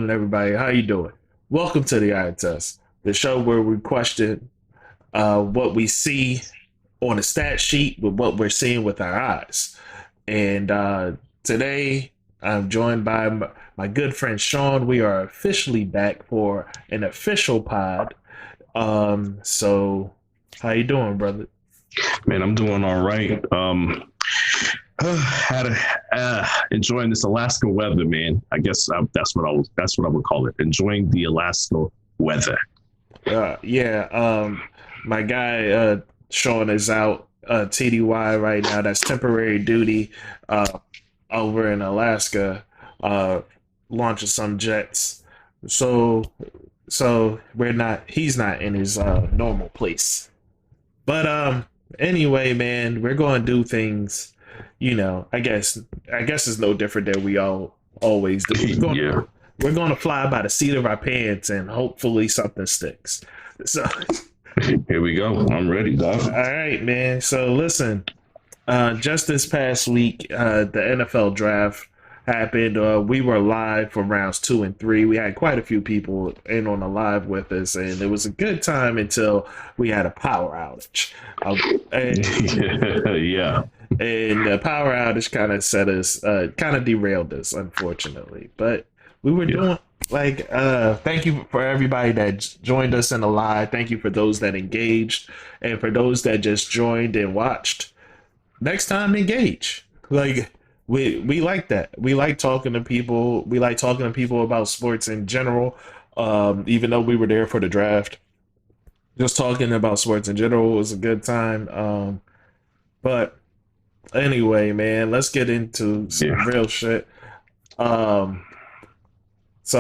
morning, everybody. How you doing? Welcome to the Eye Test, the show where we question what we see on a stat sheet with what we're seeing with our eyes. And today, I'm joined by my good friend Shawn. We are officially back for an official pod. So how you doing, brother? Man, I'm doing all right. Enjoying this Alaska weather, man. I guess that's what I would call it. Enjoying the Alaska weather. Yeah. My guy Shawn is out TDY right now. That's temporary duty over in Alaska, launching some jets. So he's not in his normal place. But anyway, man, we're going to do things, I guess it's no different than we always do. We're going to fly by the seat of our pants and hopefully something sticks. So here we go. I'm ready, dog. All right, man. So listen, just this past week, the NFL draft happened. We were live for rounds 2 and 3. We had quite a few people in on the live with us, and it was a good time until we had a power outage. Yeah. And the power outage kind of derailed us, unfortunately. But we were doing thank you for everybody that joined us in the live. Thank you for those that engaged, and for those that just joined and watched. Next time, engage. We like that. We like talking to people. We like talking to people about sports in general. Even though we were there for the draft, just talking about sports in general was a good time. But anyway, man, let's get into some real shit. So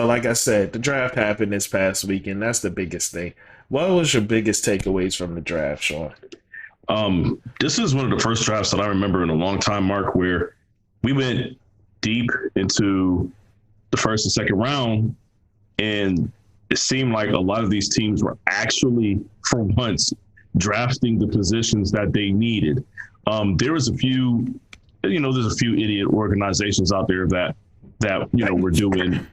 like I said, the draft happened this past weekend. That's the biggest thing. What was your biggest takeaways from the draft, Shawn? This is one of the first drafts that I remember in a long time, Mark, where we went deep into the first and second round, and it seemed like a lot of these teams were actually, for once, drafting the positions that they needed. There was a few, there's a few idiot organizations out there that we're doing.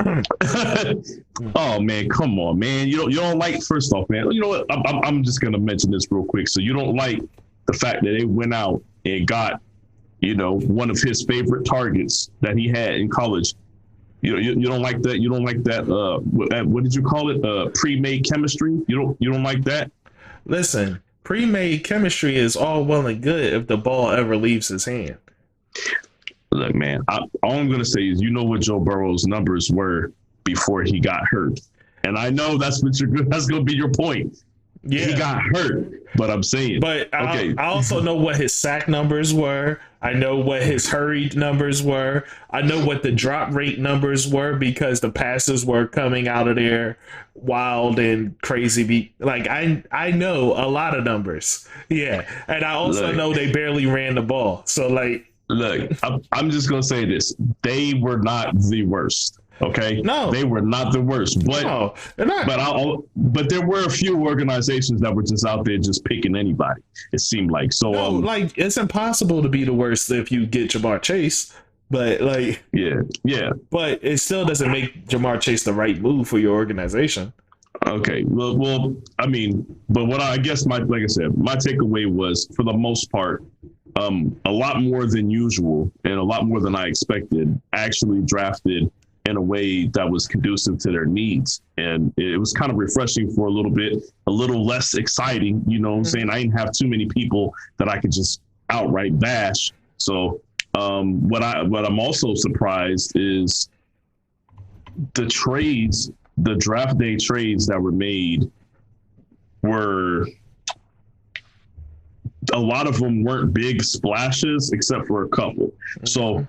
Oh man, come on, man. You don't like, first off, man. You know what? I'm just gonna mention this real quick. So you don't like the fact that they went out and got, one of his favorite targets that he had in college. You don't like that. You don't like that. What did you call it? Pre-made chemistry. You don't like that. Listen, pre-made chemistry is all well and good if the ball ever leaves his hand. Look, man, all I'm going to say is, what Joe Burrow's numbers were before he got hurt. And I know that's going to be your point. Yeah. He got hurt, but I'm saying. But okay. I also know what his sack numbers were. I know what his hurried numbers were. I know what the drop rate numbers were because the passes were coming out of there wild and crazy. I know a lot of numbers. Yeah. And I also know they barely ran the ball. So look, I'm just going to say this. They were not the worst. Okay. No, they were not the worst, but no, they're not. But there were a few organizations that were just out there just picking anybody. It seemed like so. No, it's impossible to be the worst if you get Jamar Chase. But yeah. But it still doesn't make Jamar Chase the right move for your organization. Okay. Well, I mean, but what I guess like I said, my takeaway was, for the most part, a lot more than usual and a lot more than I expected actually drafted in a way that was conducive to their needs. And it was kind of refreshing for a little bit, a little less exciting. You know what I'm saying? I didn't have too many people that I could just outright bash. So what I'm also surprised is the draft day trades that were made were, a lot of them weren't big splashes except for a couple. So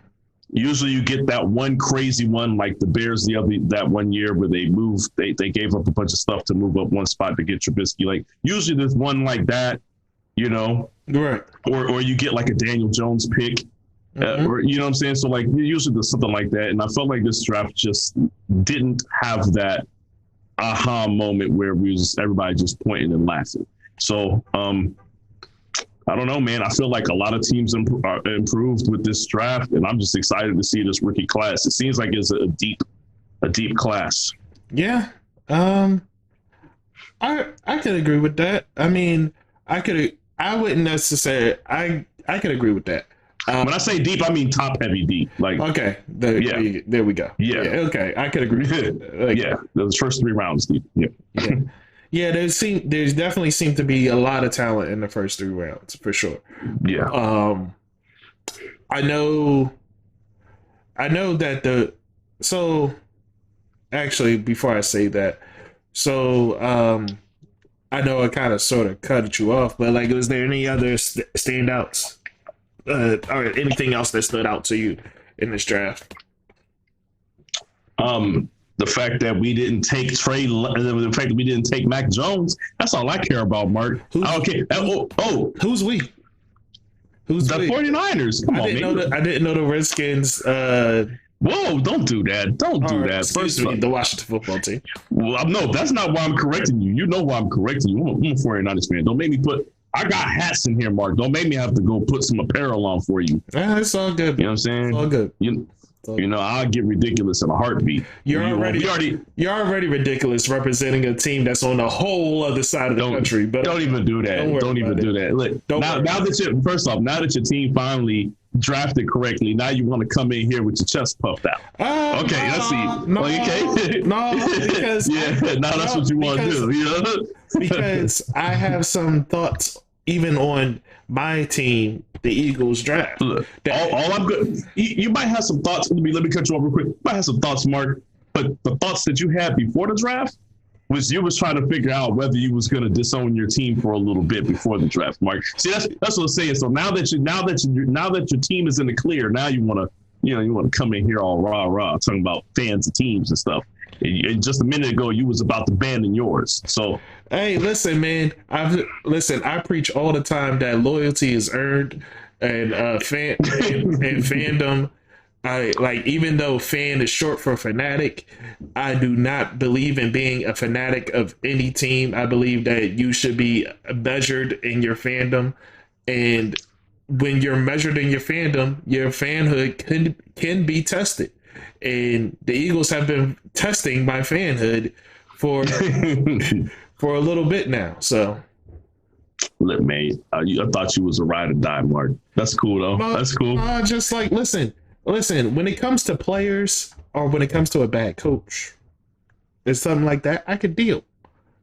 usually you get that one crazy one, like the Bears that one year where they gave up a bunch of stuff to move up one spot to get Trubisky. Like usually there's one like that, right? Or you get like a Daniel Jones pick, or you know what I'm saying. So usually there's something like that, and I felt like this draft just didn't have that aha moment where everybody just pointing and laughing. So I don't know, man. I feel like a lot of teams improved with this draft, and I'm just excited to see this rookie class. It seems like it's a a deep class. Yeah. I could agree with that. I mean, I wouldn't necessarily. I could agree with that. When I say deep, I mean top heavy deep. Like okay, there we go. Yeah. Okay, I could agree. Like, yeah, those first 3 rounds deep. Yeah. Yeah. There's definitely seemed to be a lot of talent in the first 3 rounds for sure. Yeah. I know that so actually before I say that, so I know I kind of sort of cut you off, but like, was there any other standouts or anything else that stood out to you in this draft? The fact that we didn't take the fact that we didn't take Mac Jones, that's all I care about, Mark. Who's we? Who's the 49ers? Come on, I didn't know the Redskins. Whoa, don't do that. Don't do that. First of all, the Washington football team. Well, no, that's not why I'm correcting you. You know why I'm correcting you. I'm a 49ers fan. Don't make me I got hats in here, Mark. Don't make me have to go put some apparel on for you. It's all good. You know what I'm saying? It's all good. You know, I'll get ridiculous in a heartbeat. You're already ridiculous representing a team that's on the whole other side of the country. But don't even do that. Don't even do that. Look, now that your team finally drafted correctly, now you want to come in here with your chest puffed out. Okay, let's see. Okay. Because that's what you want to do. You know? Because I have some thoughts even on my team, the Eagles draft. Look, all I'm good. You might have some thoughts. Let me cut you off real quick. You might have some thoughts, Mark. But the thoughts that you had before the draft was you was trying to figure out whether you was going to disown your team for a little bit before the draft, Mark. See, that's what I'm saying. So now that your team is in the clear, now you want to come in here all rah talking about fans of teams and stuff. And just a minute ago, you was about to abandon yours. So, hey, listen, man. I preach all the time that loyalty is earned, and fandom. Even though fan is short for fanatic, I do not believe in being a fanatic of any team. I believe that you should be measured in your fandom, and when you're measured in your fandom, your fanhood can be tested. And the Eagles have been testing my fanhood for a little bit now. So, look, man, I thought you was a ride or die, Mark. That's cool, though. That's cool. Just like, listen. When it comes to players or when it comes to a bad coach, it's something like that. I could deal.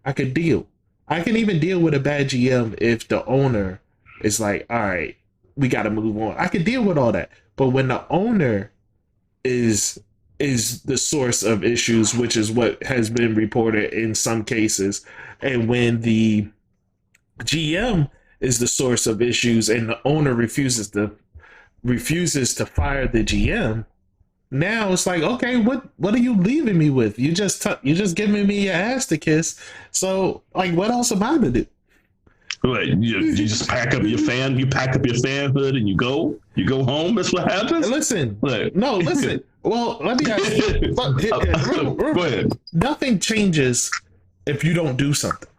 I can even deal with a bad GM if the owner is like, all right, we got to move on. I could deal with all that. But when the owner is the source of issues, which is what has been reported in some cases, and when the GM is the source of issues and the owner refuses to fire the GM, now it's like, okay, what are you leaving me with? You just giving me your ass to kiss. So, like, what else am I to do? What, you just pack up your fanhood and you go home. That's what happens. Listen. Well, let me ask you. Go ahead. Nothing changes if you don't do something.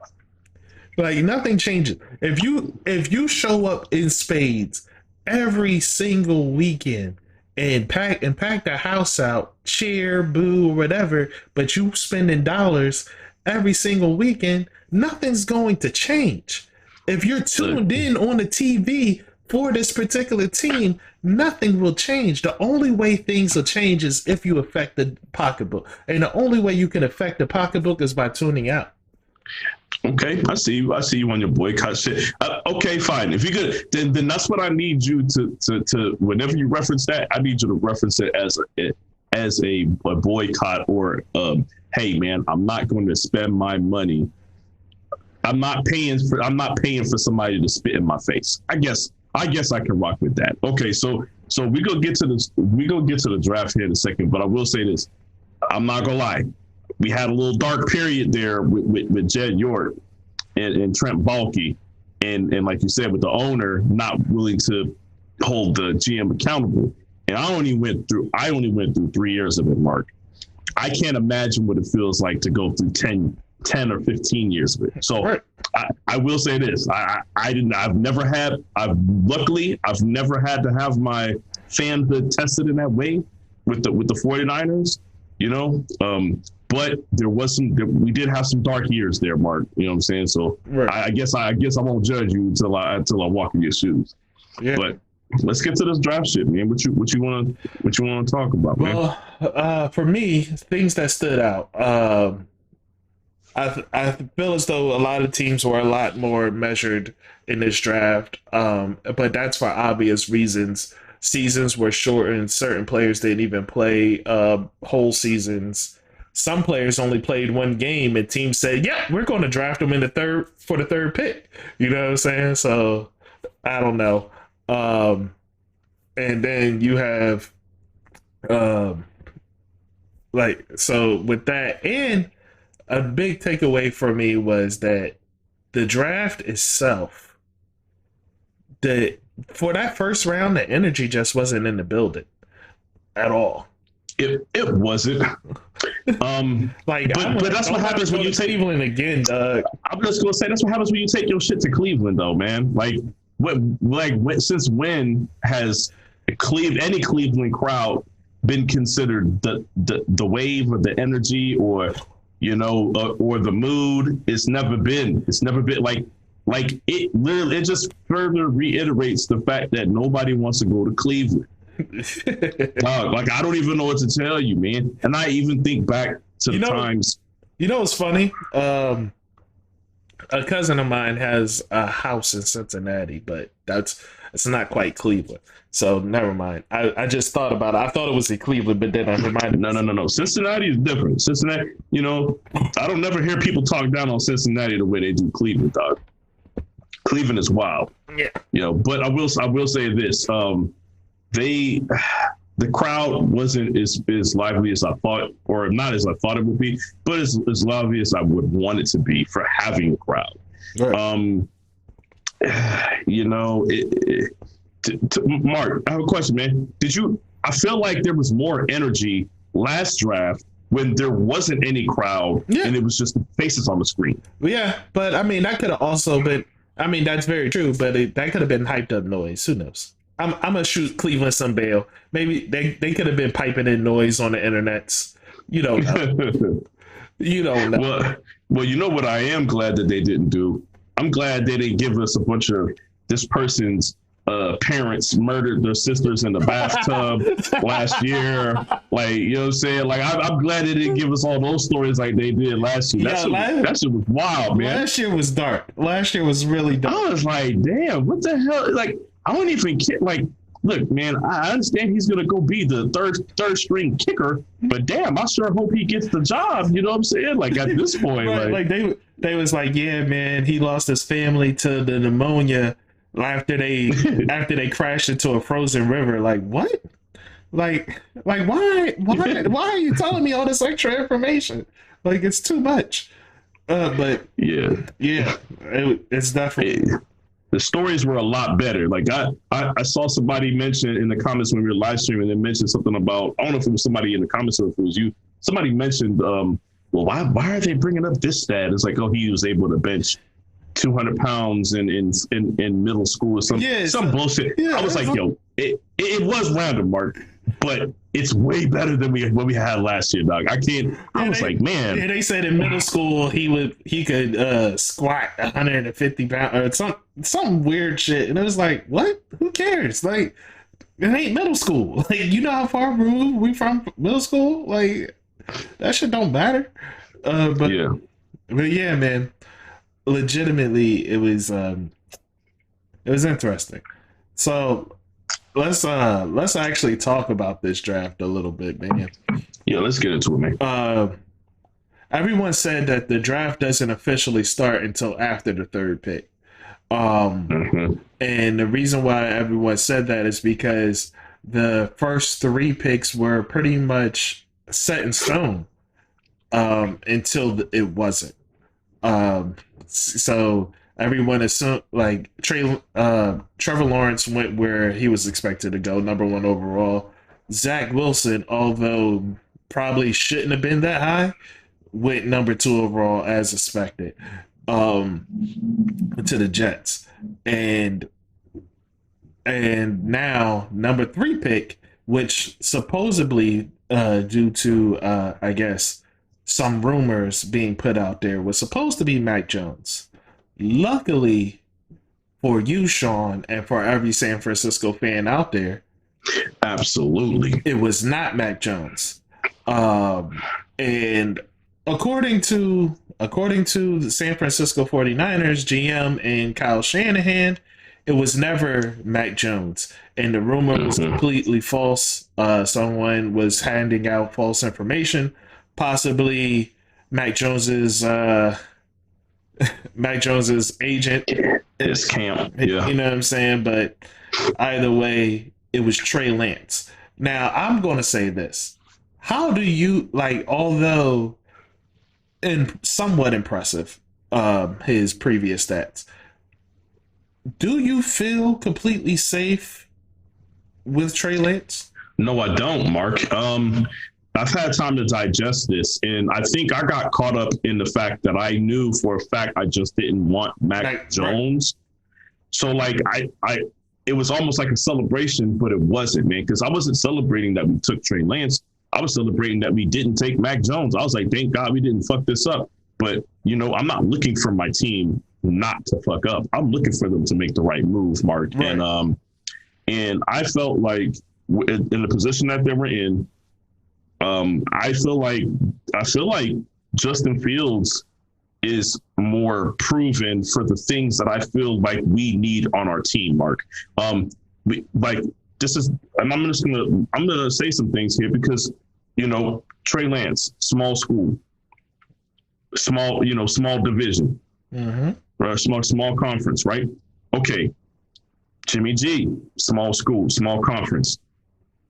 Like, nothing changes. If you show up in spades every single weekend and pack the house out, cheer, boo, or whatever, but you spending dollars every single weekend, nothing's going to change. If you're tuned in on the TV for this particular team, nothing will change. The only way things will change is if you affect the pocketbook. And the only way you can affect the pocketbook is by tuning out. Okay, I see you on your boycott shit. Okay, fine. If you could, then that's what I need you to whenever you reference that, I need you to reference it as a boycott or hey man, I'm not going to spend my money. I'm not paying for somebody to spit in my face. I guess I can rock with that. Okay, so we go get to the draft here in a second, but I will say this. I'm not gonna lie. We had a little dark period there with Jed York and Trent Baalke, and like you said, with the owner not willing to hold the GM accountable. And I only went through 3 years of it, Mark. I can't imagine what it feels like to go through 10 or 15 years of it. So right. I will say this. Luckily I've never had to have my fanhood tested in that way with the 49ers. you know. But we did have some dark years there, Mark. You know what I'm saying? So Right. I guess I won't judge you until I walk in your shoes. Yeah. But let's get to this draft shit, man. What you want to talk about, man? Well, for me, things that stood out. I feel as though a lot of teams were a lot more measured in this draft, but that's for obvious reasons. Seasons were shortened. Certain players didn't even play whole seasons. Some players only played one game, and teams said, "Yeah, we're going to draft them in the third pick." You know what I'm saying? So I don't know. And then you have um, so with that, and a big takeaway for me was that the draft itself, the for that first round, the energy just wasn't in the building at all. It wasn't. But that's what happens when you take Cleveland again, Doug. I'm just gonna say that's what happens when you take your shit to Cleveland, though, man. Since when has any Cleveland crowd been considered the wave or the energy or or the mood? It's never been. Like it literally. It just further reiterates the fact that nobody wants to go to Cleveland. Like I don't even know what to tell you, man. And I even think back to the times. You know what's funny? A cousin of mine has a house in Cincinnati, but it's not quite Cleveland. So never mind. I just thought about it. I thought it was in Cleveland, but then I reminded me. No. Cincinnati is different. Cincinnati, I don't never hear people talk down on Cincinnati the way they do Cleveland, dog. Cleveland is wild. Yeah. But I will say this. The crowd wasn't as lively as I thought, or not as I thought it would be, but as lively as I would want it to be for having a crowd. Right. Mark, I have a question, man. I feel like there was more energy last draft when there wasn't any crowd and it was just the faces on the screen. Yeah, but I mean, that could have also been, that's very true, but that could have been hyped up noise. Who knows? I'm gonna shoot Cleveland some bail. Maybe they could have been piping in noise on the internets. You don't know. You don't know. Well, you know what I am glad that they didn't do? I'm glad they didn't give us a bunch of this person's parents murdered their sisters in the bathtub last year. Like, you know what I'm saying? Like, I'm glad they didn't give us all those stories like they did last year. That shit was wild, man. Last year was dark. Last year was really dark. I was like, damn, what the hell? Like, I don't even care. Like, look, man, I understand he's gonna go be the third string kicker, but damn, I sure hope he gets the job. You know what I'm saying? Like at this point, right, like they was like, yeah, man, he lost his family to the pneumonia after they crashed into a frozen river. Like what? Like why are you telling me all this extra information? Like it's too much. But yeah, it's definitely. The stories were a lot better. Like I saw somebody mention in the comments when we were live streaming, they mentioned something about, I don't know if it was somebody in the comments or if it was you. Somebody mentioned, well, why are they bringing up this stat? It's like, oh, he was able to bench 200 pounds in middle school or some bullshit. Yeah, I was like, yo, it was random, Mark, but it's way better than what we had last year, dog. I was like, man. Yeah, they said in middle school he could squat 150 pounds or some weird shit, and it was like, what? Who cares? Like, it ain't middle school. Like, you know how far removed we from middle school? Like, that shit don't matter. But yeah, man. Legitimately, it was interesting. So let's actually talk about this draft a little bit, man. Yeah, let's get into it, man. Everyone said that the draft doesn't officially start until after the third pick. And the reason why everyone said that is because the first three picks were pretty much set in stone until it wasn't. So everyone assumed like Trevor Lawrence went where he was expected to go, number 1 overall. Zach Wilson, although probably shouldn't have been that high, went number 2 overall as expected to the Jets. And now number 3 pick, which supposedly due to I guess some rumors being put out there, was supposed to be Mac Jones. Luckily for you, Shawn, and for every San Francisco fan out there, Absolutely. it was not Mac Jones. And according to the San Francisco 49ers GM and Kyle Shanahan, it was never Mac Jones. And the rumor was completely false. Someone was handing out false information, possibly Mac Jones's Mac Jones's agent. His camp. Yeah. You know what I'm saying? But either way, it was Trey Lance. Now, I'm going to say this. How do you, like, although somewhat impressive, his previous stats, do you feel completely safe with Trey Lance? No, I don't, Mark. I've had time to digest this, and I think I got caught up in the fact that I knew for a fact I just didn't want Mac Jones. Right. So, like, it was almost like a celebration, but it wasn't, man, because I wasn't celebrating that we took Trey Lance. I was celebrating that we didn't take Mac Jones. I was like, thank God we didn't fuck this up. But, you know, I'm not looking for my team not to fuck up. I'm looking for them to make the right move, Mark. Right. And I felt like in the position that they were in, I feel like Justin Fields is more proven for the things that I feel like we need on our team, Mark. I'm gonna say some things here because, you know, Trey Lance, small school, small division, right? Small conference, right? Okay. Jimmy G, small school, small conference.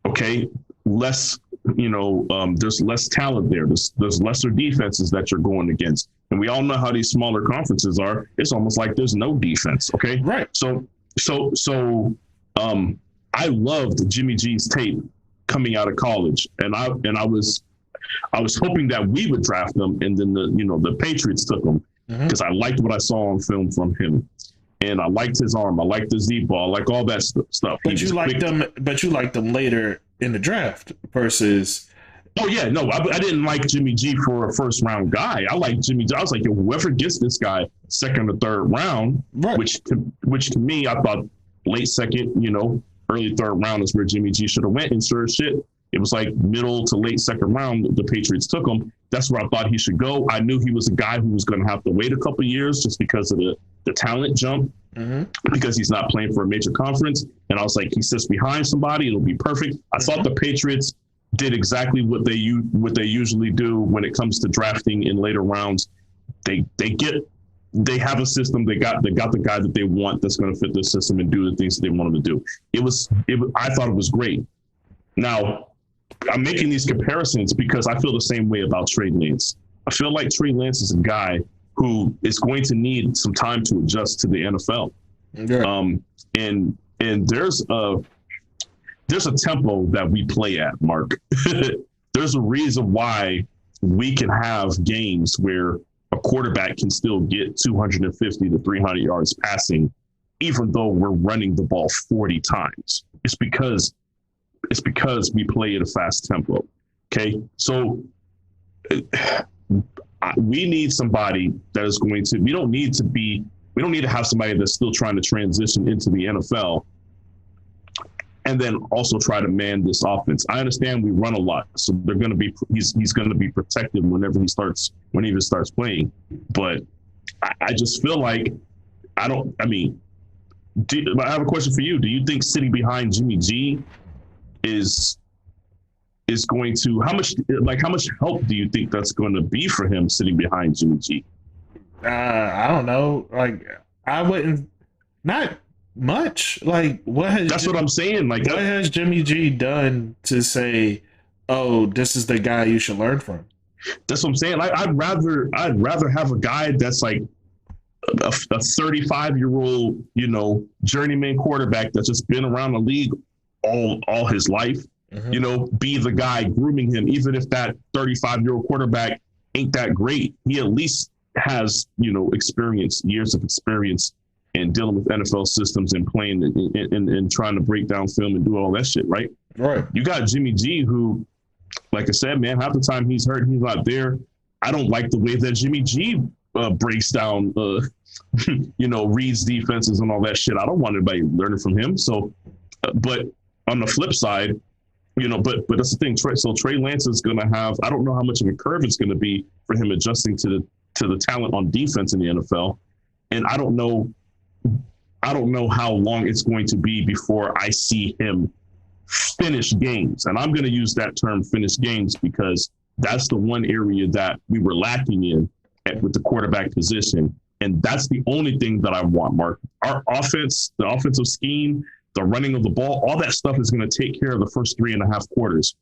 Okay. Less, there's less talent there. There's lesser defenses that you're going against. And we all know how these smaller conferences are. It's almost like there's no defense. Okay. Right. So I loved Jimmy G's tape coming out of college. And I was hoping that we would draft them. And then the Patriots took him because I liked what I saw on film from him. And I liked his arm. I liked the Z ball, like all that stuff. But you liked them later in the draft versus. Oh yeah, no, I didn't like Jimmy G for a first round guy. I liked Jimmy G. I was like, whoever gets this guy second or third round, right. which to me, I thought late second, early third round is where Jimmy G should have went. And sure as shit, it was like middle to late second round. The Patriots took him. That's where I thought he should go. I knew he was a guy who was going to have to wait a couple of years just because of the talent jump, because he's not playing for a major conference. And I was like, he sits behind somebody, it'll be perfect. I thought the Patriots did exactly what they usually do when it comes to drafting in later rounds. They have a system. They got the guy that they want that's going to fit their system and do the things that they want him to do. I thought it was great. Now, I'm making these comparisons because I feel the same way about Trey Lance. I feel like Trey Lance is a guy who is going to need some time to adjust to the NFL. Okay. And there's a tempo that we play at, Mark. There's a reason why we can have games where a quarterback can still get 250 to 300 yards passing, even though we're running the ball 40 times. It's because we play at a fast tempo. Okay. So we need somebody that is going to, we don't need to have somebody that's still trying to transition into the NFL and then also try to man this offense. I understand we run a lot, so they're going to be, he's going to be protected whenever he starts playing. But I just feel like, I have a question for you. Do you think sitting behind Jimmy G is going to, how much help do you think that's going to be for him sitting behind Jimmy G? I don't know. Like, I wouldn't, not much. Like, what I'm saying. Like, what has Jimmy G done to say, oh, this is the guy you should learn from? That's what I'm saying. I'd rather have a guy that's like a 35-year-old, journeyman quarterback that's just been around the league all his life. Be the guy grooming him, even if that 35-year-old quarterback ain't that great. He at least has, years of experience in dealing with NFL systems and playing and trying to break down film and do all that shit, right? Right. You got Jimmy G, who like I said, man, half the time he's hurt, he's not there. I don't like the way that Jimmy G breaks down, reads defenses and all that shit. I don't want anybody learning from him. So, but on the flip side, but that's the thing. Trey Lance is going to have. I don't know how much of a curve it's going to be for him adjusting to the talent on defense in the NFL, and I don't know how long it's going to be before I see him finish games. And I'm going to use that term, finish games, because that's the one area that we were lacking in with the quarterback position. And that's the only thing that I want, Mark. Our offense, the offensive scheme, the running of the ball, all that stuff is going to take care of the first 3.5 quarters.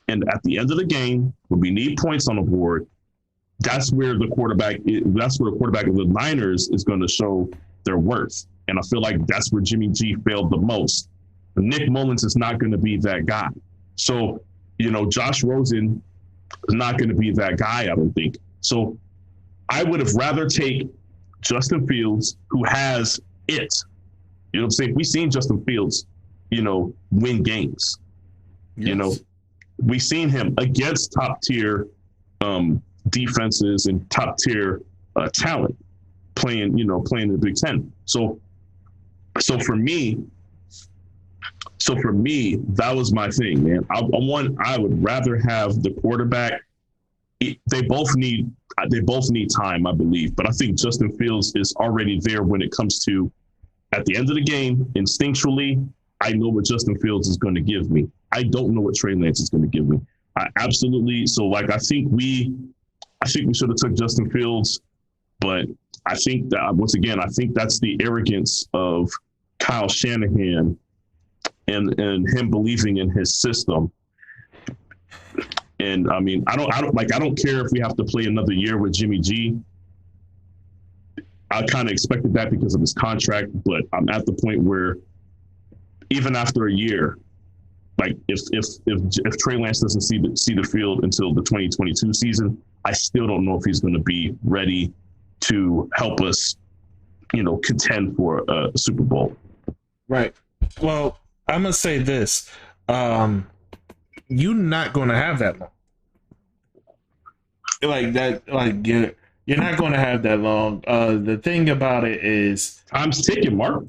And at the end of the game, when we need points on the board, that's where the quarterback of the Niners is going to show their worth. And I feel like that's where Jimmy G failed the most. Nick Mullins is not going to be that guy. So, Josh Rosen is not going to be that guy, I don't think. So I would have rather take Justin Fields, who has it. You know what I'm saying? We've seen Justin Fields, win games. Yes. We've seen him against top tier defenses and top tier talent playing in the Big Ten. So for me, that was my thing, man. I would rather have the quarterback. They both need time, I believe. But I think Justin Fields is already there when it comes to, at the end of the game, instinctually, I know what Justin Fields is going to give me. I don't know what Trey Lance is going to give me. Absolutely. So, I think we should have took Justin Fields, but I think that, once again, I think that's the arrogance of Kyle Shanahan and him believing in his system. And I mean, I don't care if we have to play another year with Jimmy G. I kind of expected that because of his contract, but I'm at the point where even after a year, if Trey Lance doesn't see the field until the 2022 season, I still don't know if he's going to be ready to help us, contend for a Super Bowl. Right. Well, I'm gonna say this: you're not going to have that long. You're not going to have that long. The thing about it is, time's ticking, Mark.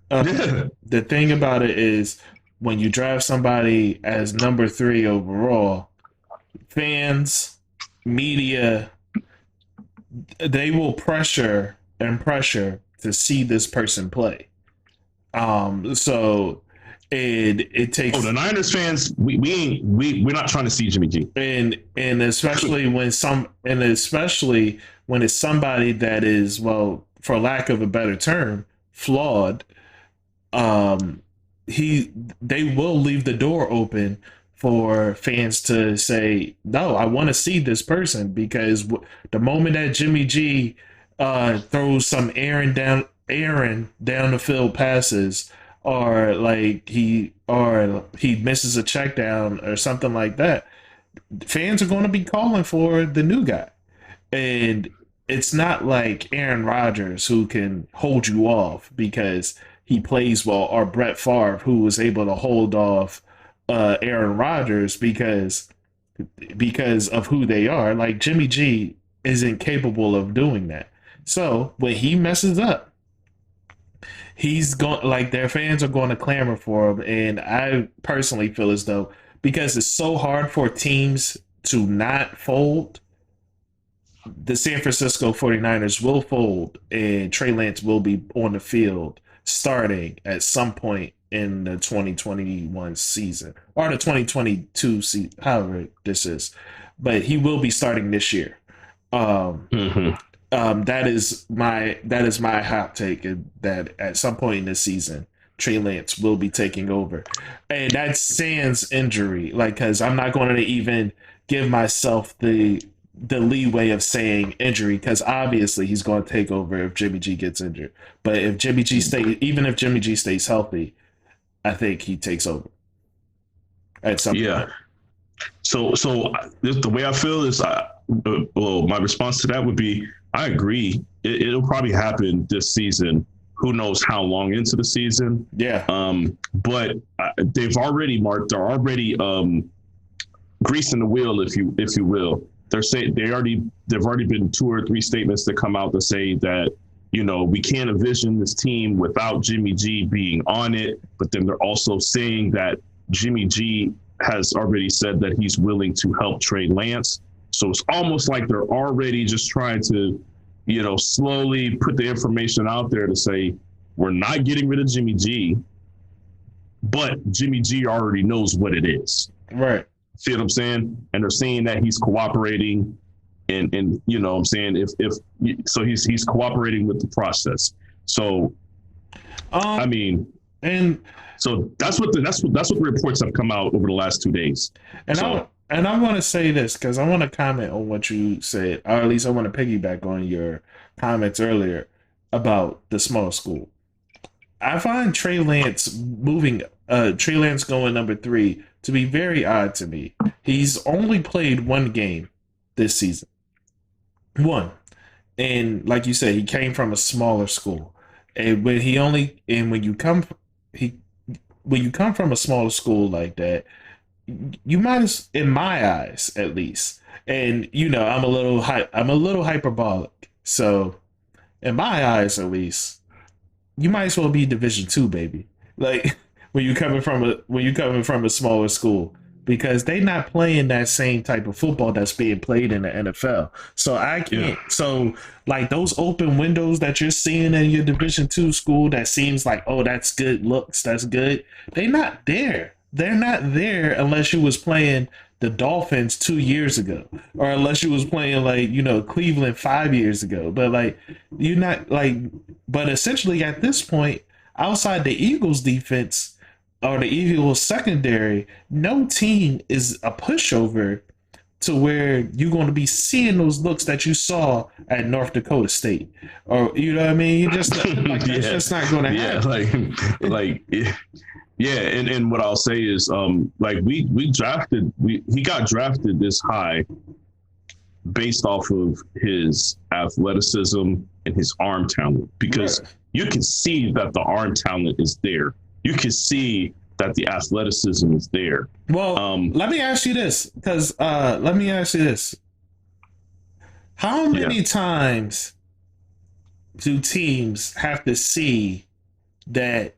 The thing about it is, when you draft somebody as number 3 overall, fans, media, they will pressure to see this person play. So it takes. The Niners fans, we're not trying to see Jimmy G. And especially when it's somebody that is, well, for lack of a better term, flawed. They will leave the door open for fans to say, no, I want to see this person, because the moment that Jimmy G throws some Aaron down the field passes, or he misses a check down or something like that, fans are going to be calling for the new guy. And it's not like Aaron Rodgers, who can hold you off because he plays well, or Brett Favre, who was able to hold off Aaron Rodgers because of who they are. Like, Jimmy G isn't capable of doing that. So when he messes up, he's going, their fans are going to clamor for him. And I personally feel as though, because it's so hard for teams to not fold, the San Francisco 49ers will fold, and Trey Lance will be on the field starting at some point in the 2021 season, or the 2022 season, however this is. But he will be starting this year. That is my hot take, that at some point in this season, Trey Lance will be taking over. And that's sans injury, because I'm not going to even give myself the leeway of saying injury, because obviously he's going to take over if Jimmy G gets injured. But if Jimmy G stays healthy, I think he takes over at some point. So the way I feel is, my response to that would be, I agree. It'll probably happen this season. Who knows how long into the season? Yeah. But they've already marked. They're already greasing the wheel, if you will. They're saying they've already been 2 or 3 statements that come out to say that, we can't envision this team without Jimmy G being on it. But then they're also saying that Jimmy G has already said that he's willing to help Trey Lance. So it's almost like they're already just trying to, slowly put the information out there to say, we're not getting rid of Jimmy G, but Jimmy G already knows what it is. Right. See what I'm saying? And they're saying that he's cooperating, and what I'm saying, if so he's cooperating with the process. So and so that's what the reports have come out over the last 2 days. And I want to say this because I want to comment on what you said, or at least I want to piggyback on your comments earlier about the small school. I find Trey Lance going number 3 to be very odd to me. He's only played 1 game this season. 1. And like you said, he came from a smaller school. And when you come from a smaller school like that, you might as, in my eyes at least, and I'm a little hyperbolic. So in my eyes at least, you might as well be Division II, baby. Like when you coming from a smaller school, because they not playing that same type of football that's being played in the NFL. So I can't. Yeah. So like those open windows that you're seeing in your Division II school, that seems like, oh, that's good looks, that's good. They not there. They're not there unless you was playing the Dolphins 2 years ago, or unless you was playing like Cleveland 5 years ago. But like you're not like. But essentially at this point, outside the Eagles defense or the Eagles secondary, no team is a pushover to where you're going to be seeing those looks that you saw at North Dakota State, or what I mean. You just like that's just not going to happen. Yeah, and what I'll say is, he got drafted this high based off of his athleticism and his arm talent, because you can see that the arm talent is there. You can see that the athleticism is there. Well, let me ask you this, how many times do teams have to see that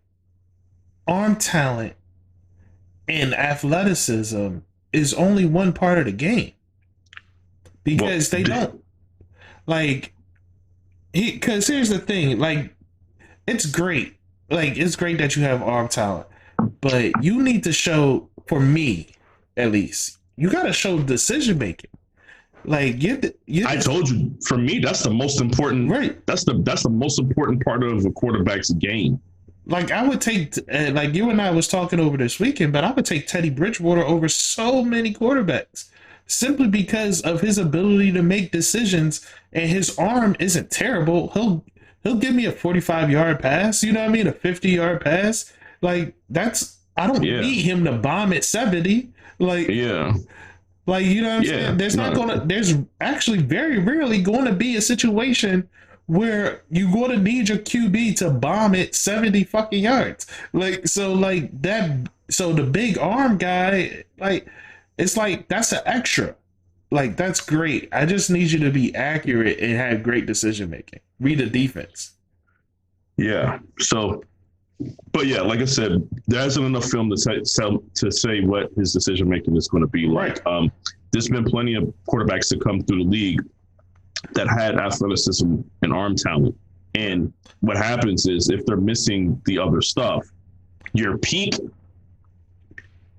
arm talent and athleticism is only one part of the game? Because they don't because here's the thing, it's great that you have arm talent, but you need to show, for me at least, you got to show decision making. I told you, for me, that's the most important. Right. That's the most important part of a quarterback's game. I would take, you and I was talking over this weekend, but I would take Teddy Bridgewater over so many quarterbacks simply because of his ability to make decisions, and his arm isn't terrible. He'll give me a 45-yard pass, you know what I mean? A 50-yard pass. I don't need him to bomb at 70. You know what I'm saying? There's actually very rarely going to be a situation where you're going to need your QB to bomb it 70 fucking yards. So the big arm guy, it's that's an extra. That's great. I just need you to be accurate and have great decision making. Read the defense. Yeah. So, but yeah, like I said, there isn't enough film to say what his decision making is going to be like. Right. There's been plenty of quarterbacks that come through the league that had athleticism and arm talent. And what happens is, if they're missing the other stuff, your peak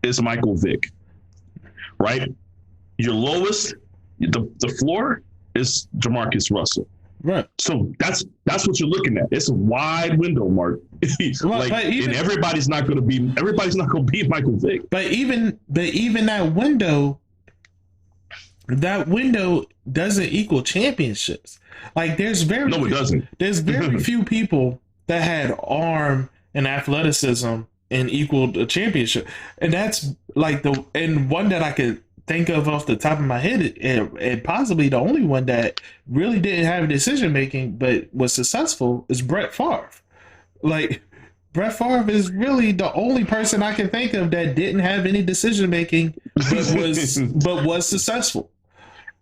is Michael Vick, right? Your lowest, the floor is Jamarcus Russell. Right. So that's what you're looking at. It's a wide window, Mark. And everybody's not going to be Michael Vick. But even that window doesn't equal championships. It doesn't. There's very few people that had arm and athleticism and equaled a championship, and that's and one that I could think of off the top of my head, and possibly the only one that really didn't have decision making but was successful, is Brett Favre. Brett Favre is really the only person I can think of that didn't have any decision making, but was successful.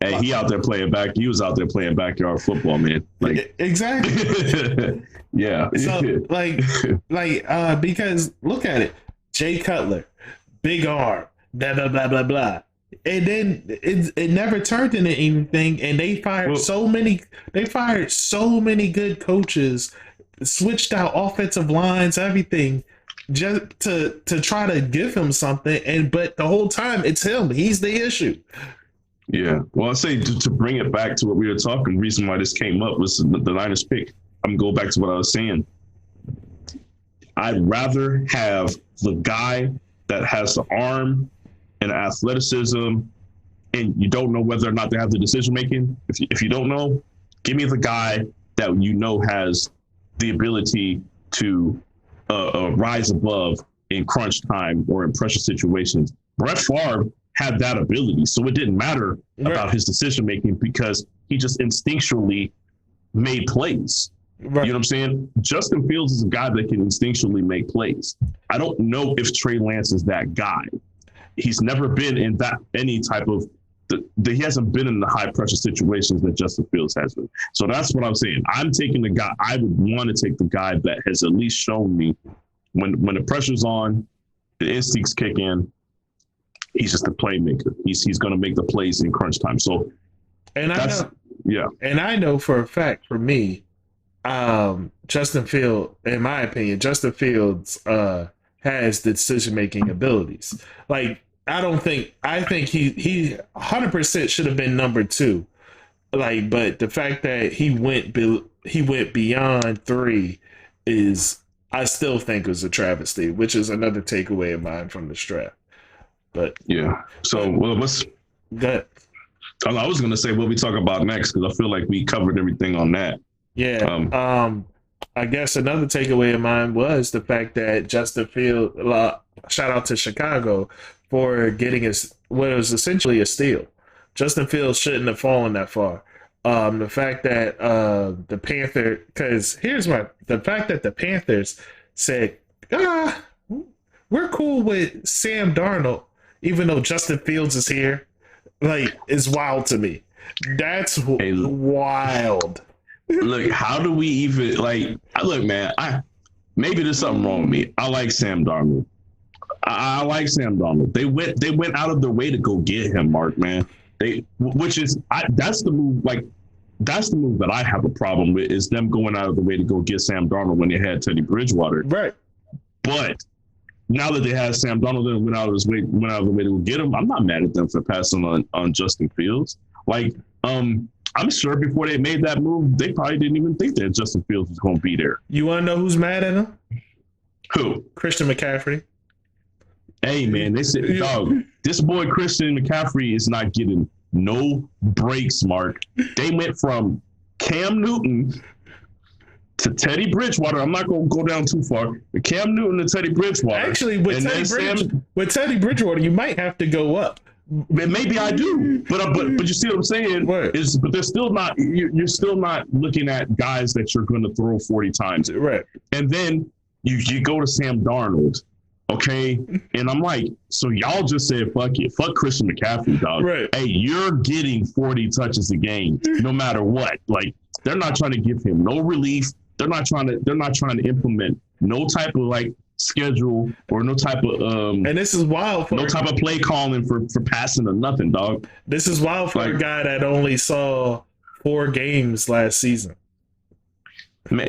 Hey, he out there playing back. He was out there playing backyard football, man. Like exactly. yeah. So because look at it, Jay Cutler, big arm, blah blah blah blah blah, and then it never turned into anything. And they fired so many. They fired so many good coaches, switched out offensive lines, everything, just to try to give him something. But the whole time it's him. He's the issue. Yeah. Well, I say to bring it back to what we were talking, the reason why this came up was the Niners pick. I'm going to go back to what I was saying. I'd rather have the guy that has the arm and athleticism, and you don't know whether or not they have the decision making. If you don't know, give me the guy that you know has the ability to rise above in crunch time or in pressure situations. Brett Favre had that ability, so it didn't matter about his decision making because he just instinctually made plays. Right. You know what I'm saying? Justin Fields is a guy that can instinctually make plays. I don't know if Trey Lance is that guy. He's never been in that any type of he hasn't been in the high pressure situations that Justin Fields has been. So that's what I'm saying. I'm taking the guy. I would want to take the guy that has at least shown me when the pressure's on, the instincts kick in. He's just a playmaker. He's going to make the plays in crunch time. So, and I know for a fact, for me, Justin Fields, in my opinion, Justin Fields has decision-making abilities. Like, I think he 100% should have been number 2. Like, but the fact that he went beyond 3 is, I still think, was a travesty, which is another takeaway of mine from the draft. But yeah, so well, let's. Good. I was going to say what we talk about next because I feel like we covered everything on that. Yeah. I guess another takeaway of mine was the fact that Justin Fields. Shout out to Chicago for getting what was essentially a steal. Justin Fields shouldn't have fallen that far. The fact that the Panthers, because the fact that the Panthers said, we're cool with Sam Darnold, even though Justin Fields is here, like, is wild to me. That's wild. Look, how do we even look, man, maybe there's something wrong with me. I like Sam Darnold. I like Sam Darnold. They went out of their way to go get him, Mark, man. That's the move. Like, that's the move that I have a problem with, is them going out of the way to go get Sam Darnold when they had Teddy Bridgewater. Right. But now that they have Sam Darnold and went out of the way to go get him, I'm not mad at them for passing on Justin Fields. Like, I'm sure before they made that move, they probably didn't even think that Justin Fields was going to be there. You want to know who's mad at him? Who? Christian McCaffrey. Hey, man, they said, dog, this boy Christian McCaffrey is not getting no breaks, Mark. They went from Cam Newton to Teddy Bridgewater. I'm not going to go down too far. But Cam Newton to Teddy Bridgewater. Actually, with Teddy Bridgewater, you might have to go up. Maybe I do, but you see what I'm saying? Right. But they're still not. You're still not looking at guys that you're going to throw 40 times. Right. And then you go to Sam Darnold, okay? And I'm like, so y'all just said fuck it, fuck Christian McCaffrey, dog. Right. Hey, you're getting 40 touches a game, no matter what. Like, they're not trying to give him no relief. They're not trying to implement no type of schedule or no type of and this is wild, no type of play calling for passing or nothing, dog. This is wild for a guy that only saw 4 games last season. Man,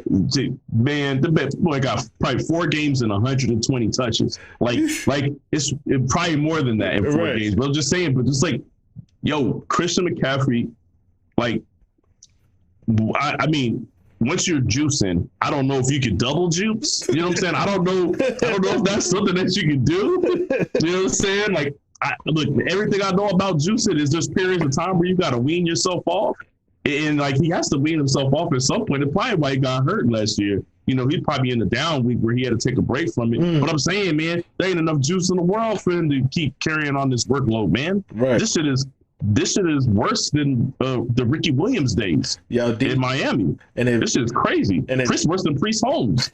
the boy got probably 4 games and 120 touches. Like it's probably more than that in 4 games. But I'm just saying, but just Christian McCaffrey, I mean, once you're juicing, I don't know if you could double juice. You know what I'm saying? I don't know if that's something that you can do. You know what I'm saying? Look, everything I know about juicing is there's periods of time where you got to wean yourself off. And he has to wean himself off at some point. It's probably why he got hurt last year. You know, he'd probably be in the down week where he had to take a break from it. But I'm saying, man, there ain't enough juice in the world for him to keep carrying on this workload, man. Right. This shit is worse than the Ricky Williams days in Miami. And this shit is crazy. And it's worse than Priest Holmes.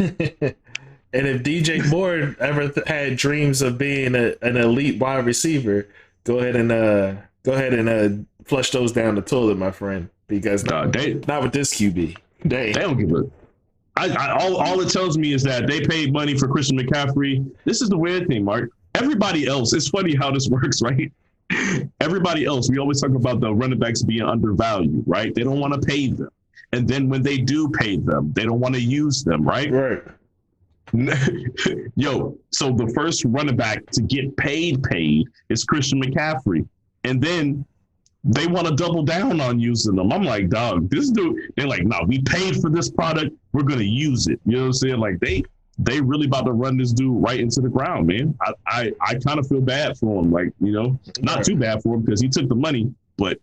And if DJ Moore ever had dreams of being an elite wide receiver, go ahead and flush those down the toilet, my friend. Because not with this QB. They don't give a. All it tells me is that they paid money for Christian McCaffrey. This is the weird thing, Mark. Everybody else, it's funny how this works, right? Everybody else, we always talk about the running backs being undervalued, right? They don't want to pay them. And then when they do pay them, they don't want to use them, right? Right. Yo, so the first running back to get paid is Christian McCaffrey. And then they want to double down on using them. I'm like, dog, this dude, they're like, no, we paid for this product. We're going to use it. You know what I'm saying? Like they really about to run this dude right into the ground, man. I kind of feel bad for him. Like, you know, not too bad for him because he took the money, but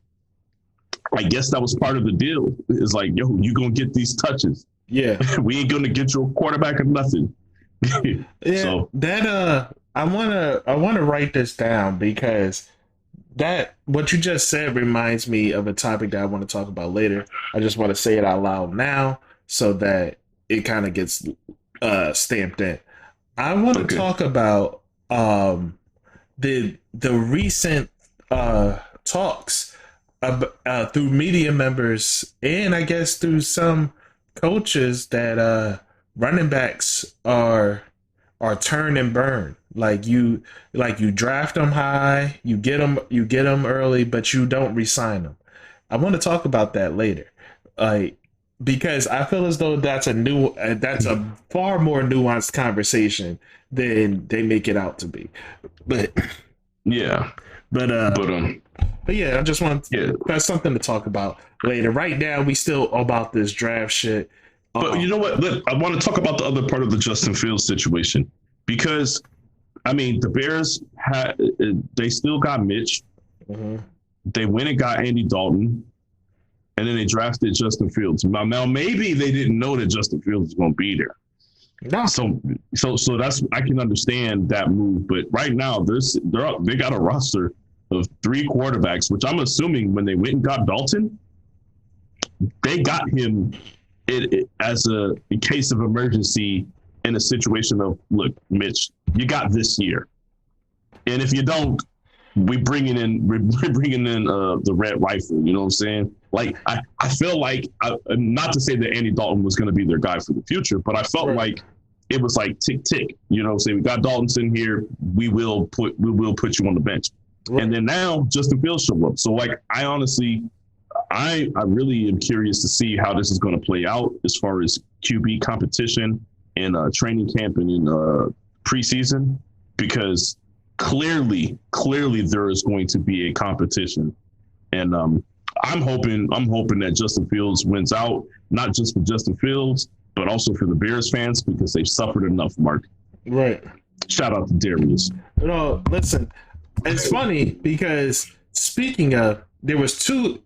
I guess that was part of the deal. It's like, yo, you going to get these touches. Yeah. We ain't going to get you a quarterback or nothing. Yeah. So that, I want to write this down because that what you just said reminds me of a topic that I want to talk about later. I just want to say it out loud now so that it kind of gets stamped in. I want to talk about the recent talks through media members and I guess through some coaches that running backs are turn and burn. Like you draft them high, you get them early, but you don't re-sign them. I want to talk about that later, because I feel as though that's a far more nuanced conversation than they make it out to be. But yeah, but yeah, I just want that's something to talk about later. Right now, we still about this draft shit. But you know what? Look, I want to talk about the other part of the Justin Fields situation because, I mean, the Bears they still got Mitch. Mm-hmm. They went and got Andy Dalton, and then they drafted Justin Fields. Now maybe they didn't know that Justin Fields was going to be there. No. So that's I can understand that move, but right now they got a roster of 3 quarterbacks, which I'm assuming when they went and got Dalton, they got him as a case of emergency in a situation of, look, Mitch, you got this year, and if you don't, we're bringing in the red rifle. You know what I'm saying? Like I feel like not to say that Andy Dalton was going to be their guy for the future, but I felt like it was like tick tick. You know what I'm saying? We got Dalton in here. We will put you on the bench, and then now Justin Fields show up. So like I honestly. I really am curious to see how this is going to play out as far as QB competition and training camp and in preseason, because clearly there is going to be a competition, and I'm hoping that Justin Fields wins out, not just for Justin Fields, but also for the Bears fans because they've suffered enough. Mark, right? Shout out to Darius. No, listen, it's funny because speaking of. There was two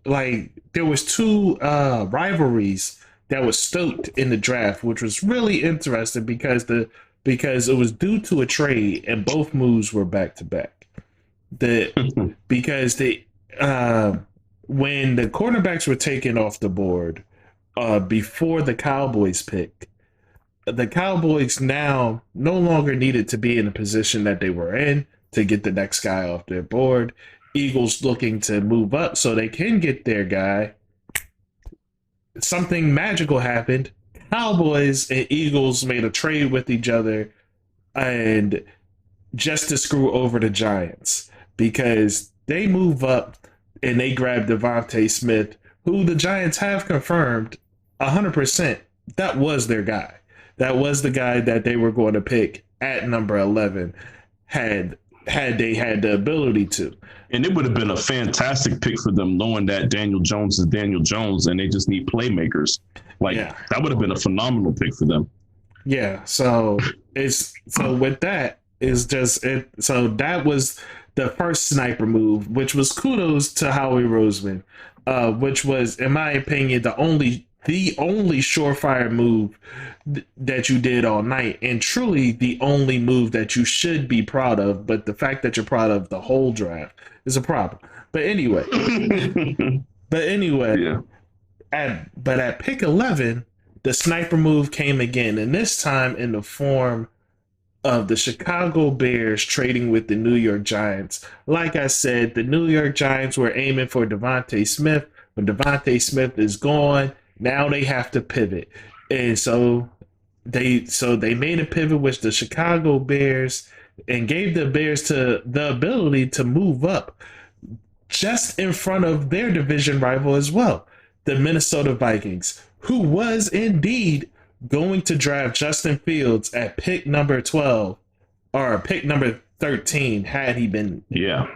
rivalries that was stoked in the draft, which was really interesting because it was due to a trade and both moves were back to back. Because when the cornerbacks were taken off the board before the Cowboys pick, the Cowboys now no longer needed to be in the position that they were in to get the next guy off their board. Eagles looking to move up so they can get their guy. Something magical happened. Cowboys and Eagles made a trade with each other and just to screw over the Giants because they move up and they grab Devontae Smith, who the Giants have confirmed 100% that was their guy. That was the guy that they were going to pick at number 11 had they had the ability to. And it would have been a fantastic pick for them, knowing that Daniel Jones is Daniel Jones, and they just need playmakers. That would have been a phenomenal pick for them. Yeah. So with that is just it. So that was the first sniper move, which was kudos to Howie Roseman, which was, in my opinion, the only surefire move that you did all night, and truly the only move that you should be proud of. But the fact that you're proud of the whole draft is a problem. But anyway, yeah. At pick 11, the sniper move came again, and this time in the form of the Chicago Bears trading with the New York Giants. Like I said, the New York Giants were aiming for Devontae Smith. When Devontae Smith is gone, now they have to pivot. And so they made a pivot with the Chicago Bears and gave the Bears to the ability to move up just in front of their division rival as well, the Minnesota Vikings, who was indeed going to draft Justin Fields at pick number 12 or pick number 13 had he been. Yeah.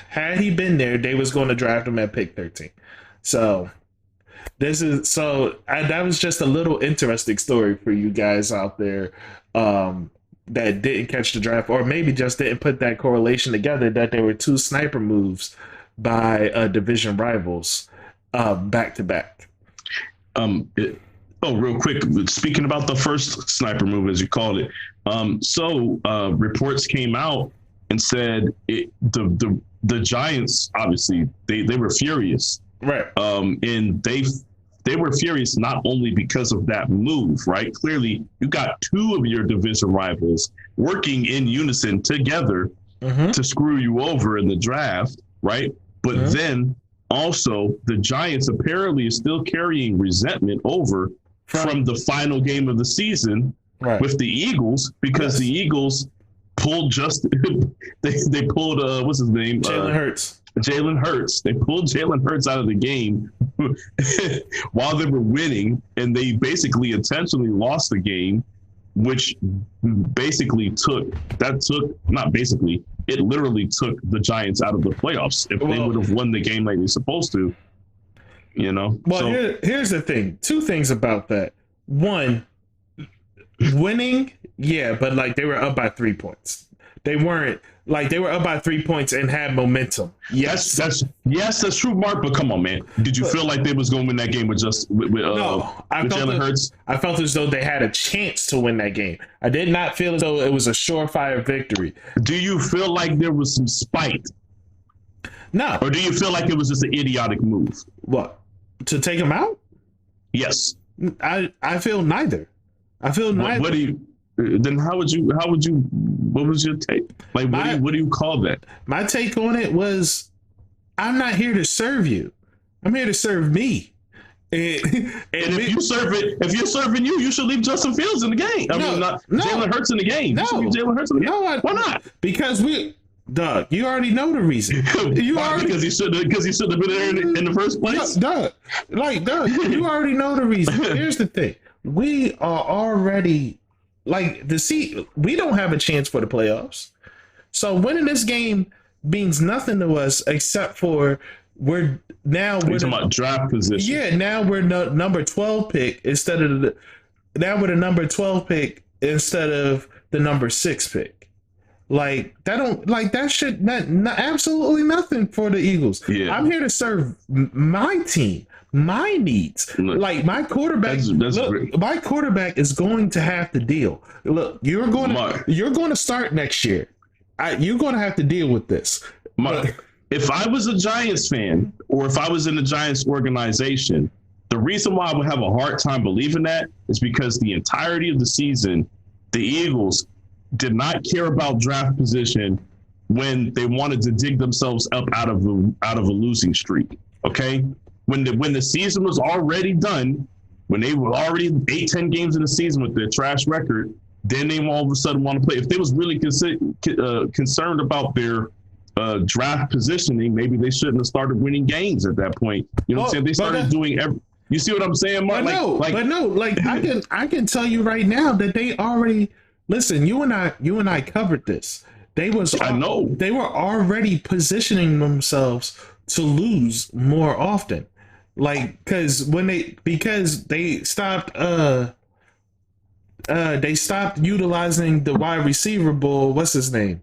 Had he been there, they was going to draft him at pick 13. So that was just a little interesting story for you guys out there that didn't catch the draft, or maybe just didn't put that correlation together that there were two sniper moves by division rivals back to back. Real quick, speaking about the first sniper move, as you called it. Reports came out and said the Giants, obviously, they were furious. Right. And they were furious not only because of that move, right? Clearly, you got two of your division rivals working in unison together to screw you over in the draft, right? But then also the Giants apparently is still carrying resentment over from the final game of the season with the Eagles, because the Eagles pulled they pulled what's his name? Jalen Hurts. Jalen Hurts. They pulled Jalen Hurts out of the game while they were winning, and they basically intentionally lost the game, which it literally took the Giants out of the playoffs if they would have won the game like they're supposed to. Well, here's the thing. Two things about that. One, winning, but like they were up by 3 points. They weren't like they were up by 3 points and had momentum. Yes, that's true, Mark. But come on, man, did you feel like they was going to win that game with Jalen Hurts? I felt as though they had a chance to win that game. I did not feel as though it was a surefire victory. Do you feel like there was some spite? No. Or do you feel like it was just an idiotic move? What? To take him out? Yes. I feel neither. What do you? Then what was your take? Like, what do you call that? My take on it was, I'm not here to serve you. I'm here to serve me. And if you're serving you should leave Justin Fields in the game. Jalen Hurts in the game. Jalen Hurts in the game. Why not? Because Doug, you already know the reason. Because he should have been there in the first place. Doug, you already know the reason. Here's the thing: we are already we don't have a chance for the playoffs. So winning this game means nothing to us except for we're talking about draft position. Yeah, now we're number 12 pick instead of we're the number 12 pick instead of the number 6 pick. That should not absolutely nothing for the Eagles. Yeah. I'm here to serve my team, my needs. Look, my quarterback. My quarterback is going to have to deal. Look, you're going to start next year. You're going to have to deal with this. Mark, if I was a Giants fan or if I was in the Giants organization, the reason why I would have a hard time believing that is because the entirety of the season, the Eagles did not care about draft position when they wanted to dig themselves up out of a losing streak. Okay, when the season was already done, when they were already 8-10 games in the season with their trash record, then they all of a sudden want to play. If they was really concerned about their draft positioning, maybe they shouldn't have started winning games at that point. You know what I'm saying? They started doing you see what I'm saying, Mark? I can tell you right now that they already. Listen, you and I covered this. They were already positioning themselves to lose more often. Because they stopped utilizing the wide receiver bull. What's his name?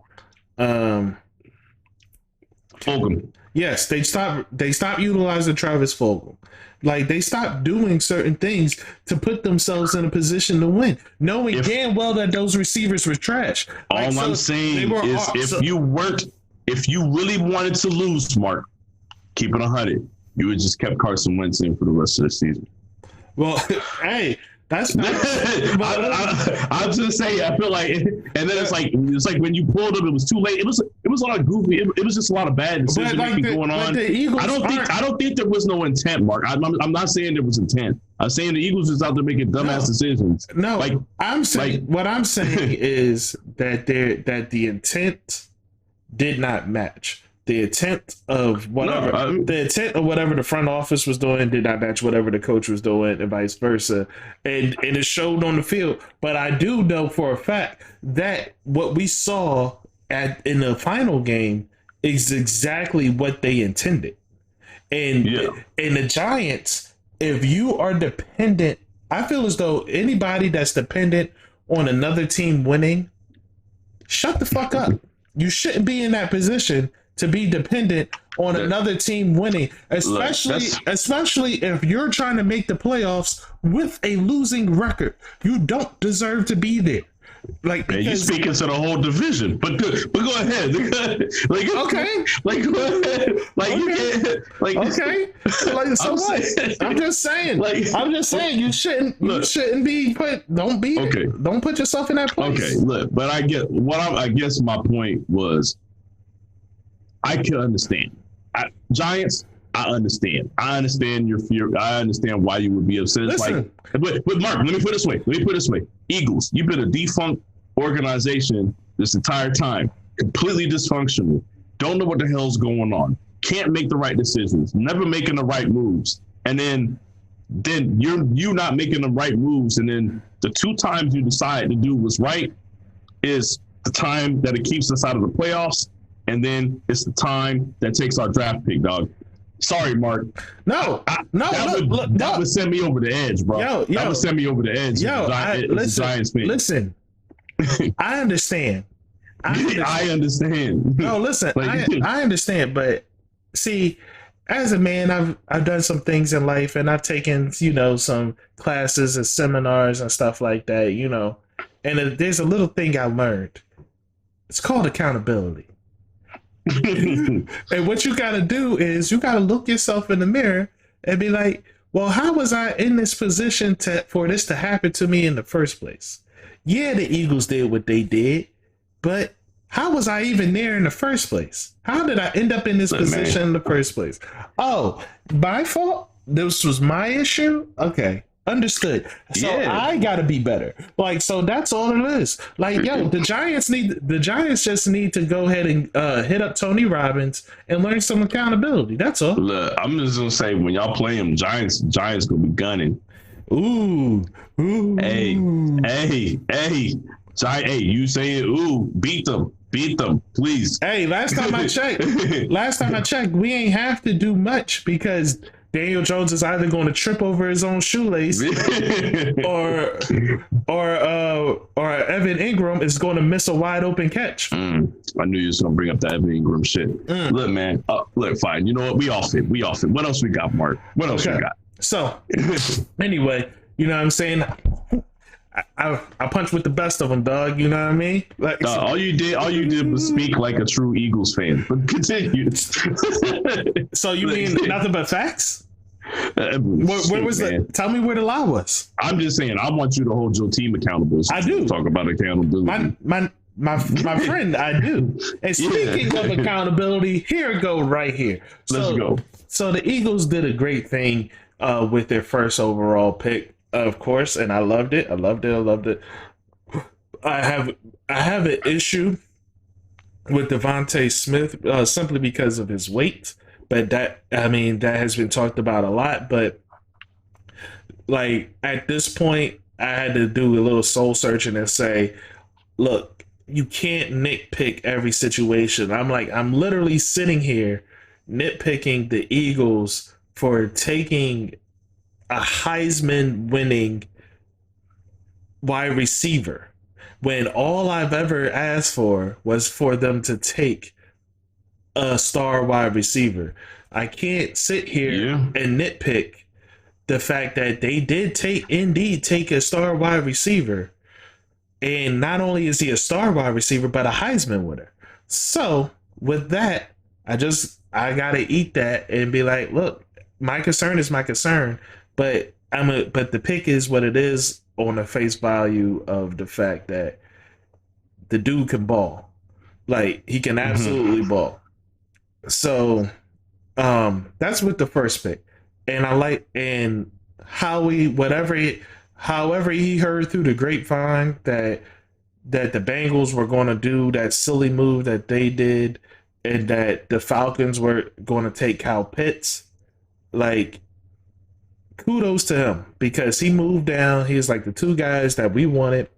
Fulgham. Yes, they stopped utilizing Travis Fulgham. They stopped doing certain things to put themselves in a position to win, knowing damn well that those receivers were trash. I'm saying is if you really wanted to lose, Mark, keep it 100. You would just kept Carson Wentz in for the rest of the season. Well, hey, That's fine. I'm just saying. I feel like, and then it's like when you pulled them, it was too late. It was a lot of goofy. It was just a lot of bad decision making going on. I don't think there was no intent, Mark. I'm not saying there was intent. I'm saying the Eagles was out there making dumbass decisions. No, I'm saying what I'm saying is that the intent did not match. The intent of whatever the front office was doing did not match whatever the coach was doing, and vice versa. And it showed on the field. But I do know for a fact that what we saw in the final game is exactly what they intended. And the Giants, if you are dependent, I feel as though anybody that's dependent on another team winning, shut the fuck up. You shouldn't be in that position to be dependent on another team winning, especially if you're trying to make the playoffs with a losing record. You don't deserve to be there. Like, you're speaking to the whole division, but go ahead. Okay. Go ahead. Okay. So what? I'm just saying. You shouldn't be put. Don't be. Okay. Don't put yourself in that place. Okay. Look, but I guess my point was, I can understand. Giants, I understand. I understand your fear. I understand why you would be upset. Listen. But Mark, let me put it this way. Eagles, you've been a defunct organization this entire time. Completely dysfunctional. Don't know what the hell's going on. Can't make the right decisions. Never making the right moves. And then you're not making the right moves. And then the two times you decide to do what's right is the time that it keeps us out of the playoffs. And then it's the time that takes our draft pick, dog. Sorry, Mark. That would send me over the edge, bro. That would send me over the edge. Giants fan. Listen, I understand. I understand. No, listen, I understand, but see, as a man, I've done some things in life, and I've taken some classes and seminars and stuff like that, and there's a little thing I learned. It's called accountability. And what you got to do is you got to look yourself in the mirror and be like, well, how was I in this position for this to happen to me in the first place? Yeah, the Eagles did what they did, but how was I even there in the first place? How did I end up in this position in the first place? Oh, my fault? This was my issue? Okay. Understood. So I gotta be better. So that's all it is. The Giants just need to go ahead and hit up Tony Robbins and learn some accountability. That's all. Look, I'm just gonna say, when y'all play them, Giants gonna be gunning. Ooh. Hey, you saying ooh, beat them, please. Hey, last time I checked, we ain't have to do much because Daniel Jones is either going to trip over his own shoelace or Evan Ingram is going to miss a wide open catch. I knew you was going to bring up that Evan Ingram shit. Look, man. Look, fine. You know what? We off it. What else we got, Mark? What else we got? So, anyway, you know what I'm saying? I punch with the best of them, dog. You know what I mean? All you did was speak like a true Eagles fan. But continue. So you mean nothing but facts? Where was that? Tell me where the lie was. I'm just saying, I want you to hold your team accountable. I do. Talk about accountability. My friend, I do. And speaking of accountability, here go right here. Let's go. So the Eagles did a great thing with their first overall pick. Of course, and I loved it. I have an issue with Devontae Smith simply because of his weight, but that has been talked about a lot. But at this point, I had to do a little soul searching and say, look, you can't nitpick every situation. I'm literally sitting here nitpicking the Eagles for taking a Heisman winning wide receiver when all I've ever asked for was for them to take a star wide receiver. I can't sit here and nitpick the fact that they did indeed take a star wide receiver, and not only is he a star wide receiver but a Heisman winner. So with that, I gotta eat that and be like, look, my concern is my concern. But but the pick is what it is on the face value of the fact that the dude can ball. Like, he can absolutely ball. So that's with the first pick. And I like, and however he heard through the grapevine that the Bengals were going to do that silly move that they did, and that the Falcons were going to take Kyle Pitts. Like, kudos to him, because he moved down. He was like, the two guys that we wanted,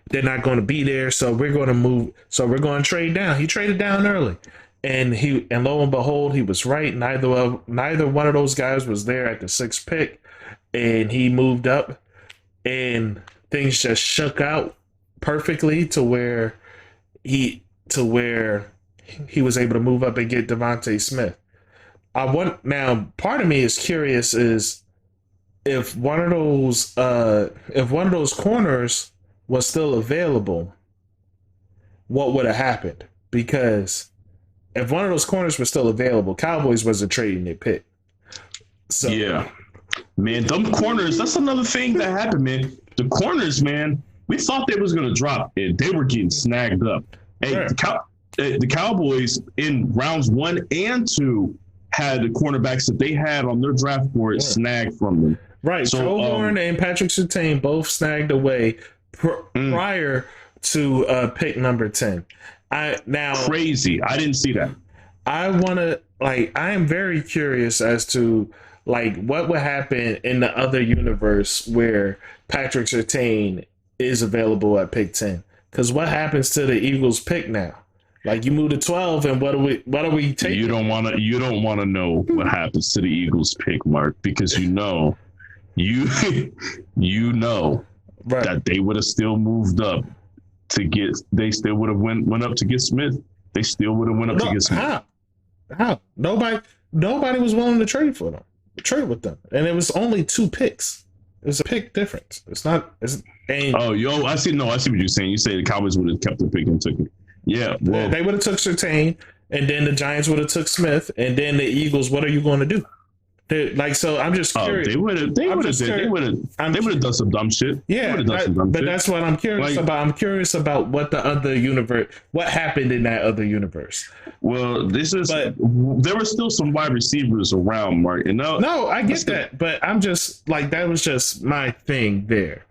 they're not going to be there, so we're going to move. So we're going to trade down. He traded down early, and lo and behold, he was right. Neither one of those guys was there at the 6th pick, and he moved up, and things just shook out perfectly to where he was able to move up and get Devontae Smith. Now, part of me is curious is if one of those corners was still available, what would have happened? Because if one of those corners was still available, Cowboys wasn't trading their pick. So yeah, man, them corners, that's another thing that happened, man. The corners, man, we thought they was going to drop, and they were getting snagged up. Hey, the Cowboys in rounds 1 and 2 had the cornerbacks that they had on their draft board snagged from them. Right. So, Joe Warren and Patrick Surtain both snagged away prior to pick number 10. Crazy. I didn't see that. I am very curious as to what would happen in the other universe where Patrick Surtain is available at pick 10. Because what happens to the Eagles pick now? Like, you move to 12, and what are we taking? You don't want to know what happens to the Eagles pick, Mark, because you know right, that they would have still moved up to get. They still would have went up to get Smith. They still would have went up to get Smith. How? Nobody was willing to trade with them, and it was only 2 picks. It was a pick difference. It's not. I see what you're saying. You say the Cowboys would have kept the pick and took it. Yeah, well, they would have took Surtain, and then the Giants would have took Smith, and then the Eagles. What are you going to do? So I'm just curious. They would have done some dumb shit. Yeah, that's what I'm curious about. I'm curious about what the other universe, what happened in that other universe. Well, there were still some wide receivers around, Mark. And no, I get that, but I'm just that was just my thing there.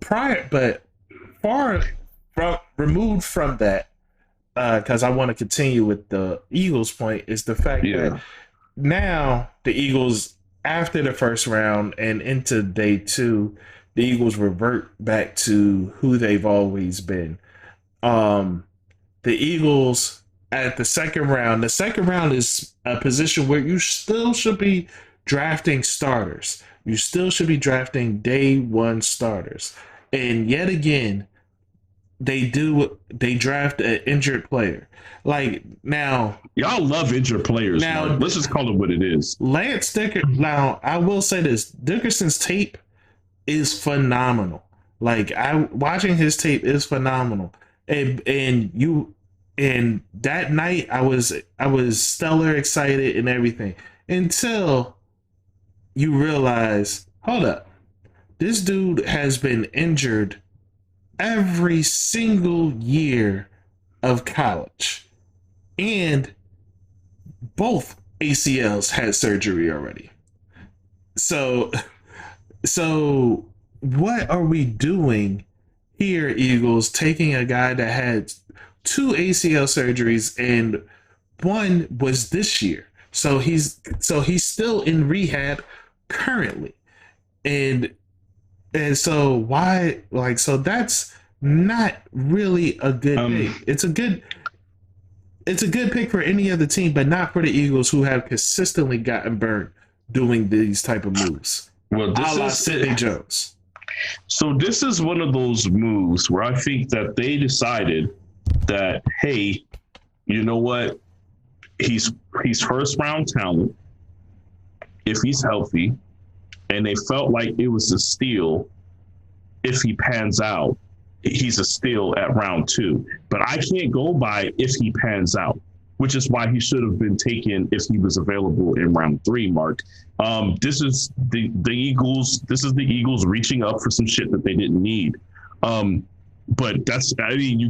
But far removed from that, because I want to continue with the Eagles point, is the fact that now the Eagles, after the first round and into day 2, the Eagles revert back to who they've always been. The Eagles at the second round is a position where you still should be drafting starters. You still should be drafting day 1 starters. And yet again, they draft an injured player. Now, y'all love injured players. Now, Mark. Let's just call it what it is. Lance Dickerson. Now, I will say this: Dickerson's tape is phenomenal. Watching his tape is phenomenal. And that night I was stellar excited and everything, until you realize, hold up, this dude has been injured every single year of college, and both ACLs had surgery already. So what are we doing here, Eagles, taking a guy that had 2 ACL surgeries, and one was this year? So he's still in rehab currently. And so why, so that's not really a good pick. It's a good pick for any other team, but not for the Eagles, who have consistently gotten burned doing these type of moves. Well, this is Sidney Jones. So this is one of those moves where I think that they decided that, hey, you know what? He's first round talent if he's healthy, and they felt like it was a steal if he pans out. He's a steal at round 2, but I can't go by if he pans out. which is why he should have been taken if he was available in round 3, Mark. This is the Eagles. This is the Eagles reaching up for some shit that they didn't need. But you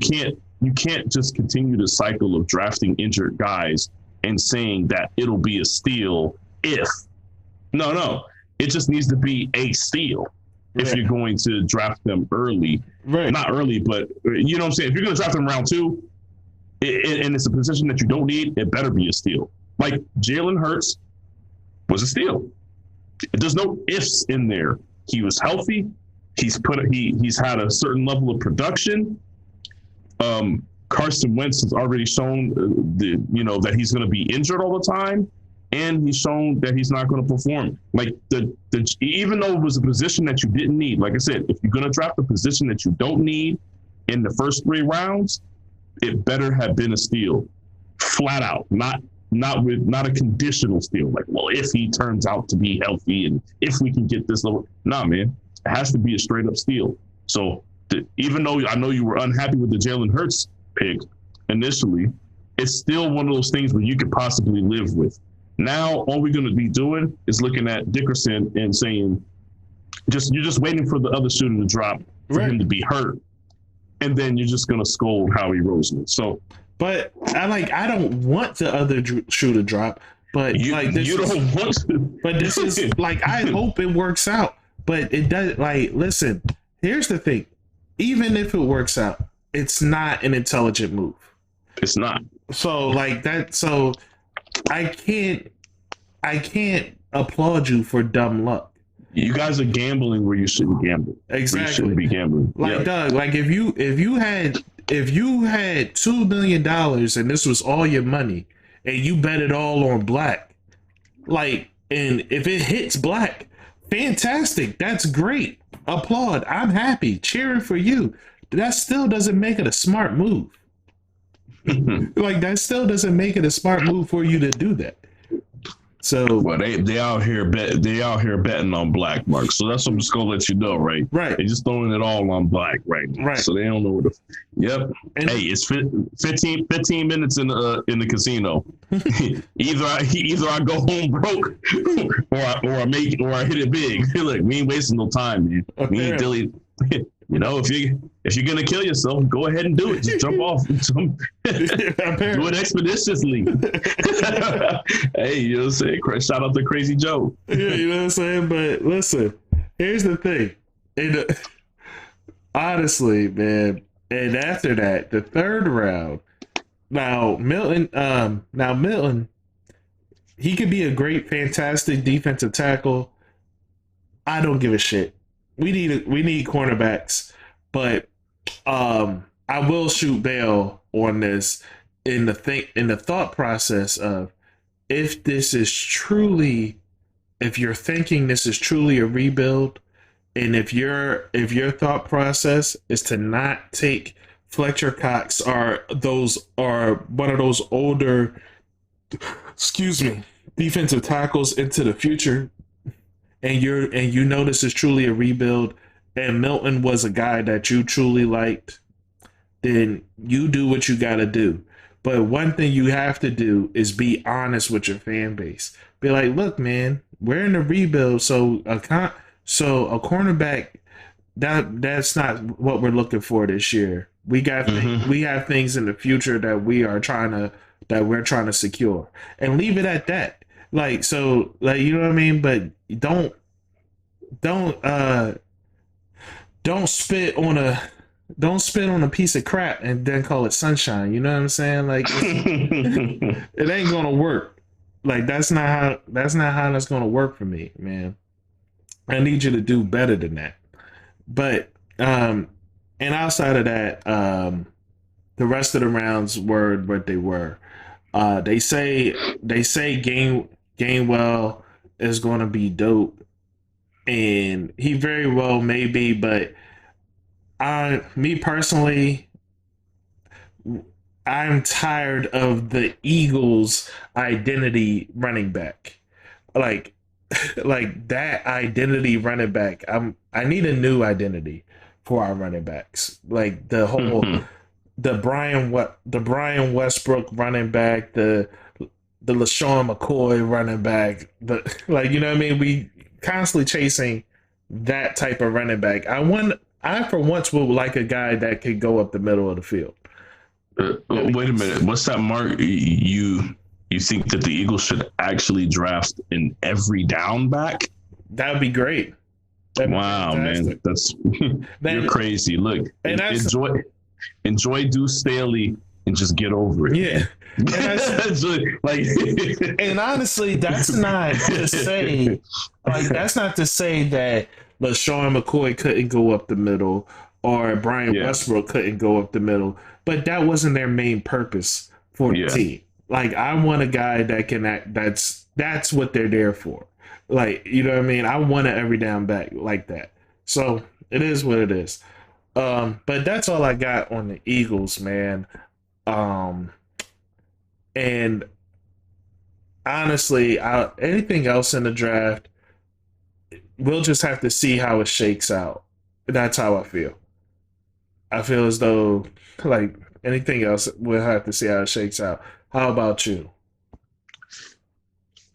can't just continue the cycle of drafting injured guys and saying that it'll be a steal if. No. It just needs to be a steal if you're going to draft them early. Right. Not early, but you know what I'm saying? If you're going to draft them round 2, and it's a position that you don't need, it better be a steal. Like Jalen Hurts was a steal. There's no ifs in there. He was healthy. He's had a certain level of production. Carson Wentz has already shown that he's going to be injured all the time, and he's shown that he's not going to perform. Like even though it was a position that you didn't need, like I said, if you're going to draft a position that you don't need in the first 3 rounds, it better have been a steal, flat out, not a conditional steal. Like, well, if he turns out to be healthy and if we can get this level, nah, man, it has to be a straight up steal. So even though I know you were unhappy with the Jalen Hurts pick initially, it's still one of those things where you could possibly live with. Now, all we're going to be doing is looking at Dickerson and saying, you're just waiting for the other shooter to drop for him to be hurt. And then you're just gonna scold Howie Roseman. So, but I don't want the other shoe to drop. But you don't want to. But this is like, I hope it works out. But it does. Like, listen, here's the thing. Even if it works out, it's not an intelligent move. It's not. So like that. So I can't applaud you for dumb luck. You guys are gambling where you shouldn't gamble. Exactly. You shouldn't be gambling. Like, Doug, like if you had $2 million and this was all your money and you bet it all on black, like, and if it hits black, fantastic. That's great. Applaud. I'm happy. Cheering for you. That still doesn't make it a smart move. Like, that still doesn't make it a smart move for you to do that. So, well, they out here betting on black, Mark. So that's what I'm just gonna let you know, right? Right. They're just throwing it all on black right now. Right. So they don't know what the. Yep. And hey, it's 15 minutes in the casino. either I go home broke, or I hit it big. Look, we ain't wasting no time, man. Okay. We ain't dilly. You know, if you're gonna kill yourself, go ahead and do it. Just jump off. Do it expeditiously. Hey, you know what I'm saying? Shout out to Crazy Joe. Yeah, you know what I'm saying? But listen, here's the thing. And honestly, man, and after that, the 3rd round. Now Milton, he could be a great, fantastic defensive tackle. I don't give a shit. We need cornerbacks, but I will shoot bail on this in the thought process of if you're thinking this is truly a rebuild, and if your thought process is to not take Fletcher Cox or one of those older defensive tackles into the future, and you know this is truly a rebuild, and Milton was a guy that you truly liked, then you do what you got to do. But one thing you have to do is be honest with your fan base. Be like, look, man, we're in a rebuild, so a cornerback, that's not what we're looking for this year. We got we have things in the future that we're trying to secure, and leave it at that. Like, so, like, you know what I mean? But don't spit on a piece of crap and then call it sunshine. You know what I'm saying? Like, it ain't gonna work. Like, that's not how that's gonna work for me, man. I need you to do better than that. But and outside of that, the rest of the rounds were what they were. They say Gainwell is going to be dope, and he very well may be, but me personally, I'm tired of the Eagles' identity running back. Like that identity running back. I need a new identity for our running backs. Like the whole the Brian Westbrook running back, the LaShawn McCoy running back, like you know what I mean. We constantly chasing that type of running back. I for once would like a guy that could go up the middle of the field. Wait a minute. What's that, Mark? You think that the Eagles should actually draft an every down back? That would be great. Wow, man, that's you're crazy. Look, and enjoy Deuce Staley and just get over it. Yeah. And honestly, that's not to say that LaShawn McCoy couldn't go up the middle or Brian Westbrook couldn't go up the middle, but that wasn't their main purpose for the team. Like, I want a guy that can act. That's what they're there for. Like, you know what I mean? I want an every down back like that. So it is what it is. But that's all I got on the Eagles, man. And honestly, anything else in the draft, we'll just have to see how it shakes out. That's how I feel. I feel as though, like, anything else, we'll have to see how it shakes out. How about you?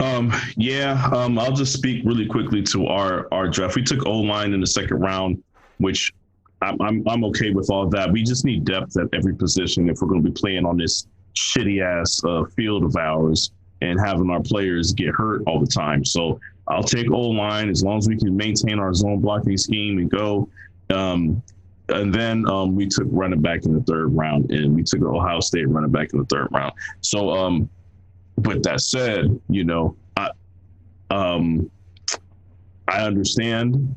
I'll just speak really quickly to our draft. We took O-line in the second round, which I'm okay with all that. We just need depth at every position if we're going to be playing on this shitty ass field of ours and having our players get hurt all the time. So I'll take O-line as long as we can maintain our zone blocking scheme and go. And then we took running back in the third round, and we took Ohio State running back in the third round. So with that said, you know, I understand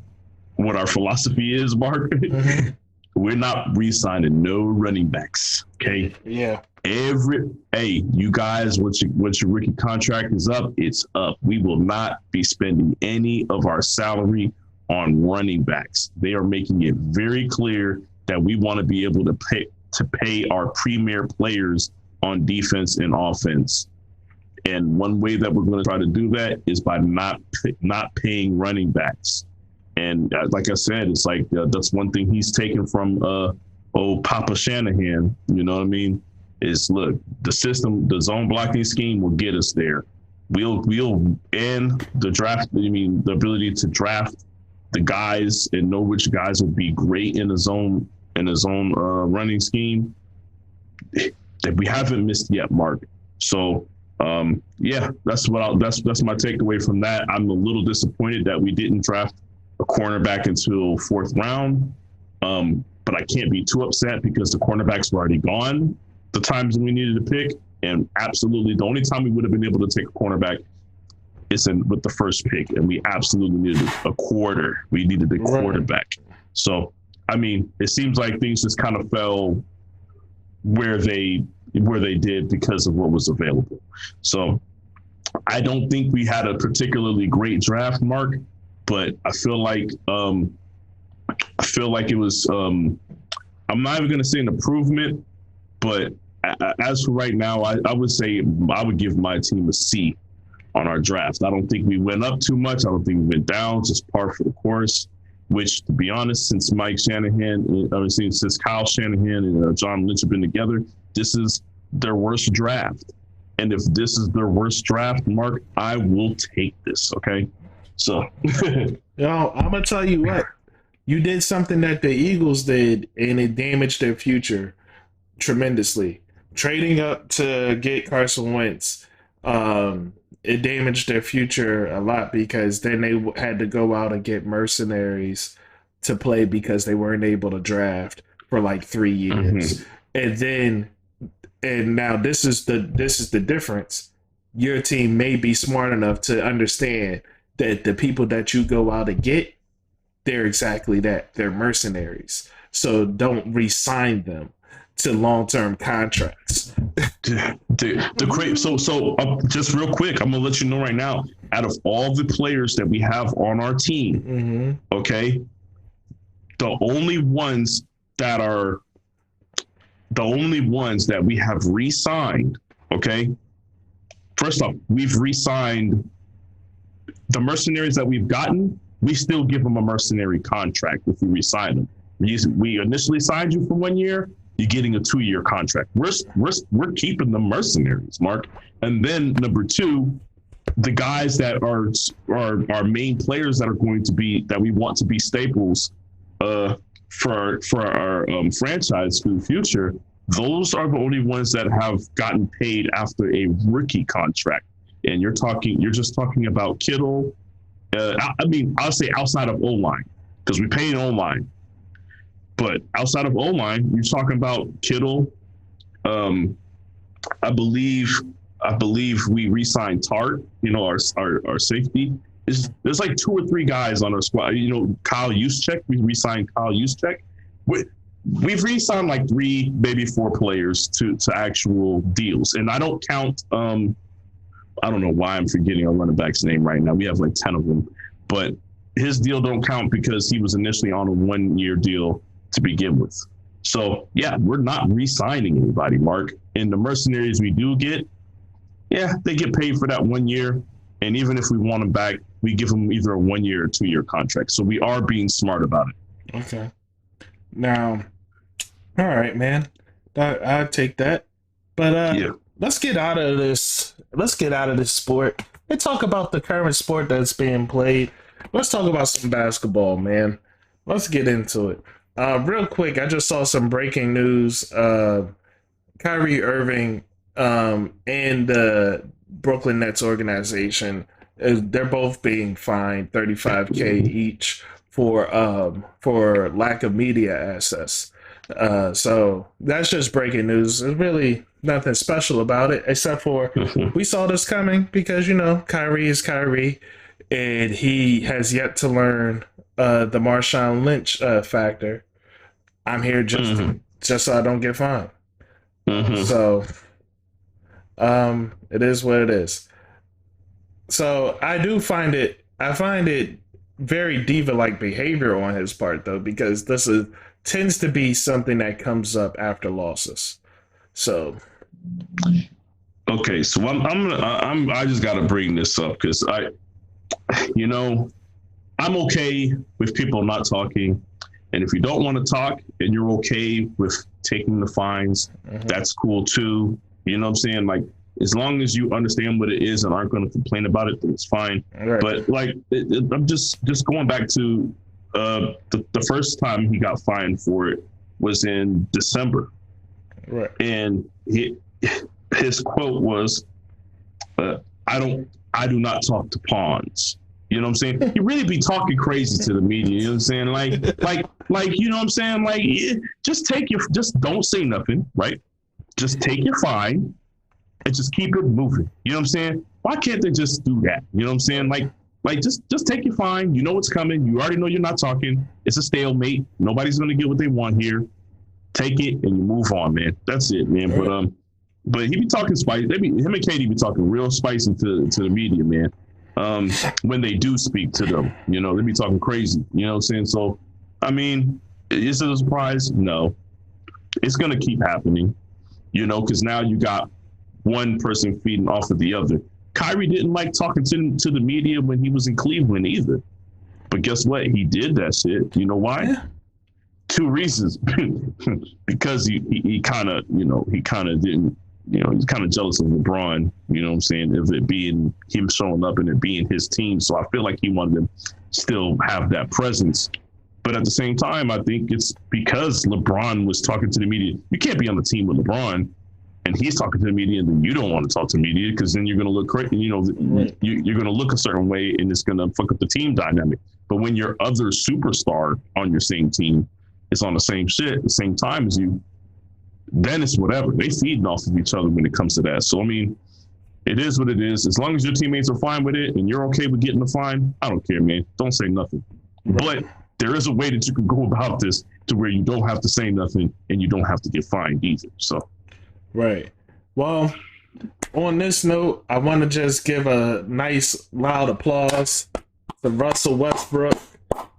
what our philosophy is, Mark. Mm-hmm. We're not re-signing no running backs. Okay. Yeah. You guys, once your rookie contract is up, it's up. We will not be spending any of our salary on running backs. They are making it very clear that we want to be able to pay our premier players on defense and offense. And one way that we're going to try to do that is by not paying running backs. And like I said, it's like that's one thing he's taken from old Papa Shanahan. You know what I mean? Is look, the system, the zone blocking scheme will get us there. We'll end the draft. I mean, the ability to draft the guys and know which guys will be great in the zone running scheme that we haven't missed yet, Mark. So that's my takeaway from that. I'm a little disappointed that we didn't draft a cornerback until fourth round, but I can't be too upset because the cornerbacks were already gone the times we needed to pick, and absolutely the only time we would have been able to take a cornerback is with the first pick, and we absolutely needed a quarter. We needed a quarterback. So, I mean, it seems like things just kind of fell where they did because of what was available. So, I don't think we had a particularly great draft, Mark, but I feel like it was. I'm not even going to say an improvement, but as for right now, I would say I would give my team a C on our draft. I don't think we went up too much. I don't think we went down, just par for the course, which, to be honest, since since Kyle Shanahan and John Lynch have been together, this is their worst draft. And if this is their worst draft, Mark, I will take this, okay? So. I'm going to tell you what. You did something that the Eagles did, and it damaged their future tremendously. Trading up to get Carson Wentz, it damaged their future a lot because then they had to go out and get mercenaries to play because they weren't able to draft for like 3 years. Mm-hmm. And now this is the difference. Your team may be smart enough to understand that the people that you go out and get, they're exactly that. They're mercenaries. So don't re-sign them to long-term contracts. So just real quick, I'm gonna let you know right now. Out of all the players that we have on our team, mm-hmm. okay, the only ones that we have re-signed. Okay, first off, we've re-signed the mercenaries that we've gotten. We still give them a mercenary contract if we re-sign them. We initially signed you for 1 year. you're getting a 2-year contract. We're keeping the mercenaries, Mark. And then number two, the guys that are our main players that are going to be that we want to be staples for our franchise for the future. Those are the only ones that have gotten paid after a rookie contract. And you're just talking about Kittle. I'll say outside of O-line, because we paid O-line. But outside of O-line, you're talking about Kittle. I believe we re-signed Tart, our safety. There's like 2 or 3 guys on our squad. Kyle Juszczyk, we re-signed Kyle Juszczyk. We've re-signed like 3, maybe 4 players to actual deals. And I don't count, I don't know why I'm forgetting our running back's name right now. We have like 10 of them. But his deal don't count because he was initially on a 1-year deal to begin with. So, yeah, we're not re-signing anybody, Mark. And the mercenaries we do get, yeah, they get paid for that 1 year. And even if we want them back, we give them either a 1-year or 2-year contract. So we are being smart about it. Okay. Now, all right, man. I'll take that. But yeah. Let's get out of this. Let's get out of this sport and talk about the current sport that's being played. Let's talk about some basketball, man. Let's get into it. Real quick, I just saw some breaking news. Kyrie Irving and the Brooklyn Nets organization, they're both being fined $35,000 each for lack of media access. So that's just breaking news. There's really nothing special about it, except for we saw this coming because, Kyrie is Kyrie, and he has yet to learn the Marshawn Lynch factor. I'm here just so I don't get fined. So it is what it is. So I find it very diva-like behavior on his part, though, because this tends to be something that comes up after losses. So, okay, so I just got to bring this up because I'm okay with people not talking, and if you don't want to talk and you're okay with taking the fines, that's cool too. You know what I'm saying? Like, as long as you understand what it is and aren't going to complain about it, then it's fine. Right. But like, I'm just going back to the first time he got fined for it was in December. Right. And his quote was, I do not talk to pawns. You know what I'm saying? You really be talking crazy to the media. You know what I'm saying? Like, you know what I'm saying? Like, just don't say nothing, right? Just take your fine and just keep it moving. You know what I'm saying? Why can't they just do that? You know what I'm saying? Like just take your fine. You know what's coming. You already know you're not talking. It's a stalemate. Nobody's going to get what they want here. Take it and you move on, man. That's it, man. Right. But he be talking spicy. Him and Katie be talking real spicy to the media, man. When they do speak to them, they be talking crazy. You know what I'm saying? So, I mean, is it a surprise? No. It's going to keep happening, because now you got one person feeding off of the other. Kyrie didn't like talking to the media when he was in Cleveland either. But guess what? He did that shit. You know why? Yeah. 2 reasons. Because he kind of didn't, he's kind of jealous of LeBron, you know what I'm saying, of it being him showing up and it being his team. So I feel like he wanted to still have that presence. But at the same time, I think it's because LeBron was talking to the media. You can't be on the team with LeBron and he's talking to the media, and then you don't want to talk to the media because then you're going to look crazy. You're going to look a certain way, and it's going to fuck up the team dynamic. But when your other superstar on your same team is on the same shit at the same time as you, then it's whatever. They feeding off of each other when it comes to that. So, I mean, it is what it is. As long as your teammates are fine with it and you're okay with getting the fine, I don't care, man. Don't say nothing. Right. But there is a way that you can go about this to where you don't have to say nothing and you don't have to get fined either. So. Right. Well, on this note, I want to just give a nice loud applause to Russell Westbrook.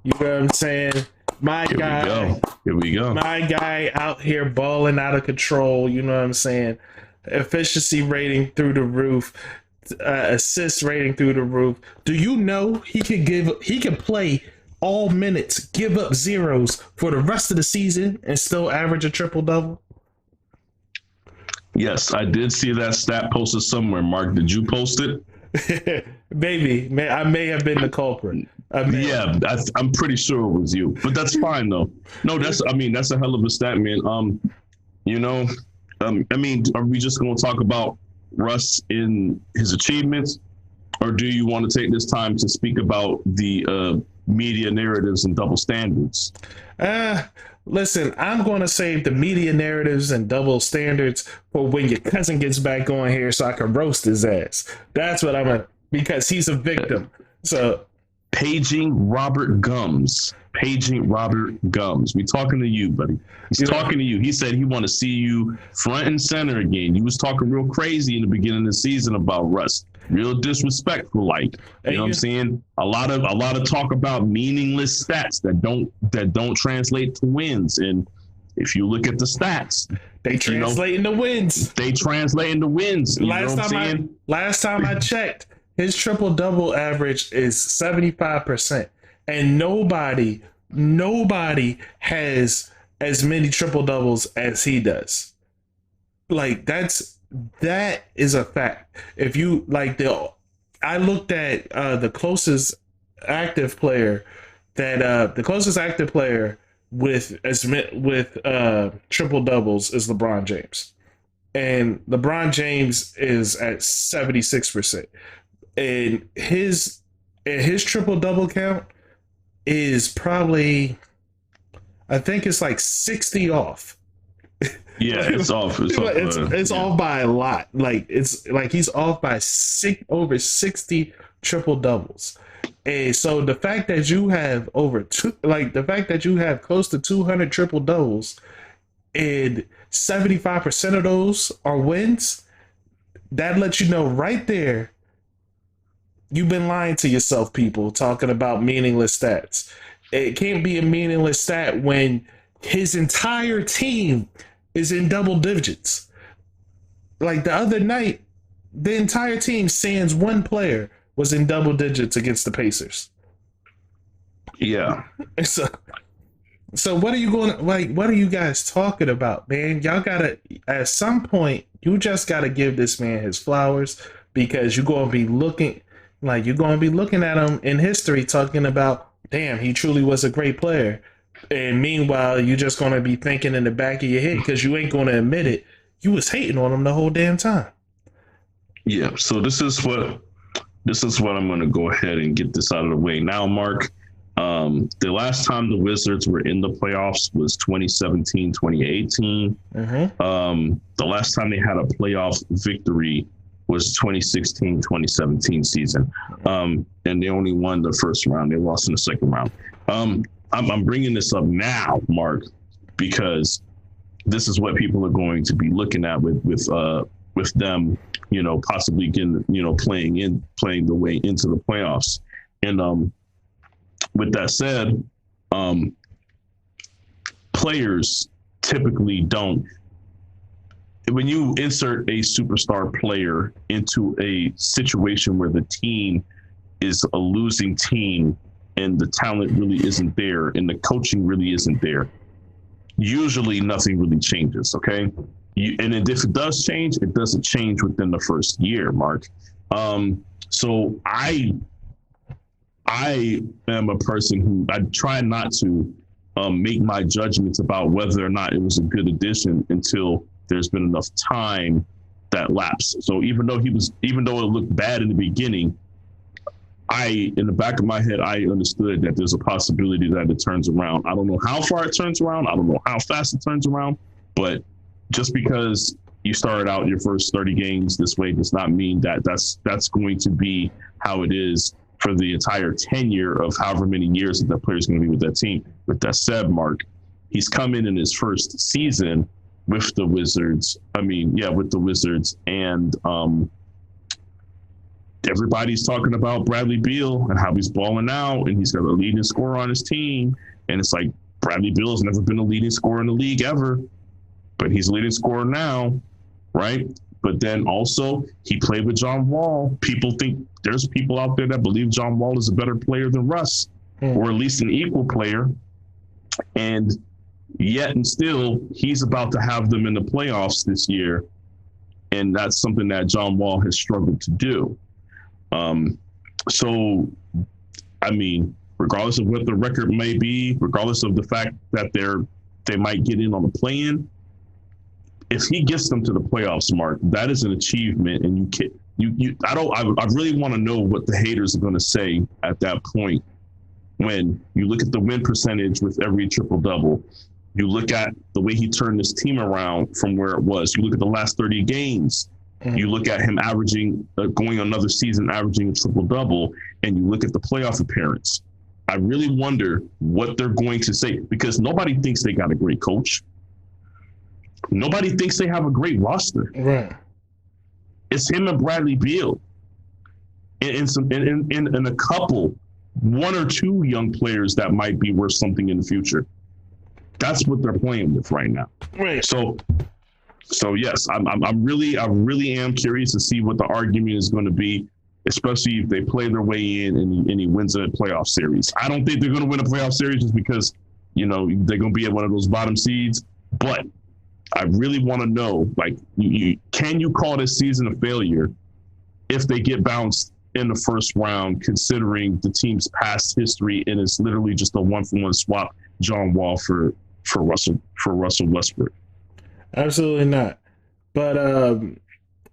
You know what I'm saying? Here we go. My guy out here balling out of control. You know what I'm saying? Efficiency rating through the roof. Assist rating through the roof. Do you know he can play all minutes, give up zeros for the rest of the season and still average a triple-double? Yes, I did see that stat posted somewhere. Mark, did you post it? Maybe, I may have been the culprit. Yeah, I'm pretty sure it was you, but that's fine though. No, that's a hell of a stat, man. You know, I mean, are we just going to talk about Russ in his achievements, or do you want to take this time to speak about the media narratives and double standards? Listen, I'm going to save the media narratives and double standards for when your cousin gets back on here so I can roast his ass. That's what I'm going to, because he's a victim. So, paging Robert Gums. We talking to you, buddy. He's talking to you. He said he want to see you front and center again. You was talking real crazy in the beginning of the season about Russ. Real disrespectful, like, you know what I'm saying? A lot of talk about meaningless stats that don't translate to wins. And if you look at the stats, they translate into wins. They translate into wins. Last time I checked, his triple-double average is 75%. And nobody has as many triple-doubles as he does. Like, that is a fact. If you like I looked at the closest active player with triple doubles is LeBron James, and LeBron James is at 76%, and his triple double count is probably, I think it's like 60 off. Yeah, it's off. It's off by a lot. Like, it's like he's off by over 60 triple doubles. And so the fact that you have close to 200 triple doubles and 75% of those are wins, that lets you know right there you've been lying to yourself, people, talking about meaningless stats. It can't be a meaningless stat when his entire team is in double digits. Like the other night, the entire team, sans one player, was in double digits against the Pacers. Yeah. So what are you guys talking about, man? Y'all gotta, at some point, you just gotta give this man his flowers, because you're gonna be looking at him in history talking about, damn, he truly was a great player. And meanwhile, you're just going to be thinking in the back of your head, because you ain't going to admit it, you was hating on him the whole damn time. Yeah, so this is what I'm going to go ahead and get this out of the way now, Mark. The last time the Wizards were in the playoffs was 2017, 2018. Mm-hmm. The last time they had a playoff victory was 2016, 2017 season. And they only won the first round. They lost in the second round. I'm bringing this up now, Mark, because this is what people are going to be looking at with them, possibly getting, playing the way into the playoffs. And with that said, players typically don't. When you insert a superstar player into a situation where the team is a losing team, and the talent really isn't there, and the coaching really isn't there, usually nothing really changes, okay? And if it does change, it doesn't change within the first year, Mark. So I am a person who, I try not to make my judgments about whether or not it was a good addition until there's been enough time that lapsed. So even though it looked bad in the beginning, in the back of my head, I understood that there's a possibility that it turns around. I don't know how far it turns around. I don't know how fast it turns around. But just because you started out your first 30 games this way does not mean that that's going to be how it is for the entire tenure of however many years that player is going to be with that team. With that said, Mark, he's come in his first season with the Wizards. With the Wizards. And everybody's talking about Bradley Beal and how he's balling out, and he's got a leading scorer on his team. And it's like, Bradley Beal has never been a leading scorer in the league ever, but he's a leading scorer now, right? But then also, he played with John Wall. There's people out there that believe John Wall is a better player than Russ, or at least an equal player. And yet and still, he's about to have them in the playoffs this year. And that's something that John Wall has struggled to do. So, I mean, regardless of what the record may be, regardless of the fact that they might get in on the play-in, if he gets them to the playoffs, Mark, that is an achievement. And I really want to know what the haters are going to say at that point. When you look at the win percentage with every triple-double, you look at the way he turned this team around from where it was. You look at the last 30 games. You look at him averaging, going another season, averaging a triple-double, and you look at the playoff appearance. I really wonder what they're going to say, because nobody thinks they got a great coach. Nobody thinks they have a great roster. Right. It's him and Bradley Beal. And a couple, one or two young players that might be worth something in the future. That's what they're playing with right now. Right. So yes, I really am curious to see what the argument is going to be, especially if they play their way in and he wins a playoff series. I don't think they're going to win a playoff series just because, they're going to be at one of those bottom seeds. But I really want to know, like, can you call this season a failure if they get bounced in the first round, considering the team's past history and it's literally just a 1-for-1 swap, John Wall for Russell Westbrook? Absolutely not. But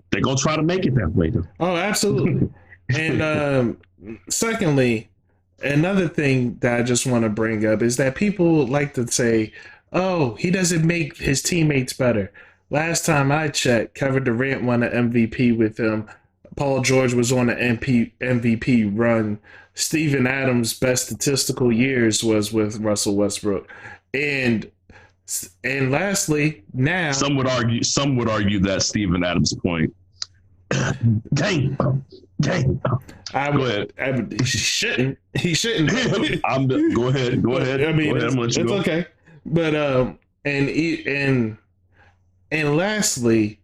they're gonna try to make it that way, though. Oh, absolutely. And secondly, another thing that I just want to bring up is that people like to say, "Oh, he doesn't make his teammates better." Last time I checked, Kevin Durant won an MVP with him. Paul George was on an MVP run. Steven Adams' best statistical years was with Russell Westbrook. And lastly, now some would argue that Steven Adams' point. Dang. Go ahead. He shouldn't. Go ahead. I mean, it's okay. But and lastly,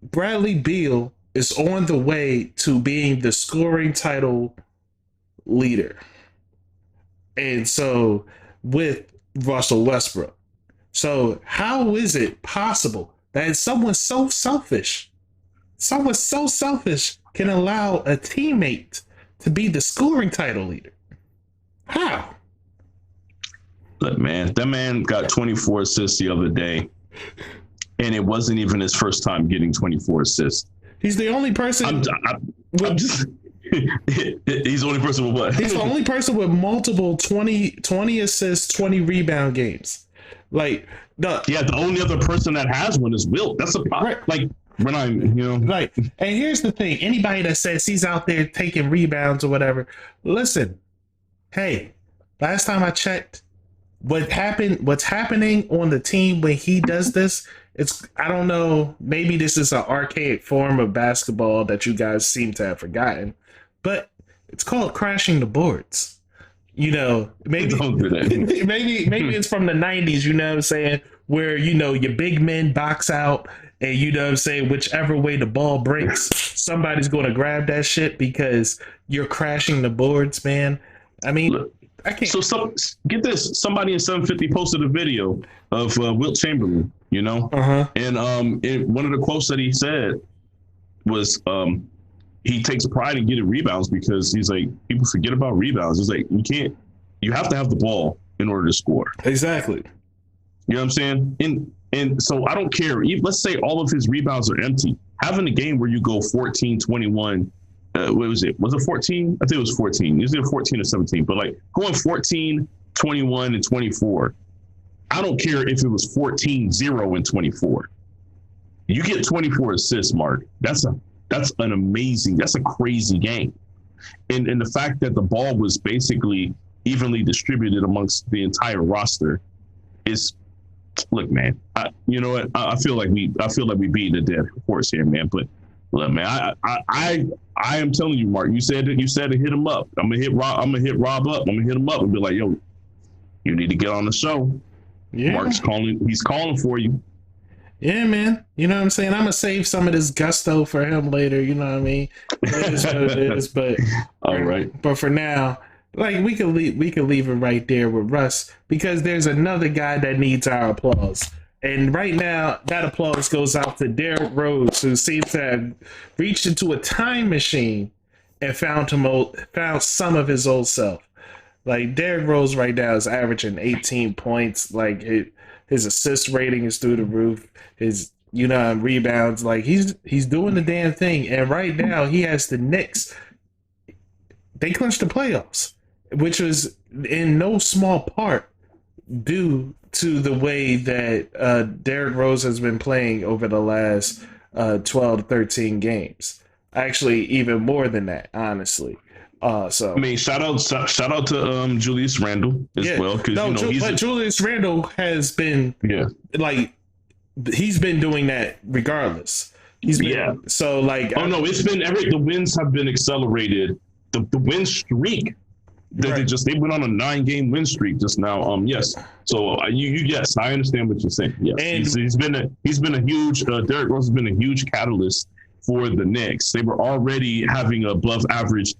Bradley Beal is on the way to being the scoring title leader, and so with Russell Westbrook. So how is it possible that someone so selfish can allow a teammate to be the scoring title leader? How? Look, man, that man got 24 assists the other day, and it wasn't even his first time getting 24 assists. He's the only person. He's the only person with what? He's the only person with multiple 20 assists, 20 rebound games. Like, the only other person that has one is Wilt. That's a problem. Right. Like, when Right. And here's the thing: anybody that says he's out there taking rebounds or whatever, listen. Hey, last time I checked, what's happening on the team when he does this? I don't know. Maybe this is an archaic form of basketball that you guys seem to have forgotten, but it's called crashing the boards. Maybe don't do that. maybe it's from the 90s, you know what I'm saying, where your big men box out and you know what I'm saying, whichever way the ball breaks, somebody's going to grab that shit because you're crashing the boards, man. I mean, look, I can't. So get this, somebody in 750 posted a video of Wilt Chamberlain, and one of the quotes that he said was he takes pride in getting rebounds because he's like, people forget about rebounds. It's like, you have to have the ball in order to score. Exactly. You know what I'm saying? And so I don't care. Let's say all of his rebounds are empty. Having a game where you go 14, 21, what was it? Was it 14? I think it was 14. It was either 14 or 17. But like going 14, 21, and 24. I don't care if it was 14, 0, and 24. You get 24 assists, Mark. That's a crazy game. And the fact that the ball was basically evenly distributed amongst the entire roster is, look, man, you know what? I feel like we beat a dead horse here, man. But look, man, I am telling you, Mark, you said to hit him up. I'm gonna hit Rob up. I'm gonna hit him up and be like, yo, you need to get on the show. Yeah. Mark's calling. He's calling for you. Yeah, man. You know what I'm saying? I'm going to save some of this gusto for him later. You know what I mean? It is what it is. But, all right. But for now, like, we could leave it right there with Russ because there's another guy that needs our applause. And right now, that applause goes out to Derrick Rose, who seems to have reached into a time machine and found some of his old self. Like Derrick Rose right now is averaging 18 points. Like his assist rating is through the roof. His rebounds. Like he's doing the damn thing. And right now he has the Knicks. They clinched the playoffs, which was in no small part due to the way that Derrick Rose has been playing over the last 12 to 13 games. Actually, even more than that, honestly. So I mean, shout out to Julius Randle as well, because but Julius Randle has been he's been doing that regardless. So like the wins have been accelerated. The win streak. They went on a 9-game win streak just now. Yes. So yes, I understand what you're saying. Yes, and he's been a huge Derrick Rose has been a huge catalyst for the Knicks. They were already having above average.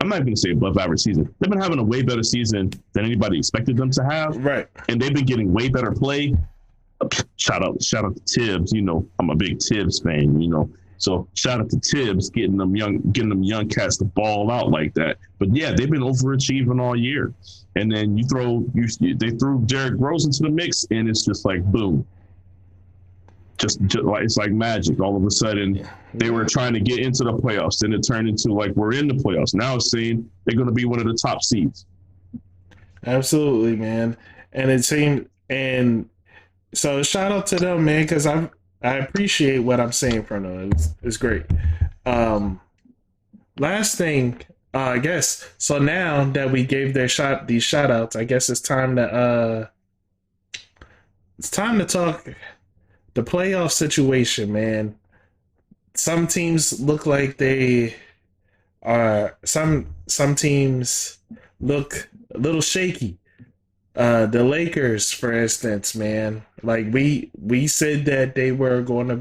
I'm not going to say above average season. They've been having a way better season than anybody expected them to have. Right. And they've been getting way better play. Shout out to Tibbs. I'm a big Tibbs fan. So shout out to Tibbs getting them young cats to ball out like that. But yeah, they've been overachieving all year. And then they threw Derrick Rose into the mix, and it's just like boom. Just like it's like magic. All of a sudden, they were trying to get into the playoffs, and it turned into like we're in the playoffs. Now it's saying they're going to be one of the top seeds. Absolutely, man. And it seemed, and so shout out to them, man, because I appreciate what I'm seeing from them. It's great. Last thing, I guess. So now that we gave these shout outs, I guess it's time to talk the playoff situation, man. Some teams look like they are. Some teams look a little shaky. The Lakers, for instance, man. Like we said that they were going to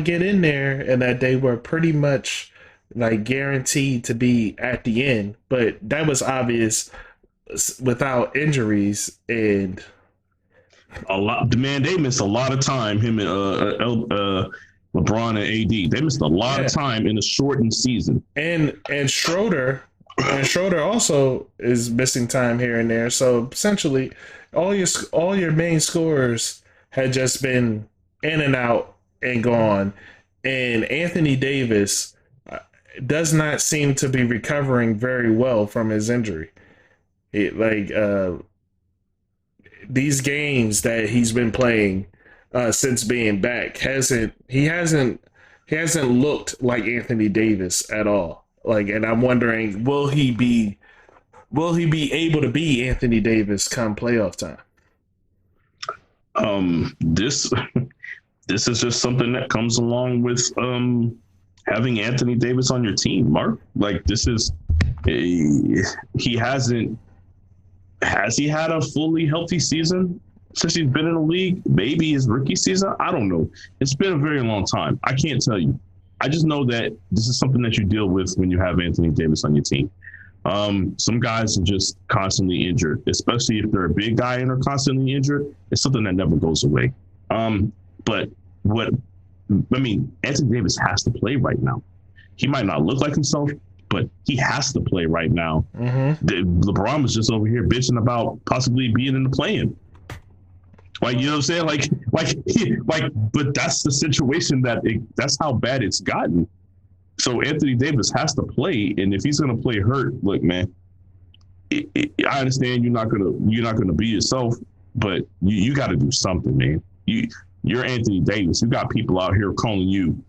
get in there, and that they were pretty much like guaranteed to be at the end. But that was obvious without injuries and they missed a lot of time. Him and LeBron and AD, they missed a lot of time in a shortened season. And Schroeder also is missing time here and there. So essentially, all your main scorers had just been in and out and gone. And Anthony Davis does not seem to be recovering very well from his injury. These games that he's been playing since being back hasn't looked like Anthony Davis at all. And I'm wondering, will he be able to be Anthony Davis come playoff time? This is just something that comes along with having Anthony Davis on your team, Mark. Like has he had a fully healthy season since he's been in the league? Maybe his rookie season? I don't know. It's been a very long time. I can't tell you. I just know that this is something that you deal with when you have Anthony Davis on your team. Some guys are just constantly injured, especially if they're a big guy and are constantly injured. It's something that never goes away. But Anthony Davis has to play right now. He might not look like himself, but he has to play right now. Mm-hmm. LeBron was just over here bitching about possibly being in the play-in. Like, you know what I'm saying? But that's the situation that's how bad it's gotten. So Anthony Davis has to play, and if he's going to play hurt, look, man, I understand you're not gonna be yourself, but you got to do something, man. You're Anthony Davis. You got people out here calling you,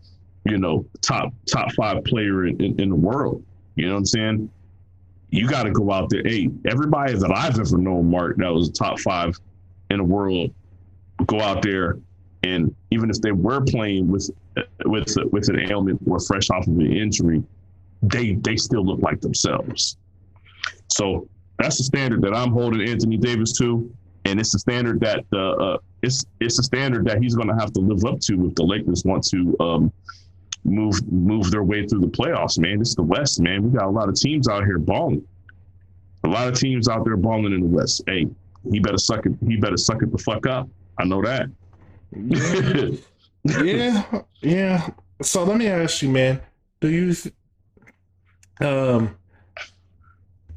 top 5 player in the world. You know what I'm saying? You got to go out there. Hey, everybody that I've ever known, Mark, that was top 5 in the world, go out there, and even if they were playing with an ailment or fresh off of an injury, they still look like themselves. So that's the standard that I'm holding Anthony Davis to, and it's the standard that it's a standard that he's going to have to live up to if the Lakers want to move their way through the playoffs, man. It's the West, man. We got a lot of teams out here balling. A lot of teams out there balling in the West. Hey, he better suck it the fuck up. I know that. Yeah. So let me ask you, man. Do you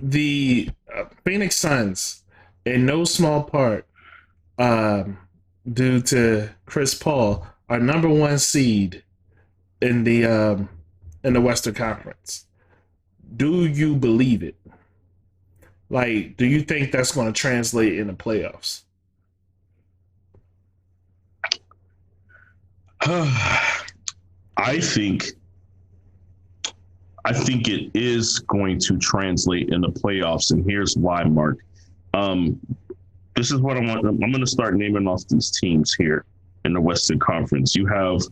the Phoenix Suns, in no small part, due to Chris Paul, are number one seed in the Western Conference? Do you believe it? Like, do you think that's going to translate in the playoffs? I think it is going to translate in the playoffs, and here's why, Mark. This is what I want. I'm going to start naming off these teams here in the Western Conference. You have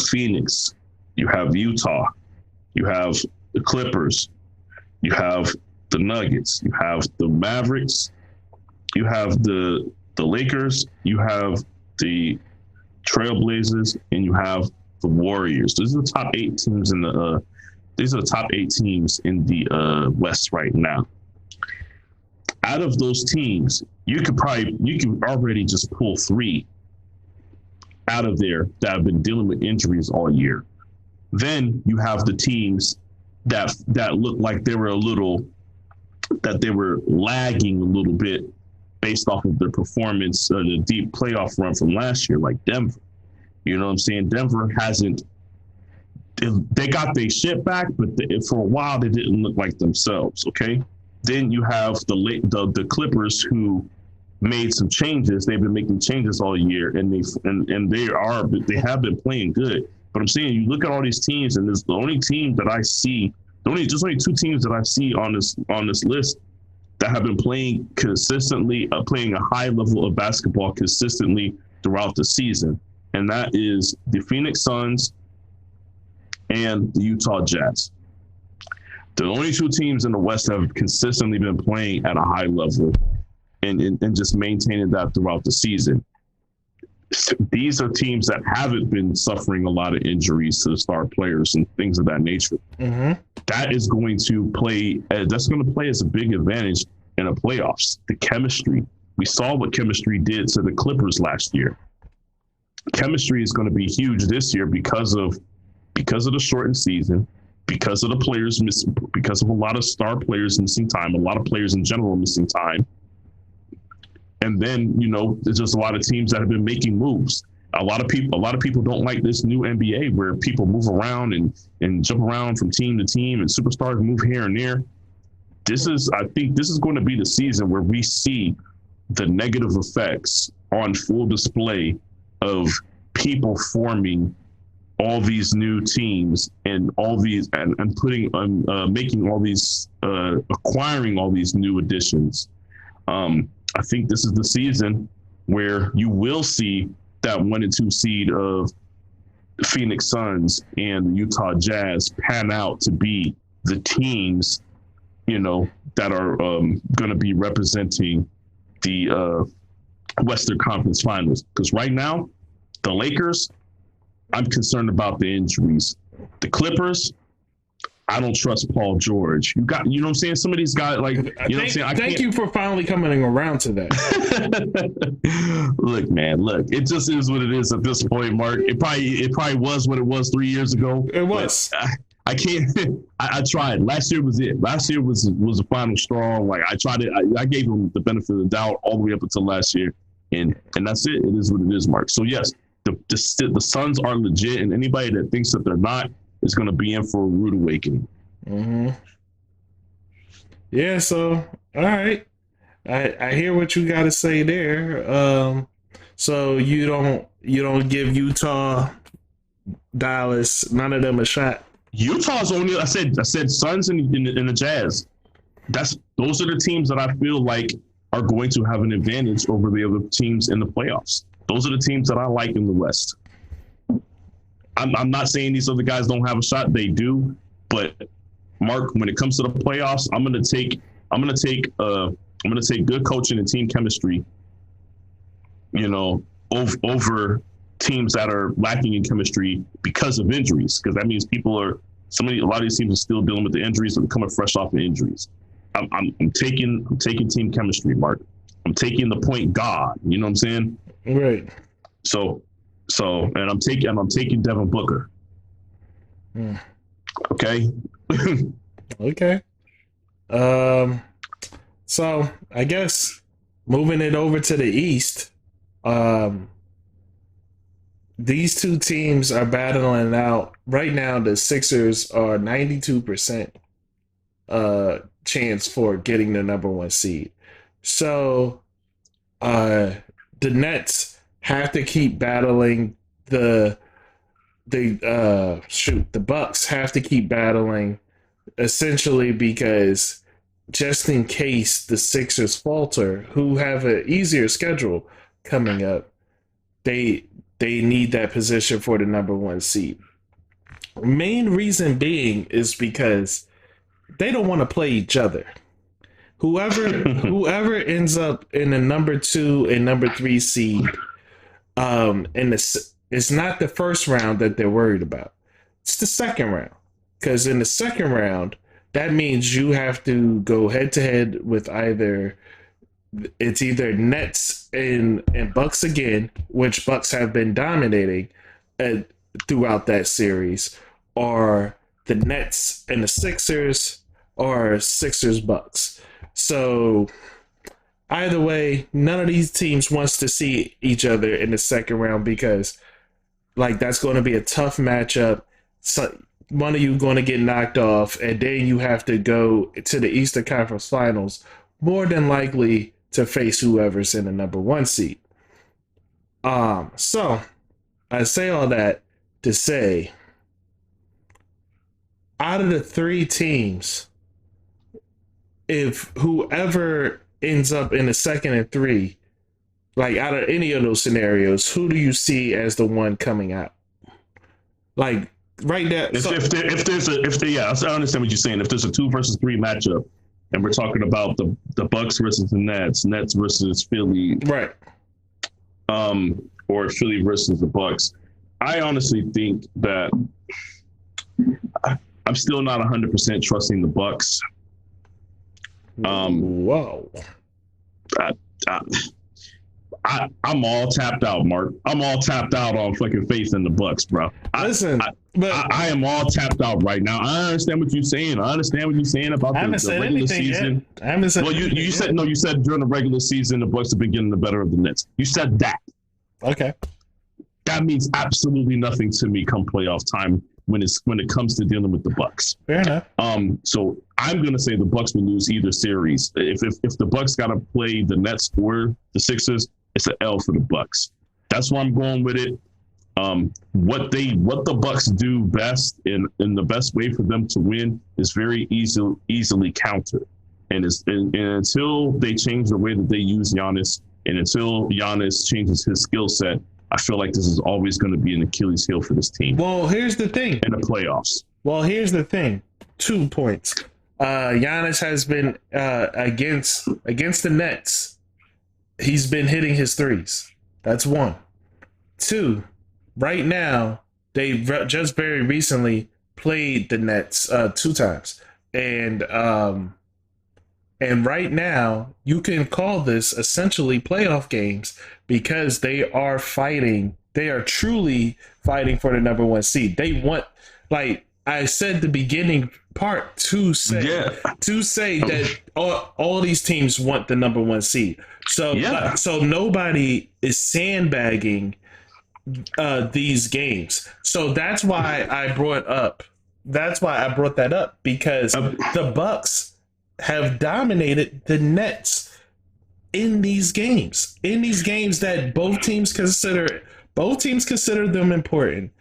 Phoenix, you have Utah, you have the Clippers, you have the Nuggets, you have the Mavericks, you have the Lakers, you have the Trailblazers, and you have the Warriors. These are the top 8 teams in the. These are the top 8 teams in the West right now. Out of those teams, you could already just pull 3 out of there that have been dealing with injuries all year. Then you have the teams that look like they were lagging a little bit based off of their performance, the deep playoff run from last year, like Denver. You know what I'm saying? Denver hasn't. They got their shit back, but for a while they didn't look like themselves. Okay. Then you have the Clippers, who made some changes. They've been making changes all year, and they have been playing good. But I'm saying, you look at all these teams, and there's the only team that I see, only 2 teams that I see on this list that have been playing consistently, playing a high level of basketball consistently throughout the season, and that is the Phoenix Suns and the Utah Jazz. The only 2 teams in the West have consistently been playing at a high level and just maintaining that throughout the season. These are teams that haven't been suffering a lot of injuries to the star players and things of that nature. Mm-hmm. That is going to play. That's going to play as a big advantage in the playoffs. The chemistry. We saw what chemistry did to the Clippers last year. Chemistry is going to be huge this year because of the shortened season, because of the players because of a lot of star players missing time, a lot of players in general missing time. And then, there's just a lot of teams that have been making moves. A lot of people don't like this new NBA where people move around and jump around from team to team and superstars move here and there. I think this is going to be the season where we see the negative effects on full display of people forming all these new teams and all these and putting making all these acquiring all these new additions. I think this is the season where you will see that 1 and 2 seed of the Phoenix Suns and the Utah Jazz pan out to be the teams, that are going to be representing the Western Conference Finals. Because right now, the Lakers, I'm concerned about the injuries. The Clippers, I don't trust Paul George. You know what I'm saying? Some of these guys, like, you know what I'm saying? Thank you for finally coming around to that. Look, it just is what it is at this point, Mark. It probably was what it was 3 years ago. It was. I can't. I tried. Last year was it. Last year was the final straw. Like, I tried it. I gave them the benefit of the doubt all the way up until last year, and that's it. It is what it is, Mark. So yes, the Suns are legit, and anybody that thinks that they're not is going to be in for a rude awakening. Mm-hmm. Yeah. So all right, I hear what you got to say there. So you don't give Utah, Dallas, none of them a shot. Utah's only. I said Suns and the Jazz. Those are the teams that I feel like are going to have an advantage over the other teams in the playoffs. Those are the teams that I like in the West. I'm not saying these other guys don't have a shot. They do, but Mark, when it comes to the playoffs, I'm gonna take good coaching and team chemistry, over teams that are lacking in chemistry because of injuries. Because that means a lot of these teams are still dealing with the injuries and coming fresh off of injuries. I'm taking team chemistry, Mark. I'm taking the point guard. You know what I'm saying? Right. So, and I'm taking Devin Booker. Mm. Okay. Okay. So I guess moving it over to the East, um, these two teams are battling out right now. The Sixers are 92% chance for getting the number one seed. So uh, the Nets have to keep battling the Bucks have to keep battling essentially because just in case the Sixers falter, who have an easier schedule coming up, they need that position for the number one seed. Main reason being is because they don't want to play each other. Whoever ends up in the number 2 and number 3 seed, and it's not the first round that they're worried about. It's the second round. Because in the second round, that means you have to go head to head with either Nets and Bucks again, which Bucks have been dominating throughout that series, or the Nets and the Sixers, or Sixers Bucks. So either way, none of these teams wants to see each other in the second round because like that's going to be a tough matchup. So one of you going to get knocked off, and then you have to go to the Eastern Conference Finals, more than likely to face whoever's in the number one seed. So I say all that to say, out of the three teams, if whoever ends up in the second and 3, like out of any of those scenarios, who do you see as the one coming out? Like right now, I understand what you're saying. If there's a 2 versus 3 matchup, and we're talking about the Bucks versus the Nets versus Philly, right? Or Philly versus the Bucks, I honestly think that I'm still not 100% trusting the Bucks. Whoa. I'm all tapped out, Mark. I'm all tapped out on fucking faith in the Bucks, bro. I am all tapped out right now. I understand what you're saying. I understand what you're saying about the regular season. I haven't said you said no. You said during the regular season the Bucks have been getting the better of the Nets. You said that. Okay. That means absolutely nothing to me come playoff time when it comes to dealing with the Bucks. Fair enough. So I'm gonna say the Bucks will lose either series. If the Bucks gotta play the Nets or the Sixers, it's an L for the Bucks. That's where I'm going with it. What the Bucks do best and the best way for them to win is very easily countered. And until they change the way that they use Giannis, and until Giannis changes his skill set, I feel like this is always going to be an Achilles heel for this team. Well, here's the thing. In the playoffs. Well, here's the thing. 2 points. Giannis has been against the Nets. He's been hitting his threes. That's 1. 2. Right now, they just very recently played the Nets 2 times, and right now you can call this essentially playoff games because they are fighting. They are truly fighting for the number 1 seed. They want, like I said, the beginning part to say that all these teams want the number 1 seed. So nobody is sandbagging these games. So that's why I brought that up because the Bucks have dominated the Nets in these games that both teams consider them important,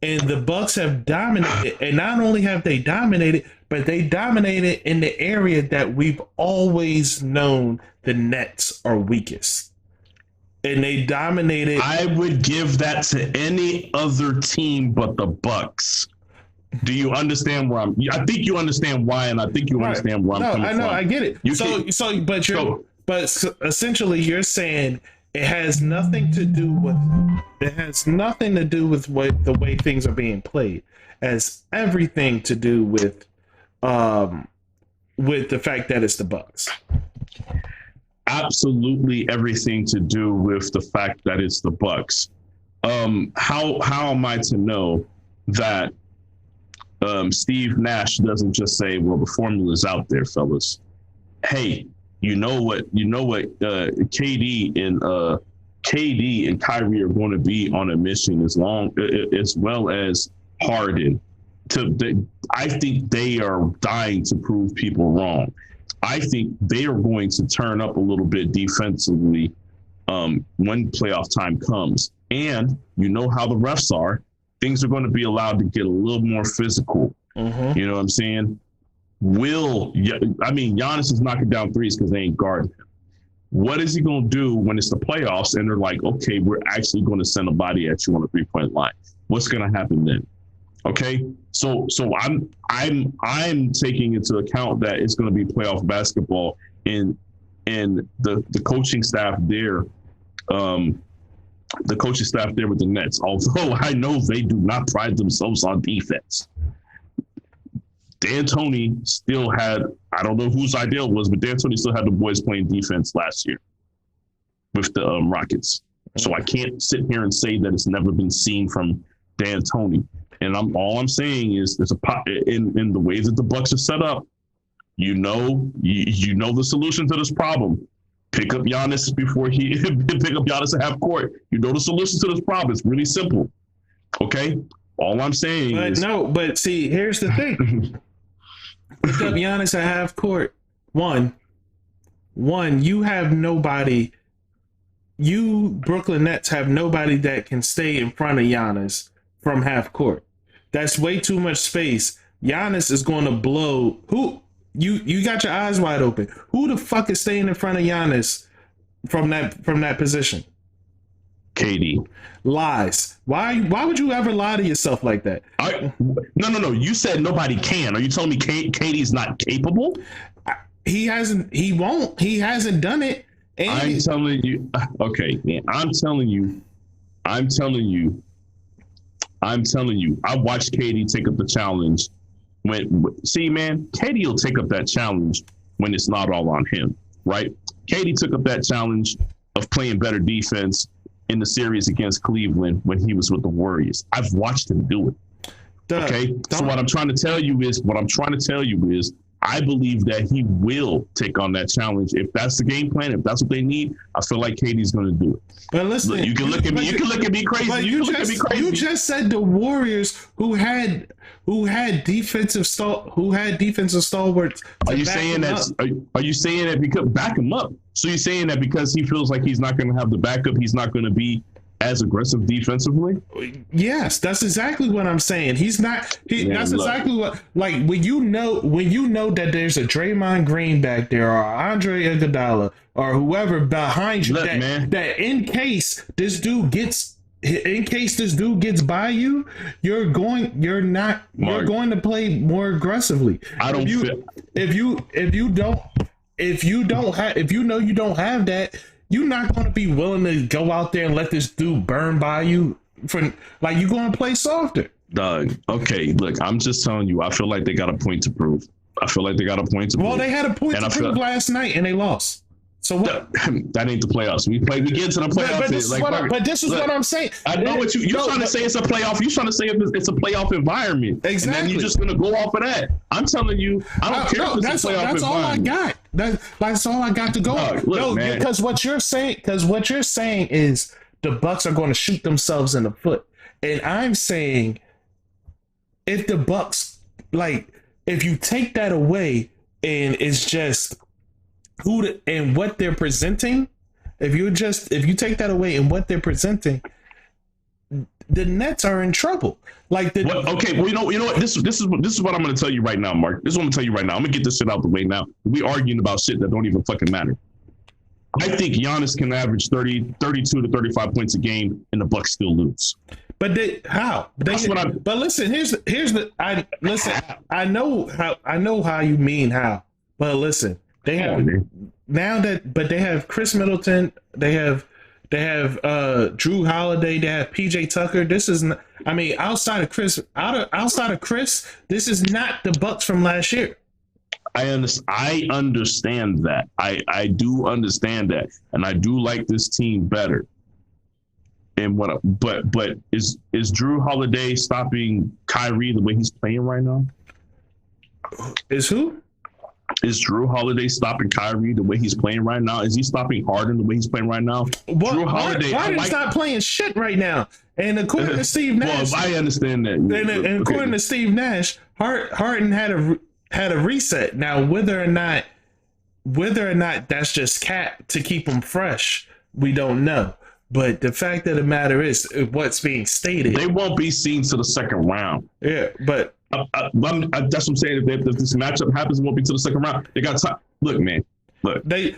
and the Bucks have dominated. And not only have they dominated, but they dominated in the area that we've always known the Nets are weakest. And they dominated. I would give that to any other team but the Bucks. Do you understand where I think you understand why, and I think you understand where I'm coming from. I get it. But essentially you're saying it has nothing to do with the way things are being played. It has everything to do with the fact that it's the Bucks. absolutely everything to do with the fact that it's the Bucks. How am I to know that Steve Nash doesn't just say, "Well, the formula's out there, fellas. Hey, you know what? KD and Kyrie are going to be on a mission as well as Harden. I think they are dying to prove people wrong. I think they are going to turn up a little bit defensively when playoff time comes. And you know how the refs are. Things are going to be allowed to get a little more physical. Mm-hmm. You know what I'm saying? Giannis is knocking down threes because they ain't guarding him. What is he going to do when it's the playoffs and they're like, okay, we're actually going to send a body at you on a 3-point line? What's going to happen then? Okay, so I'm taking into account that it's going to be playoff basketball, and the coaching staff there, with the Nets. Although I know they do not pride themselves on defense. D'Antoni still had, I don't know whose idea it was, but D'Antoni still had the boys playing defense last year with the Rockets. So I can't sit here and say that it's never been seen from D'Antoni. And all I'm saying is there's in the way that the Bucks are set up, you know the solution to this problem. Pick up Giannis at half court. You know the solution to this problem. It's really simple. Okay? All I'm saying is but see, here's the thing. Pick up Giannis at half court. One, you have nobody. You Brooklyn Nets have nobody that can stay in front of Giannis from half court. That's way too much space. Giannis is going to blow. Who you got your eyes wide open? Who the fuck is staying in front of Giannis from that position? KD. Lies. Why would you ever lie to yourself like that? No. You said nobody can. Are you telling me KD's not capable? He hasn't. He won't. He hasn't done it. I'm telling you. Okay, man. I'm telling you. I watched KD take up the challenge. KD will take up that challenge when it's not all on him, right? KD took up that challenge of playing better defense in the series against Cleveland when he was with the Warriors. I've watched him do it. Okay, so what I'm trying to tell you is, I believe that he will take on that challenge. If that's the game plan, if that's what they need, I feel like KD's going to do it. But listen, you can look at me. You can look at me crazy. You just said the Warriors who had defensive stalwarts. Are you saying that because back him up? So you're saying that because he feels like he's not going to have the backup, he's not going to be as aggressive defensively? Yes, that's exactly what I'm saying. He's not. Exactly what. Like when you know that there's a Draymond Green back there, or Andre Iguodala, or whoever behind you, that in case this dude gets by you, you're going to play more aggressively. If you know you don't have that, you're not going to be willing to go out there and let this dude burn by you. You're going to play softer. Doug, okay, look, I'm just telling you, I feel like they got a point to prove. Well, they had a point to prove last night and they lost. So what? That ain't the playoffs. We get to the playoffs. But this is what I'm saying. I know what you're trying to say. It's a playoff. You're trying to say it's a playoff environment. Exactly. And then you're just going to go off of that. I'm telling you, I don't care if it's a playoff that's environment. All I got. That's all I got to go on. Because what you're saying is the Bucks are going to shoot themselves in the foot. And I'm saying if the Bucks, if you take that away and it's just and what they're presenting, if you take that away and what they're presenting, the Nets are in trouble. You know what? This is what I'm going to tell you right now, Mark. This is what I'm going to tell you right now. I'm going to get this shit out the way now. We arguing about shit that don't even fucking matter. I think Giannis can average 32 to 35 points a game, and the Bucks still lose. But how? But listen, I know how you mean how. But listen. They have Chris Middleton, they have Drew Holiday, they have PJ Tucker. This is not, outside of Chris, this is not the Bucks from last year. I understand that. I do understand that, and I do like this team better. And but is Drew Holiday stopping Kyrie the way he's playing right now? Is who? Is Drew Holiday stopping Kyrie the way he's playing right now? Is he stopping Harden the way he's playing right now? Drew Holiday, Harden's not playing shit right now. And according to Steve Nash, well, I understand that. And according to Steve Nash, Harden had a reset. Now, whether or not that's just cap to keep him fresh, we don't know. But the fact of the matter is, what's being stated, they won't be seen to the second round. Yeah, but that's what I'm saying. If this matchup happens, it won't be to the second round. They got time. Look, man. Look. But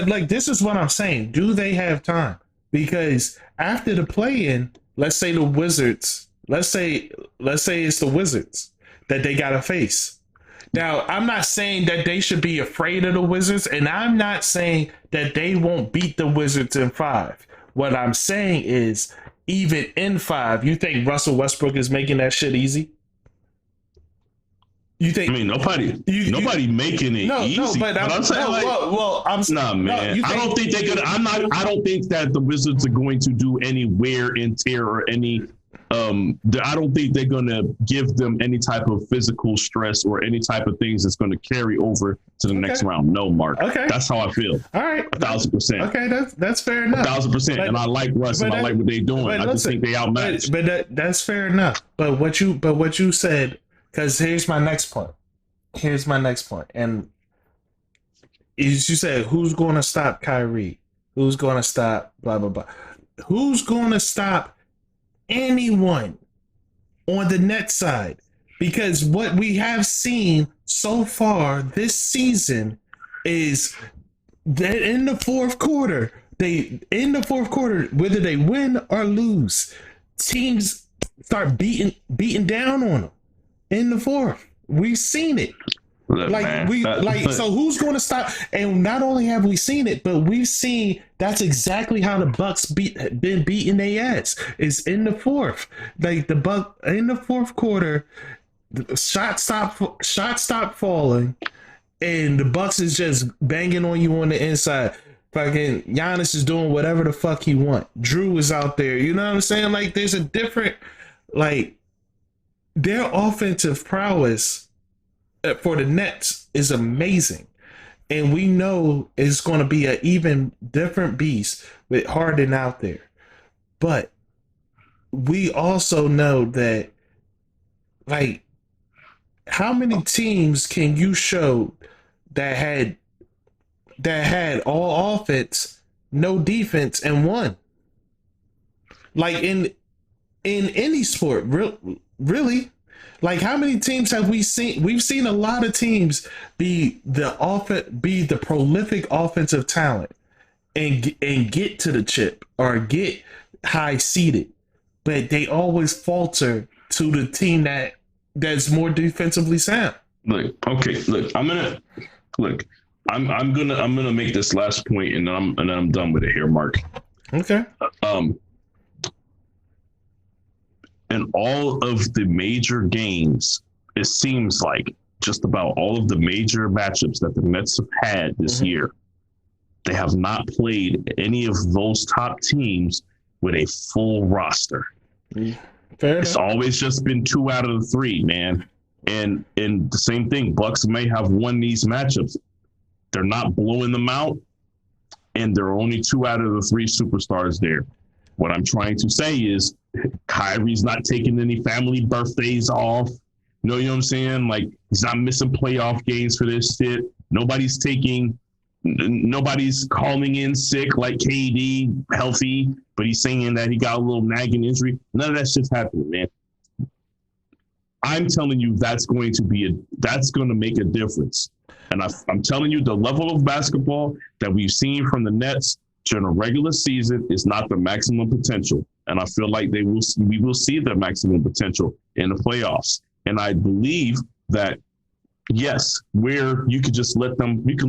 like, this is what I'm saying. Do they have time? Because after the play-in, let's say the Wizards. Let's say it's the Wizards that they gotta face. Now, I'm not saying that they should be afraid of the Wizards, and I'm not saying that they won't beat the Wizards in 5. What I'm saying is, even in 5, you think Russell Westbrook is making that shit easy? You think? I mean, nobody making it easy. No, but I'm saying, nah, man. I don't think they're gonna. I don't think that the Wizards are going to do any wear and tear or any. I don't think they're going to give them any type of physical stress or any type of things that's going to carry over to the next round. No, Mark. Okay. That's how I feel. All right. 1,000%. Okay, that's fair enough. 1,000%. And I like Russ and I like what they're doing. I just think they outmatched. But that's fair enough. But what you said, because here's my next point. And you said, who's going to stop Kyrie? Who's going to stop blah, blah, blah? Who's going to stop anyone on the net side? Because what we have seen so far this season is that in the fourth quarter, whether they win or lose, teams start beating down on them in the fourth. We've seen it. So who's going to stop? And not only have we seen it, but we've seen that's exactly how the Bucks been beating their ass. Is in the fourth. Like the Buck in the fourth quarter, the shots stop falling, and the Bucks is just banging on you on the inside. Fucking Giannis is doing whatever the fuck he want. Drew is out there. You know what I'm saying? Like there's a different, like their offensive prowess for the Nets is amazing, and we know it's going to be an even different beast with Harden out there. But we also know that, like, how many teams can you show that had all offense, no defense, and won? Like in any sport, really. Like, how many teams have we seen? We've seen a lot of teams be the prolific offensive talent and get to the chip or get high seeded, but they always falter to the team that's more defensively sound. I'm gonna make this last point, and then I'm done with it here, Mark. Okay. In all of the major games, it seems like just about all of the major matchups that the Nets have had this year, they have not played any of those top teams with a full roster. It's always just been 2 out of the 3, man. And the same thing, Bucks may have won these matchups. They're not blowing them out, and there are only 2 out of the 3 superstars there. What I'm trying to say is Kyrie's not taking any family birthdays off. You know what I'm saying? Like, he's not missing playoff games for this shit. Nobody's calling in sick like KD, healthy, but he's saying that he got a little nagging injury. None of that shit's happening, man. I'm telling you, that's going to make a difference. And I'm telling you, the level of basketball that we've seen from the Nets during a regular season is not the maximum potential. And I feel like we will see the maximum potential in the playoffs. And I believe that, yes, where you can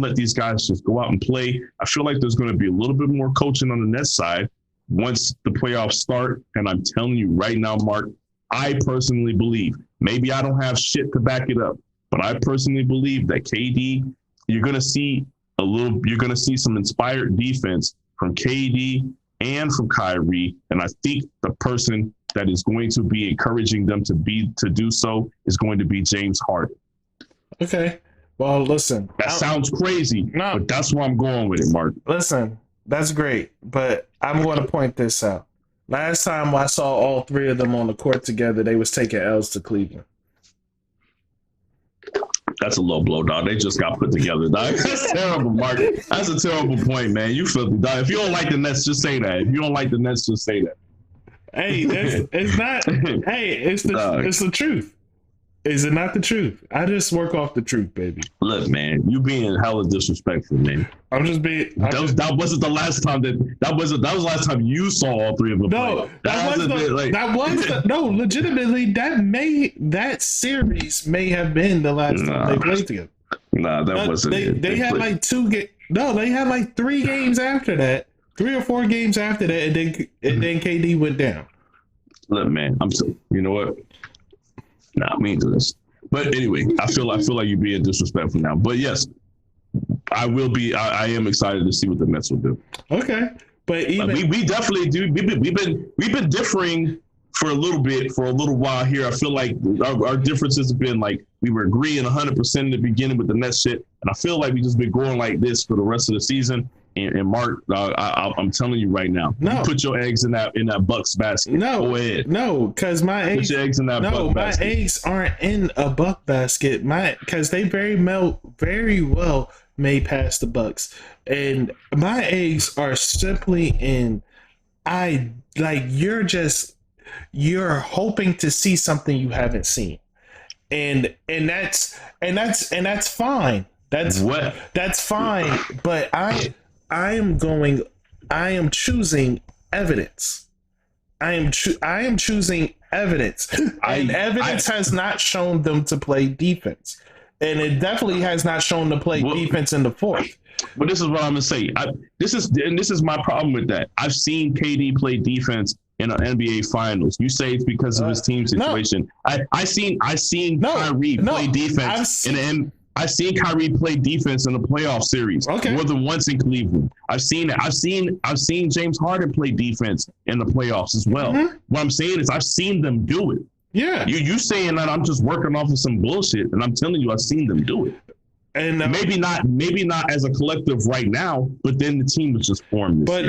let these guys just go out and play. I feel like there's going to be a little bit more coaching on the Nets side once the playoffs start. And I'm telling you right now, Mark, I personally believe, maybe I don't have shit to back it up, but I personally believe that KD, you're going to see some inspired defense from KD and from Kyrie. And I think the person that is going to be encouraging them to do so is going to be James Harden. Okay. Well, listen. That sounds crazy, but that's where I'm going with it, Mark. Listen, that's great, but I'm going to point this out. Last time I saw all three of them on the court together, they was taking L's to Cleveland. That's a low blow, dog. They just got put together, dog. That's terrible, Mark. That's a terrible point, man. You filthy, dog. If you don't like the Nets, just say that. If you don't like the Nets, just say that. Hey, it's not. Hey, it's the truth. Is it not the truth? I just work off the truth, baby. Look, man, you being hella disrespectful, man. I'm just being. That wasn't the last time that was the last time you saw all three of them. No, legitimately, that series may have been the last time they played together. Nah, that wasn't it. They had like they had like 3 games after that, 3 or 4 games after that, and then KD went down. Look, man, you know what? Nah, we ain't do this. But anyway, I feel like you're being disrespectful now. But yes, I will be. I am excited to see what the Mets will do. Okay, but even we definitely do. We've been differing for a little while here. I feel like our differences have been like we were agreeing 100% in the beginning with the Nets shit, and I feel like we just been going like this for the rest of the season. And Mark, I'm telling you right now, you put your eggs in that Bucks basket. No, go ahead. No, because my eggs. Put your eggs in that Bucks basket. My eggs aren't in a Buck basket. Because they very well may pass the Bucks, and my eggs are simply in. You're hoping to see something you haven't seen, and that's fine. That's fine. But I am choosing evidence. I am choosing evidence. And evidence has not shown them to play defense. And it definitely has not shown to play defense in the fourth. But this is what I'm gonna say. This is my problem with that. I've seen KD play defense in an NBA Finals. You say it's because of his team situation. No. I seen Kyrie play defense I've seen Kyrie play defense in a playoff series more than once in Cleveland. I've seen it. I've seen James Harden play defense in the playoffs as well. Mm-hmm. What I'm saying is I've seen them do it. Yeah. You saying that I'm just working off of some bullshit, and I'm telling you I've seen them do it. And maybe not as a collective right now, but then the team was just formed. But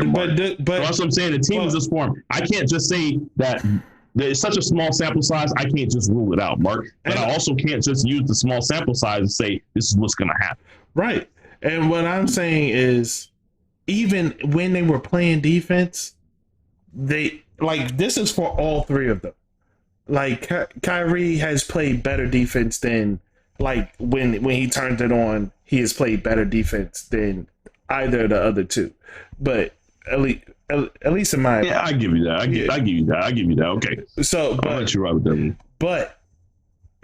that's what I'm saying. The team was just formed. I can't just say that. It's such a small sample size, I can't just rule it out, Mark. But I also can't just use the small sample size and say this is what's going to happen. Right. And what I'm saying is, even when they were playing defense, this is for all three of them. Like, Kyrie has played better defense than, like, when he turned it on, he has played better defense than either of the other two. But at least in my opinion. I give you that. I give you that. Okay. So, I'll let you ride with that. But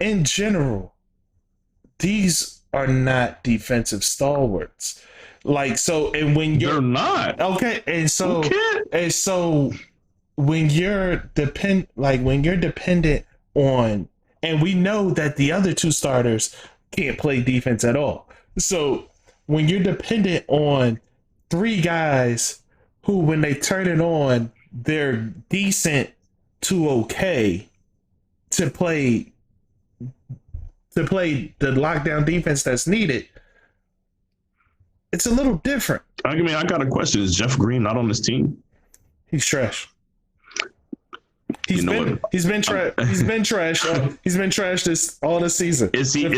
in general, these are not defensive stalwarts. Like, so, and when they're not okay, and so when you're dependent on, and we know that the other two starters can't play defense at all. So when you're dependent on 3 guys who, when they turn it on, they're decent to okay to play the lockdown defense that's needed, it's a little different. I mean, I got a question. Is Jeff Green not on this team? He's trash. He's been trashed this all this season. Is he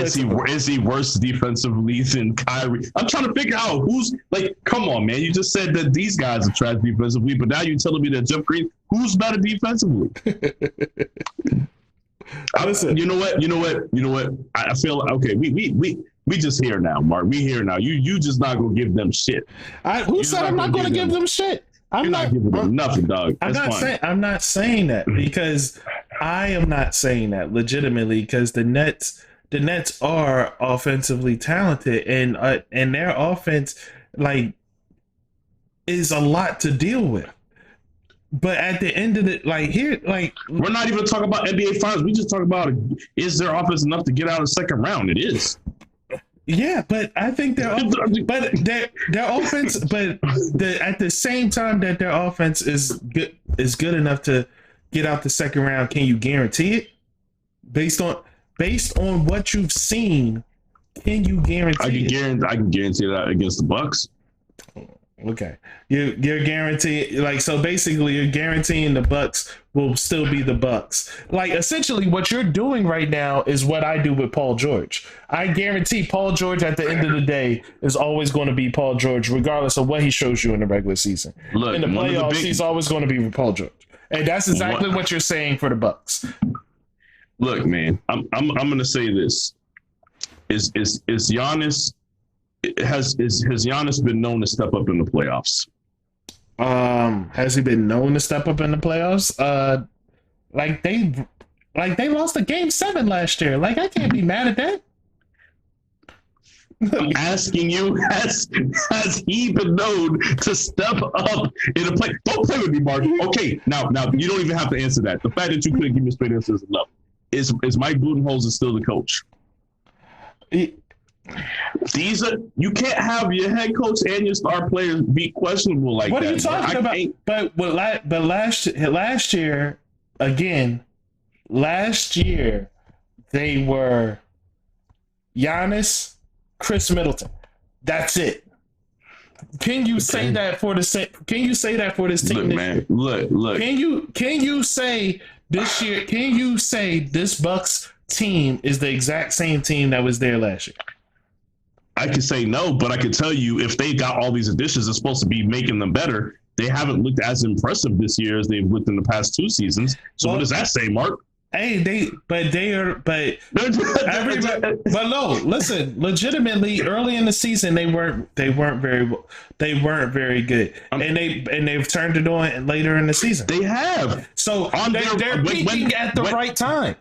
worse defensively than Kyrie? I'm trying to figure out who's like. Come on, man! You just said that these guys are trash defensively, but now you're telling me that Jeff Green, who's better defensively? Listen, you know what? I feel okay. We just here now, Mark. We here now. You just not gonna give them shit. Who said I'm not gonna give them shit? You're not giving them nothing, dog. I'm not saying that because I am not saying that legitimately because the Nets are offensively talented and their offense like is a lot to deal with. But at the end of the we're not even talking about NBA finals. We just talk about is their offense enough to get out of the second round? It is. Yeah, but I think their offense, at the same time that their offense is good enough to get out the second round. Can you guarantee it? Based on what you've seen, can you guarantee? I can guarantee that against the Bucks. Okay, you're guaranteeing, so basically you're guaranteeing the Bucks will still be the Bucks. Like, essentially what you're doing right now is what I do with Paul George. I guarantee Paul George at the end of the day is always going to be Paul George, regardless of what he shows you in the regular season. Look, in the playoffs, he's always going to be Paul George, and that's exactly what you're saying for the Bucks. Look, man, I'm going to say this: is Giannis. Has Giannis been known to step up in the playoffs? Has he been known to step up in the playoffs? They lost a game 7 last year. Like, I can't be mad at that. I'm asking you, has he been known to step up in a play? Don't play with me, Mark. Okay, now you don't even have to answer that. The fact that you couldn't give me a straight answer is enough. Is Mike Budenholzer still the coach? You can't have your head coach and your star players be questionable like that. What are you talking about? But last year, they were Giannis, Chris Middleton. That's it. Can you say that for this team? Look, man. Look. Can you say this year? Can you say this Bucks team is the exact same team that was there last year? I could say no, but I could tell you if they got all these additions, it's supposed to be making them better. They haven't looked as impressive this year as they've looked in the past 2 seasons. So what does that say, Mark? Hey, but no, listen, legitimately early in the season they weren't very good. And they've turned it on later in the season. They have. So they're peaking at the right time.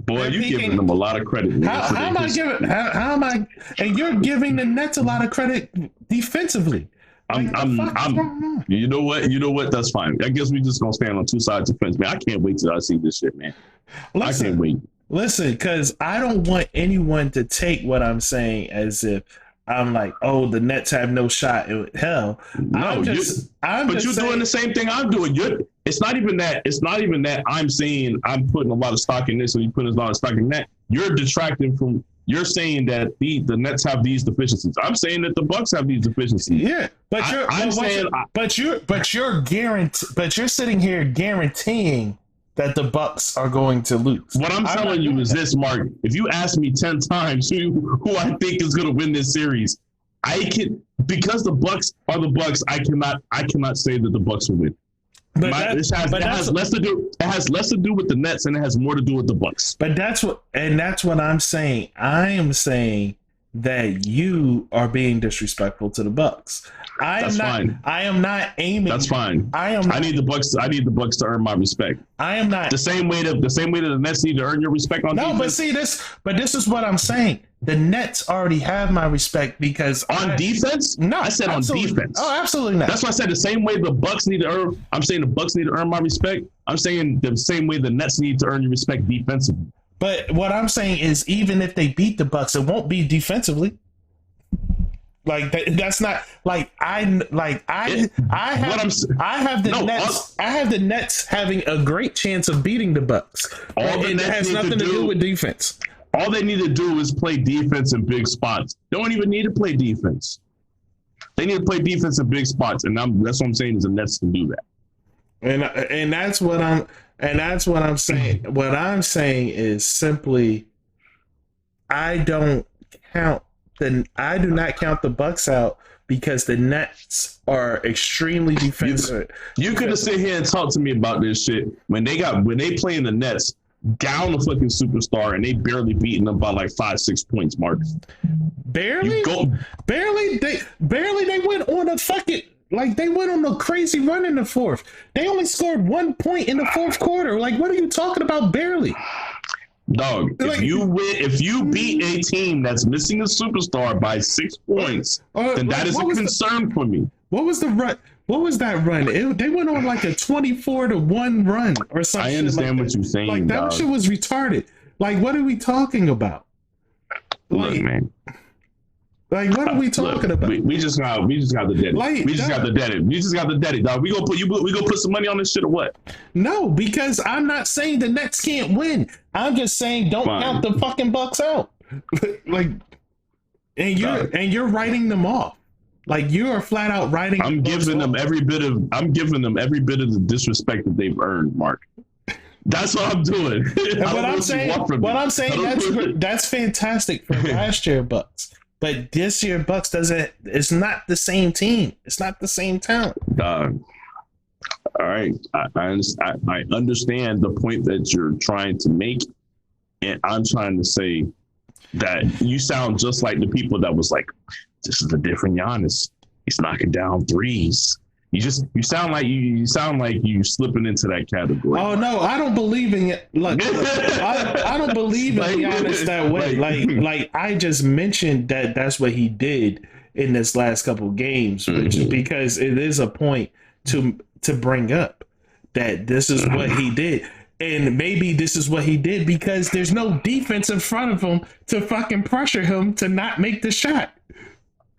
Boy, you're giving them a lot of credit. How am I? And you're giving the Nets a lot of credit defensively. You know what? That's fine. I guess we just gonna stand on 2 sides of the fence, man. I can't wait till I see this shit, man. I can't wait. Listen, because I don't want anyone to take what I'm saying as if I'm like, oh, the Nets have no shot. Hell, no, you're doing the same thing I'm doing. It's not even that I'm saying I'm putting a lot of stock in this and you putting a lot of stock in that. You're detracting from. You're saying that the Nets have these deficiencies. I'm saying that the Bucks have these deficiencies. Yeah, but you're sitting here guaranteeing that the Bucks are going to lose. What I'm telling you is this, Mark. If you ask me 10 times who I think is going to win this series, because the Bucks are the Bucks. I cannot say that the Bucks will win. It has less to do with the Nets, and it has more to do with the Bucks. But that's what I'm saying. I am saying that you are being disrespectful to the Bucks. Fine. I am not aiming. That's fine. I need the Bucks to earn my respect. I am not the same way that the Nets need to earn your respect on defense. But this is what I'm saying. The Nets already have my respect because defense? No, I said on defense. Oh, absolutely not. That's why I said the same way the Bucks need to earn. I'm saying the Bucks need to earn my respect. I'm saying the same way the Nets need to earn your respect defensively. But what I'm saying is, even if they beat the Bucks, it won't be defensively. Like that's not like I have the Nets having a great chance of beating the Bucks. It has nothing to do with defense. All they need to do is play defense in big spots. They don't even need to play defense. They need to play defense in big spots, and that's what I'm saying is the Nets can do that. And that's what I'm saying. What I'm saying is simply, I do not count the Bucks out because the Nets are extremely defensive. You could have sit here and talk to me about this shit when they play in the Nets down the fucking superstar and they barely beating them by like 5-6 points, Mark. Barely. They went on a fucking. Like, they went on a crazy run in the fourth. They only scored 1 point in the fourth quarter. Like, what are you talking about, barely? Dog, if you beat a team that's missing a superstar by 6 points, then that is a concern for me. What was the run? What was that run? They went on like a 24-1 run or something. I understand what you're saying. Like that shit was retarded. Like, what are we talking about? Look, man. Like, what are we talking about? We just got the debt. Like, we just got the debt, dog. We gonna put some money on this shit or what? No, because I'm not saying the Nets can't win. I'm just saying don't count the fucking Bucks out. Like, and you're writing them off. Like, you are flat out writing. I'm giving them every bit of the disrespect that they've earned, Mark. That's what I'm doing. What I'm saying, that's fantastic for last year Bucks. But this year Bucks it's not the same team. It's not the same talent. All right. I understand the point that you're trying to make. And I'm trying to say that you sound just like the people that was like, this is a different Giannis. He's knocking down threes. You sound like you slipping into that category. Oh no, I don't believe in it. Look, I don't believe in Giannis that way. Like I just mentioned that's what he did in this last couple games, because it is a point to bring up that this is what he did. And maybe this is what he did because there's no defense in front of him to fucking pressure him to not make the shot.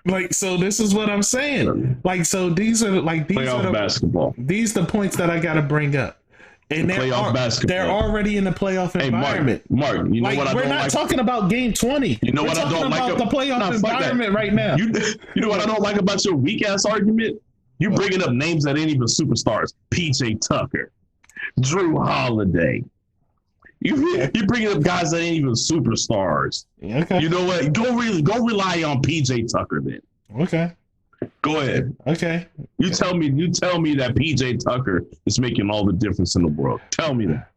Like, so this is what I'm saying. Like, so these are basketball. These are the points that I got to bring up. And they're already in the playoff environment. Mark, you know what I don't like? We're not talking about game 20. You know what I don't like about the playoff environment right now. You know what I don't like about your weak ass argument? You bringing up names that ain't even superstars. PJ Tucker, Drew Holiday. You bringing up guys that ain't even superstars. Okay. You know what? Go rely on PJ Tucker then. Okay. Go ahead. Okay. You tell me that PJ Tucker is making all the difference in the world. Tell me that.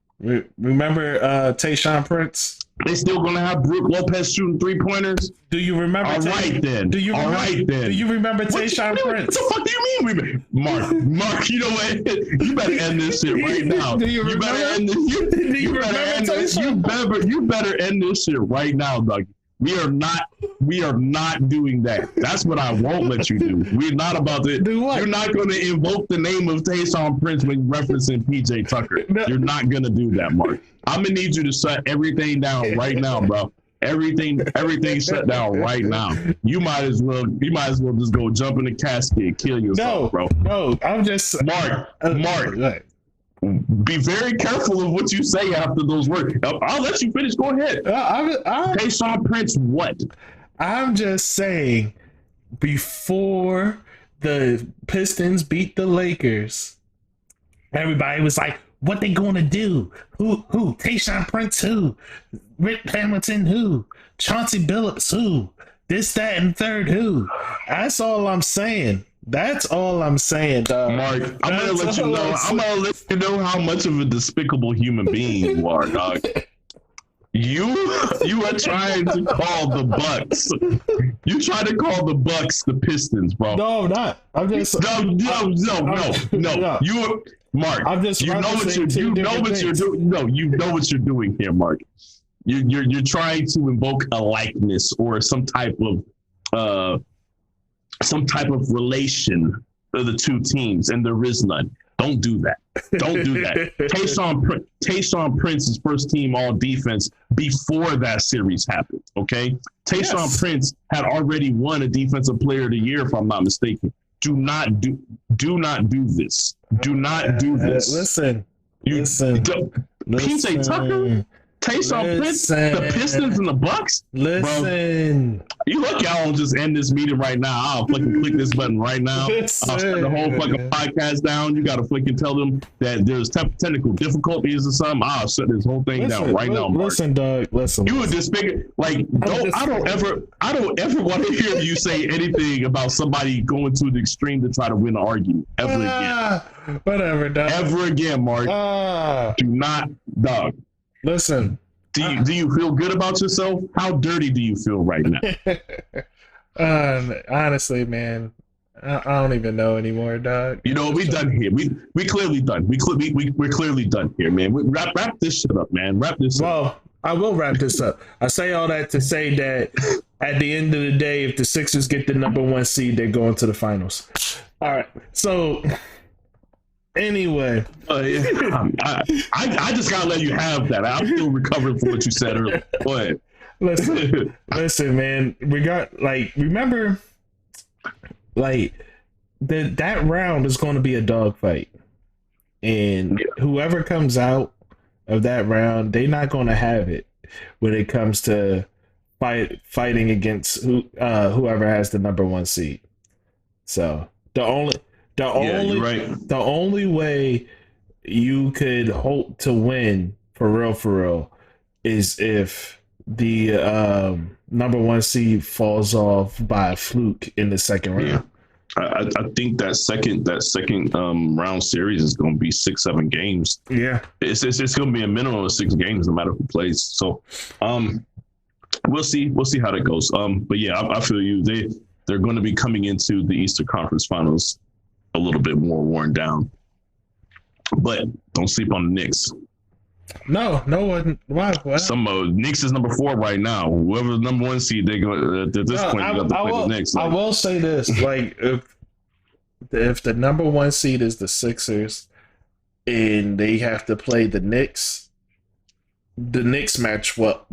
Remember Tayshaun Prince? They still gonna have Brook Lopez shooting 3-pointers? Do you remember? All right then. Do you remember Tayshaun Prince? What the fuck do you mean? Mark, you know what? You better end this shit right now. You better end this shit right now, Doug. We are not doing that. That's what I won't let you do. We're not about to do what? You're not going to invoke the name of Tayshaun Prince when referencing PJ Tucker. No. You're not going to do that, Mark. I'm going to need you to shut everything down right now, bro. Everything shut down right now. You might as well just go jump in the casket and kill yourself, bro. No, I'm just Mark. Be very careful of what you say after those words. I'll let you finish. Go ahead. Tayshaun Prince, what? I'm just saying, before the Pistons beat the Lakers, everybody was like, what they going to do? Who? Tayshaun Prince, who? Rick Hamilton, who? Chauncey Billups, who? This, that, and third, who? That's all I'm saying. That's all I'm saying, dog. Mark, I'm gonna let you know how much of a despicable human being you are, dog. You are trying to call the Bucks. You try to call the Bucks the Pistons, bro. No, I'm not. I'm just no. You, Mark. I'm just. You know what you're doing. No, you know what you're doing here, Mark. You're trying to invoke a likeness or some type of relation of the two teams, and there is none. Don't do that. Don't do that. Tayshaun Prince's first team all defense before that series happened. Okay, Tayshaun Prince had already won a Defensive Player of the Year, if I'm not mistaken. Do not do this. Do not do this. Listen. PJ Tucker. Tayshaun Prince, the Pistons and the Bucks. Listen, bro, you look, y'all just end this meeting right now. I'll fucking click this button right now. I'll shut the whole fucking podcast down. You gotta fucking tell them that there's technical difficulties or something. I'll shut this whole thing down right now, Mark. Listen, Doug. Listen. You would disfigure. Like, I don't ever want to hear you say anything about somebody going to the extreme to try to win an argument ever again. Whatever, Doug. Ever again, Mark. Do not, Doug. Listen. Do you feel good about yourself? How dirty do you feel right now? Honestly, man, I don't even know anymore, dog. You know, we done here. We clearly done. We're clearly done here, man. Wrap this shit up, man. Wrap this up. I will wrap this up. I say all that to say that at the end of the day, if the Sixers get the number 1 seed, they're going to the finals. All right. So anyway, I just gotta let you have that. I'm still recovering from what you said earlier. Go ahead. Listen, man. Remember, that round is going to be a dogfight, and whoever comes out of that round, they're not going to have it when it comes to fighting against whoever has the number 1 seed. So the only way you could hope to win for real is if the number 1 seed falls off by a fluke in the second round. Yeah. I think that second round series is going to be 6-7 games. Yeah, it's going to be a minimum of 6 games, no matter who plays. So, we'll see how that goes. But yeah, I feel you. They're going to be coming into the Eastern Conference Finals a little bit more worn down. But don't sleep on the Knicks. No one. Why? Knicks is number 4 right now. Whoever's number 1 seed, they go at this point. You got to play the Knicks. I will say this: if the number 1 seed is the Sixers, and they have to play the Knicks match up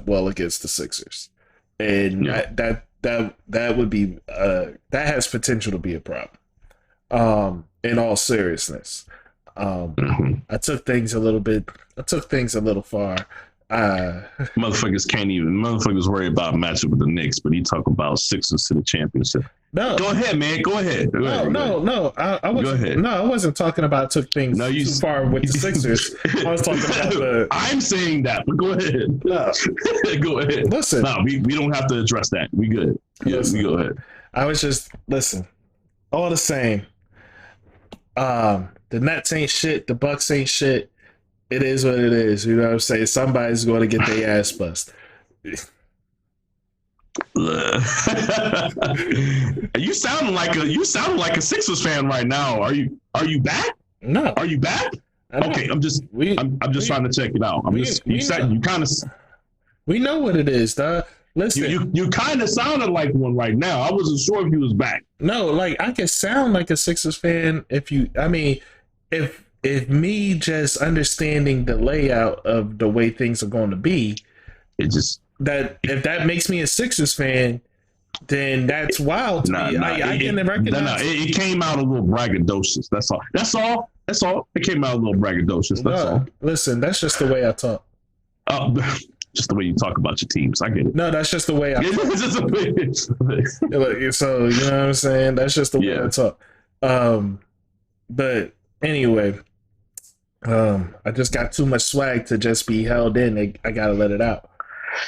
well against the Sixers, and that would be that has potential to be a problem. In all seriousness. I took things a little far. Motherfuckers worry about matchup with the Knicks, but he talk about Sixers to the championship. No, go ahead, man. Go ahead. No. I wasn't. Go ahead. No, I wasn't talking about took things too far with the Sixers. I was talking about I'm saying that, but go ahead. No. Go ahead. Listen. No, we don't have to address that. We good. Yeah, we go ahead. I was just all the same. The Nets ain't shit. The Bucks ain't shit. It is what it is. You know what I'm saying? Somebody's going to get their ass bust. You sound like a Sixers fan right now. Are you back? No. Are you back? Okay, I'm just trying to check it out. We know what it is, dog. Listen, you kind of sounded like one right now. I wasn't sure if he was back. No, I can sound like a Sixers fan if me just understanding the layout of the way things are going to be, if that makes me a Sixers fan, then that's wild to me. I can recognize. It came out a little braggadocious. That's all. It came out a little braggadocious. That's all. Listen, that's just the way I talk. Just the way you talk about your teams. I get it. No, that's just the way I talk. So, you know what I'm saying? That's just the way I talk. But anyway, I just got too much swag to just be held in. I got to let it out.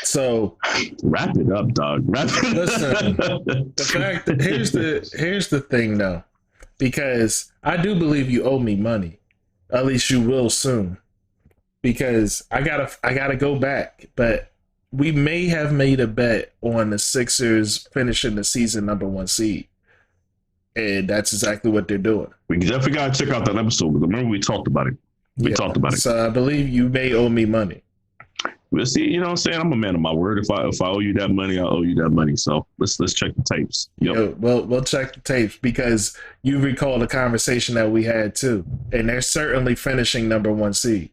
So wrap it up, dog. Listen, the fact that here's the thing though, because I do believe you owe me money. At least you will soon. Because I gotta go back, but we may have made a bet on the Sixers finishing the season number 1 seed, and that's exactly what they're doing. We definitely gotta check out that episode. Remember, we talked about it. Talked about it. So I believe you may owe me money. We'll see. You know what I'm saying? I'm a man of my word. If I owe you that money, I owe you that money. So let's check the tapes. Yep. We'll check the tapes because you recall the conversation that we had too, and they're certainly finishing number 1 seed.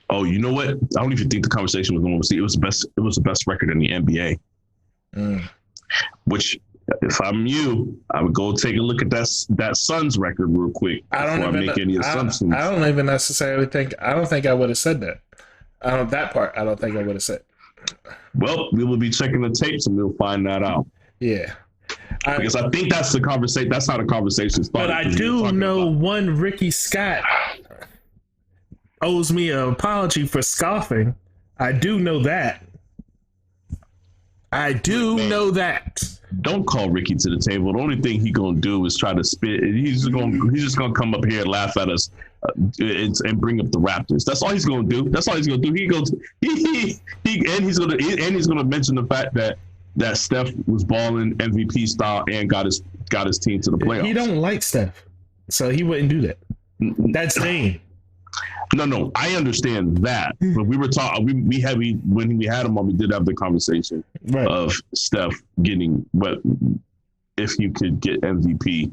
Oh, you know what? I don't even think the conversation was going to see. It was the best record in the NBA. Which, if I'm you, I would go take a look at that Suns record real quick before I make any assumptions. I don't even necessarily think. I don't think I would have said that. That part, I don't think I would have said. Well, we will be checking the tapes and we'll find that out. Yeah. Because I think that's the conversation. That's how the conversation started. But I do know one Ricky Scott owes me an apology for scoffing. I do know that. Know that. Don't call Ricky to the table. The only thing he gonna do is try to spit. He's just gonna come up here and laugh at us and bring up the Raptors. That's all he's gonna do. He's gonna mention the fact that Steph was balling MVP style and got his team to the playoffs. He don't like Steph, so he wouldn't do that. That's Dame. No, I understand that, but we were talking. When we had him on, we did have the conversation of Steph getting what if you could get MVP,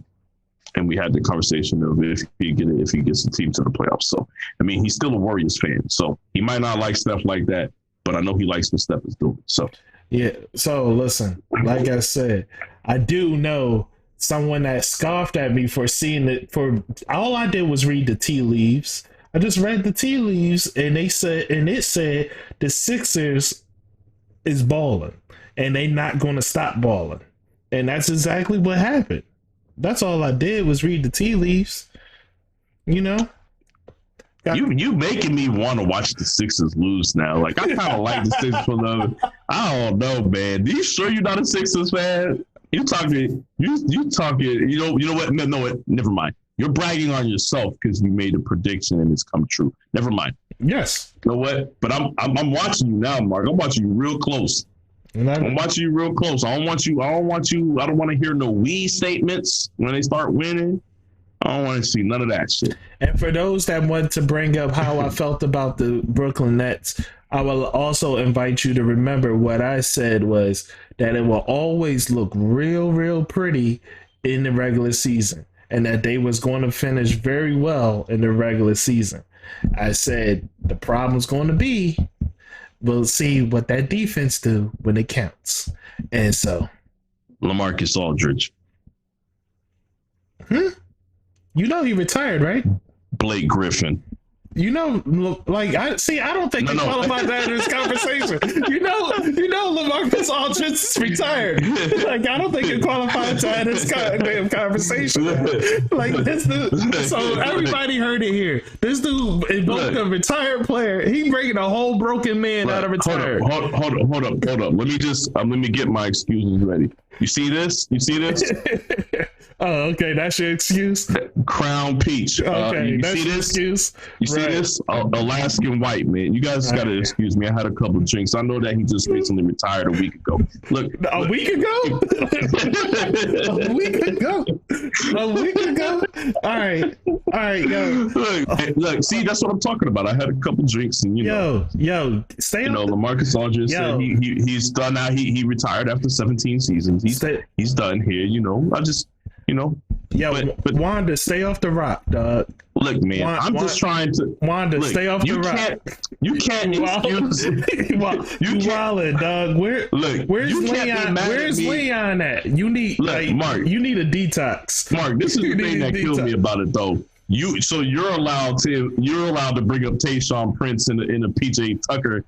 and we had the conversation of if he gets the team to the playoffs. So I mean, he's still a Warriors fan, so he might not like Steph like that, but I know he likes what Steph is doing. So yeah. So listen, like I said, I do know someone that scoffed at me for seeing it. For all I did was read the tea leaves. I just read the tea leaves, and it said the Sixers is balling, and they not going to stop balling, and that's exactly what happened. That's all I did was read the tea leaves. You know, you making me want to watch the Sixers lose now. Like I kind of like the Sixers for them. I don't know, man. Are you sure you're not a Sixers fan? You talking. You know what? No, never mind. You're bragging on yourself because you made a prediction and it's come true. Never mind. Yes. You know what? But I'm watching you now, Mark. I'm watching you real close. I'm watching you real close. I don't want to hear no we statements when they start winning. I don't want to see none of that shit. And for those that want to bring up how I felt about the Brooklyn Nets, I will also invite you to remember what I said was that it will always look real, real pretty in the regular season, and that they was going to finish very well in the regular season. I said the problem's going to be we'll see what that defense do when it counts. And so LaMarcus Aldridge. You know he retired, right? Blake Griffin. You know, like I don't think he qualified that in this conversation. You know, LaMarcus Aldridge is retired. Like I don't think he qualified to have this damn conversation. Like this dude. So everybody heard it here. This dude invoked a retired player. He bringing a whole broken man out of retirement. Hold up. Let me get my excuses ready. You see this? Oh, okay. That's your excuse? Crown Peach. Okay, you that's see your this? excuse? You see this? Alaskan White, man. You guys got to excuse me. I had a couple of drinks. I know that he just recently retired a week ago. Look. A week ago? A week ago? All right, yo. Look, see, that's what I'm talking about. I had a couple drinks and, stay on. LaMarcus Aldridge said he's done now. He retired after 17 seasons. He's done here, I just, but Wanda, stay off the rock, dog. Look, man, I'm just trying to. Wanda, stay off the rock. You can't excuse. You wildin', dog. Where's Leon? Where's Leon at? You need, Mark. You need a detox. Mark, this is the thing that killed me about it, though. You're allowed to bring up Tayshaun Prince in a PJ Tucker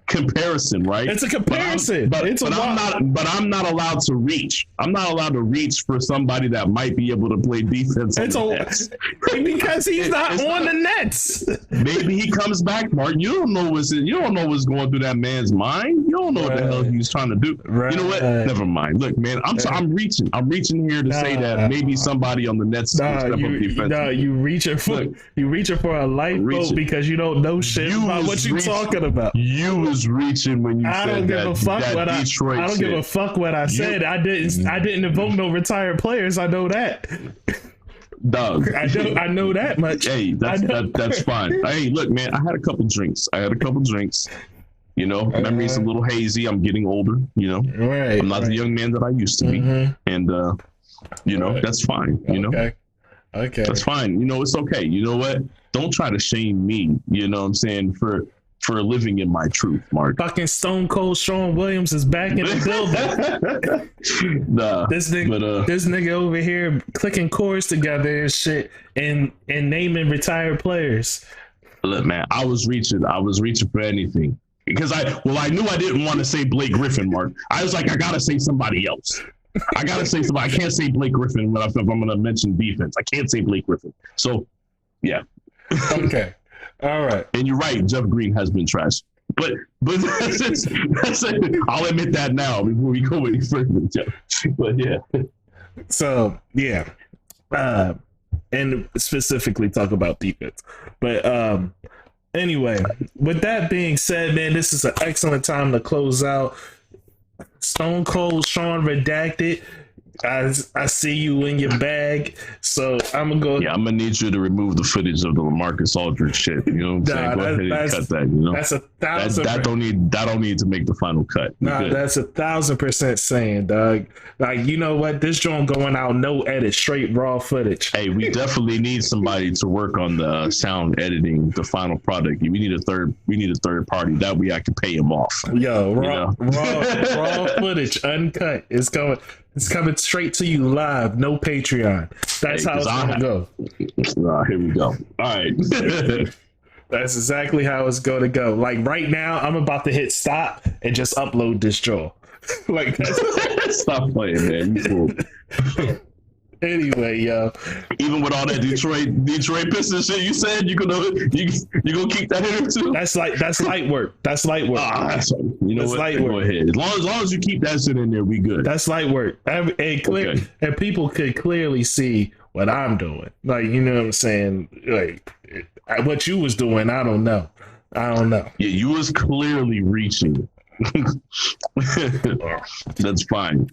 comparison, right? It's a comparison. But I'm not allowed to reach. I'm not allowed to reach for somebody that might be able to play defense. Because he's not on the Nets. Maybe he comes back, Mark. You don't know what's going through that man's mind. You don't know what the hell he's trying to do. Right. You know what? Never mind. Look, man, I'm reaching. I'm reaching here to say that maybe somebody on the Nets can step up defense. You reaching for a lifeboat because you don't know shit about what you're talking about. You was reaching when you said that. I don't give a fuck what I said. I didn't invoke no retired players. I know that. Dog. I know that much. Hey, that's fine. Hey, look, man, I had a couple drinks. Memory's a little hazy. I'm getting older. Right. I'm not the young man that I used to be, and that's fine. Okay. That's fine. It's okay. You know what? Don't try to shame me. You know what I'm saying for living in my truth, Mark. Fucking Stone Cold Shawn Williams is back in the building. This nigga over here clicking chords together and shit and naming retired players. Look, man, I was reaching for anything because I knew I didn't want to say Blake Griffin, Mark. I was like, I gotta say somebody else. I can't say Blake Griffin if I'm gonna mention defense. I can't say Blake Griffin. So, yeah. Okay. All right. And you're right, Jeff Green has been trash. But that's it. I'll admit that now before we go any further, Jeff. But yeah. So yeah. And specifically talk about defense. But anyway, with that being said, man, this is an excellent time to close out. Stone Cold Shawn Redacted. I see you in your bag, so I'm gonna go. Yeah, I'm gonna need you to remove the footage of the LaMarcus Aldridge shit. You know what I'm saying? Go ahead and cut that. You know, that's 1,000. That don't need to make the final cut. Nah, that's 1,000% saying, dog. Like, you know what? This joint going out no edit, straight raw footage. Hey, we definitely need somebody to work on the sound editing, the final product. We need a third party. That way I can pay him off. Yo, raw footage, uncut. It's coming straight to you live, no Patreon. That's how it's gonna go. Here we go. All right. That's exactly how it's gonna go. Like right now, I'm about to hit stop and just upload this jaw. Like that's Stop playing, man. You cool. Anyway, yo. Even with all that Detroit Pistons shit you said, you gonna keep that in there too? That's light work. That's light work. You know what? Go ahead. As long as you keep that shit in there, we good. That's light work. And people could clearly see what I'm doing. Like, you know what I'm saying? Like what you was doing, I don't know. Yeah, you was clearly reaching. That's fine.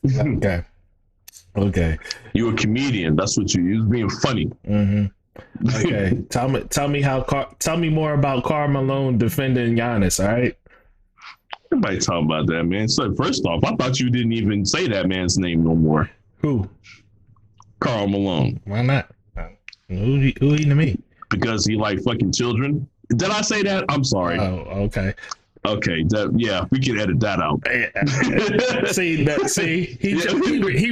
Okay. You a comedian. That's what you was being funny. Mm-hmm. Okay. Tell me more about Karl Malone defending Giannis, all right? Everybody talking about that, man. So first off, I thought you didn't even say that man's name no more. Who? Karl Malone. Why not? Who he to me? Because he like fucking children. Did I say that? I'm sorry. Oh, okay. Okay, we can edit that out. He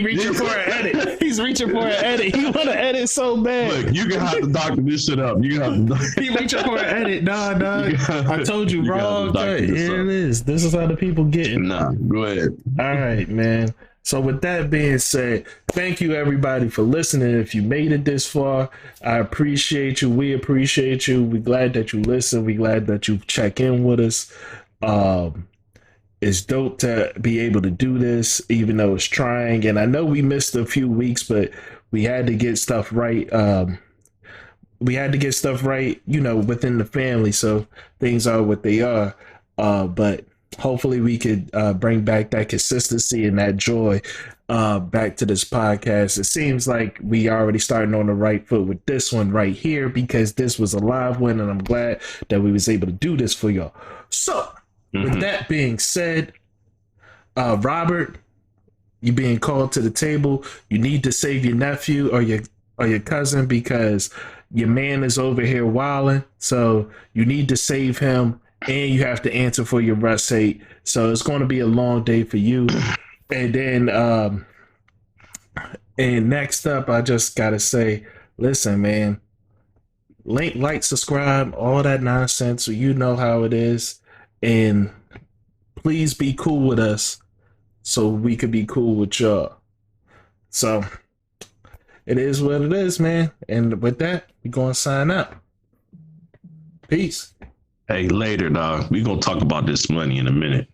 reaching for an edit. He's reaching for an edit. He want to edit so bad. Look, you can have to doctor this shit up. You have to. He reaching for an edit. Nah. I told you wrong. Here it is. This is how the people getting. Nah, go ahead. All right, man. So with that being said, thank you everybody for listening. If you made it this far, I appreciate you. We appreciate you. We're glad that you listen. We're glad that you check in with us. It's dope to be able to do this, even though it's trying. And I know we missed a few weeks, but we had to get stuff right. You know, within the family. So things are what they are. But hopefully we could bring back that consistency and that joy back to this podcast. It seems like we already starting on the right foot with this one right here, because this was a live one, and I'm glad that we was able to do this for y'all. So with that being said, Robert, you being called to the table. You need to save your nephew or your cousin, because your man is over here wilding. So you need to save him, and you have to answer for your Russ hate. So it's going to be a long day for you. And then, and next up, I just got to say, listen, man, like, subscribe, all that nonsense. So you know how it is. And please be cool with us so we could be cool with y'all. So it is what it is, man. And with that, we're going to sign up. Peace. Hey, later, dog. We're going to talk about this money in a minute.